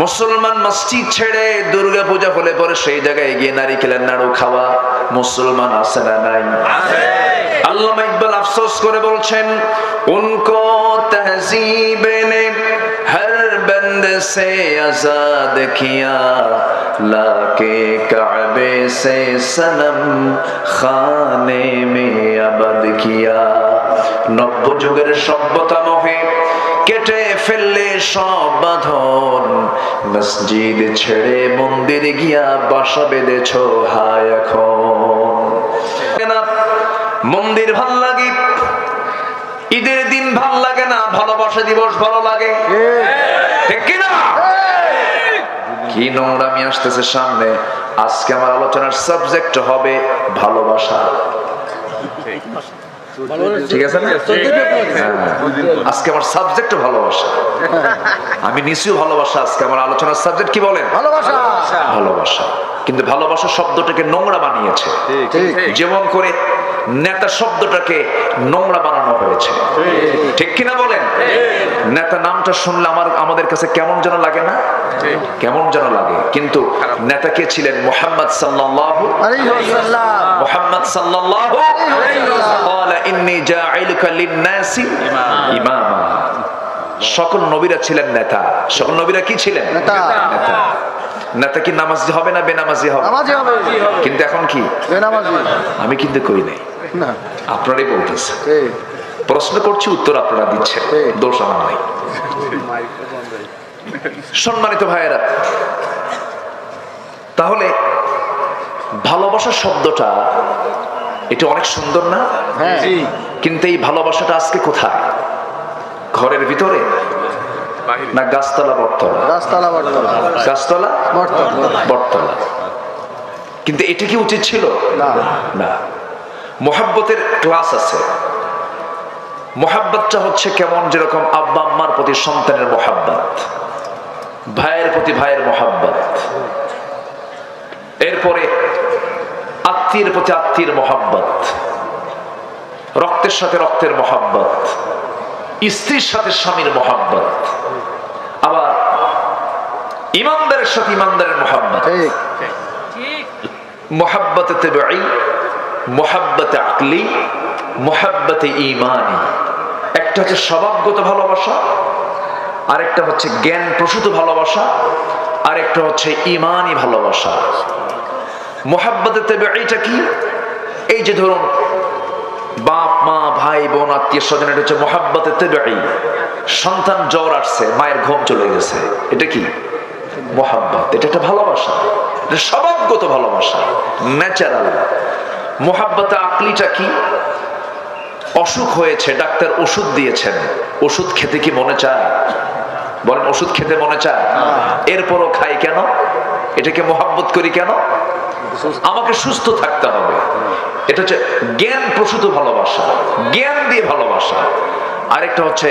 মুসলমান মসজিদ ছেড়ে দুর্গা পূজা হলে পরে সেই জায়গায় গিয়ে নারিকেলের নাড়ু খাওয়া মুসলমান আছে না নাই? আল্লামা ইকবাল আফসোস করে বলছেন, উনকো তহজীব নে হর বন্দ সে আজাদ কিয়া, লাকে কাবে সে সনম খানে মে আবাদ কিয়া। নব্য যুগের সভ্যতা মোহে কেটে ফেললে সব বাঁধন, মসজিদ ছেড়ে মন্দির গিয়া বাসা বেঁধেছ হায় এখন। মন্দির ভাল লাগে, ঈদের দিন ভাল লাগে না, ভালোবাসা দিবস ভালো লাগে, ঠিক কিনা? কি নোংরামি আসতেছে সামনে। আজকে আমার আলোচনার সাবজেক্ট হবে ভালোবাসা, ঠিক আছে না? আজকে আমার সাবজেক্ট ভালোবাসা, আমি নিশ্চয়ই ভালোবাসা। আজকে আমার আলোচনার সাবজেক্ট কি বলেন? ভালোবাসা। ভালোবাসা। কিন্তু ভালোবাসা শব্দটাকে নোংরা বানিয়েছে, যেমন করে নেতা শব্দটাকে নোংরা বানানো হয়েছে, ঠিক কিনা বলেন? নেতা নামটা শুনলে আমাদের কাছে কেমন যেন লাগে না? কেমন যেন লাগে। কিন্তু নেতা কে ছিলেন? মুহাম্মদ সাল্লাল্লাহু আলাইহি ওয়াসাল্লাম। মুহাম্মদ সাল্লাল্লাহু আলাইহি ওয়াসাল্লাম ক্বালা ইন্নী জাঈলুকা লিন-নাসি ইমামা। সকল নবীরা ছিলেন নেতা। সকল নবীরা কি ছিলেন? নেতা। নেতা কি নামাজি হবে না বেনামাজি হবে? নামাজি হবে। কিন্তু এখন কি? বেনামাজি। আমি কিন্তু কই নাই, আপনারাই বলতেছেন। প্রশ্ন করছি, উত্তর আপনারা দিচ্ছেন, দোষ আমার নাই। সম্মানিত ভাইয়েরা, তাহলে ভালোবাসা শব্দটা এটা অনেক সুন্দর না? কিন্তু এই ভালোবাসাটা আজকে কোথায়? ঘরের ভিতরে না গাছতলা বটতলা? গাছতলা বটতলা। গাছতলা বটতলা। কিন্তু এটা কি উচিত ছিল? না। মোহাব্বতের ক্লাস আছে। মোহাব্বতটা হচ্ছে কেমন? যেরকম আব্বা আম্মার প্রতি সন্তানের মোহাব্বত, ভাইয়ের প্রতি ভাইয়ের মোহাব্বত, এরপরে আত্মীয়ের প্রতি আত্মীয়ের মোহাব্বত, রক্তের সাথে রক্তের মোহাব্বত, স্ত্রীর সাথে স্বামীর মোহাব্বত, আবার ইমানদারের সাথে ইমানদারের মোহাব্বত। মোহাব্বতে তাবিঈ, মোহাব্বতে আকলি, মোহাব্বতে ঈমানি। একটা হচ্ছে স্বভাবগত ভালোবাসা, আরেকটা হচ্ছে জ্ঞান প্রসূত ভালোবাসা, আরেকটা হচ্ছে ঈমানি ভালোবাসা। মোহাব্বতে তাবিঈটা কি? এই যে ধরুন বাপ মা ভাই বোন আত্মীয় স্বজন, এটা হচ্ছে মোহাব্বতে তাবিঈ। সন্তান জ্বর আসছে, মায়ের ঘুম চলে গেছে, এটা কি? মোহাব্বত। এটা একটা ভালোবাসা, এটা স্বভাবগত ভালোবাসা, ন্যাচারাল। মোহাব্বতে আকলিটা কি? অসুখ হয়েছে, ডাক্তার ওষুধ দিয়েছেন, ওষুধ খেতে কি মনে চায়? বলেন, ওষুধ খেতে মনে চায়? এরপরও খাই কেন? এটাকে মোহাব্বত করি কেন? আমাকে সুস্থ থাকতে হবে। এটা হচ্ছে জ্ঞান প্রসূত ভালোবাসা, জ্ঞান দিয়ে ভালোবাসা। আরেকটা হচ্ছে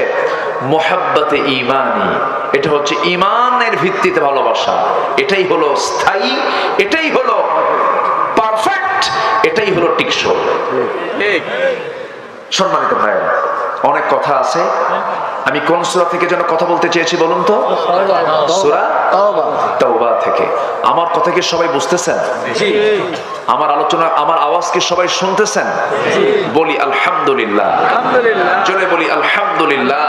মোহাব্বতে ঈমানি, এটা হচ্ছে ঈমানের ভিত্তিতে ভালোবাসা। এটাই হলো স্থায়ী, এটাই হলো পারফেক্ট, এটাই হলো টিকসই। সম্মানিত ভাইয়েরা, অনেক কথা আছে। আমি কোন সূরা থেকে যেন কথা বলতে চেয়েছি বলুন তো? সূরা তাওবা থেকে। আমার কথা কি সবাই বুঝতেছেন? আমার আলোচনা, আমার আওয়াজ কি সবাই শুনতেছেন? বলি আলহামদুলিল্লাহ।
আলহামদুলিল্লাহ।
জোরে বলি আলহামদুলিল্লাহ।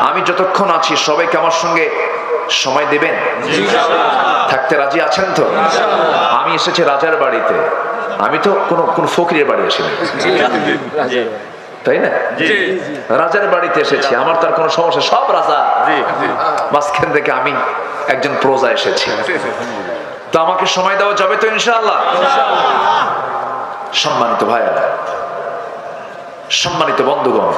আমি যতক্ষণ আছি সবাইকে আমার সঙ্গে সময় দেবেন? থাকতে রাজি আছেন তো? আমি এসেছি রাজার বাড়িতে, আমি তো কোন ফকিরের বাড়ি আসিনি, তাই না? রাজার বাড়িতে এসেছি, আমার তার কোনো সমস্যা, সব রাজা, মাঝখান থেকে আমি একজন প্রজা এসেছি। তো আমাকে সময় দেওয়া যাবে তো ইনশাআল্লাহ? সম্মানিত ভাইয়েরা, সম্মানিত বন্ধুগণ,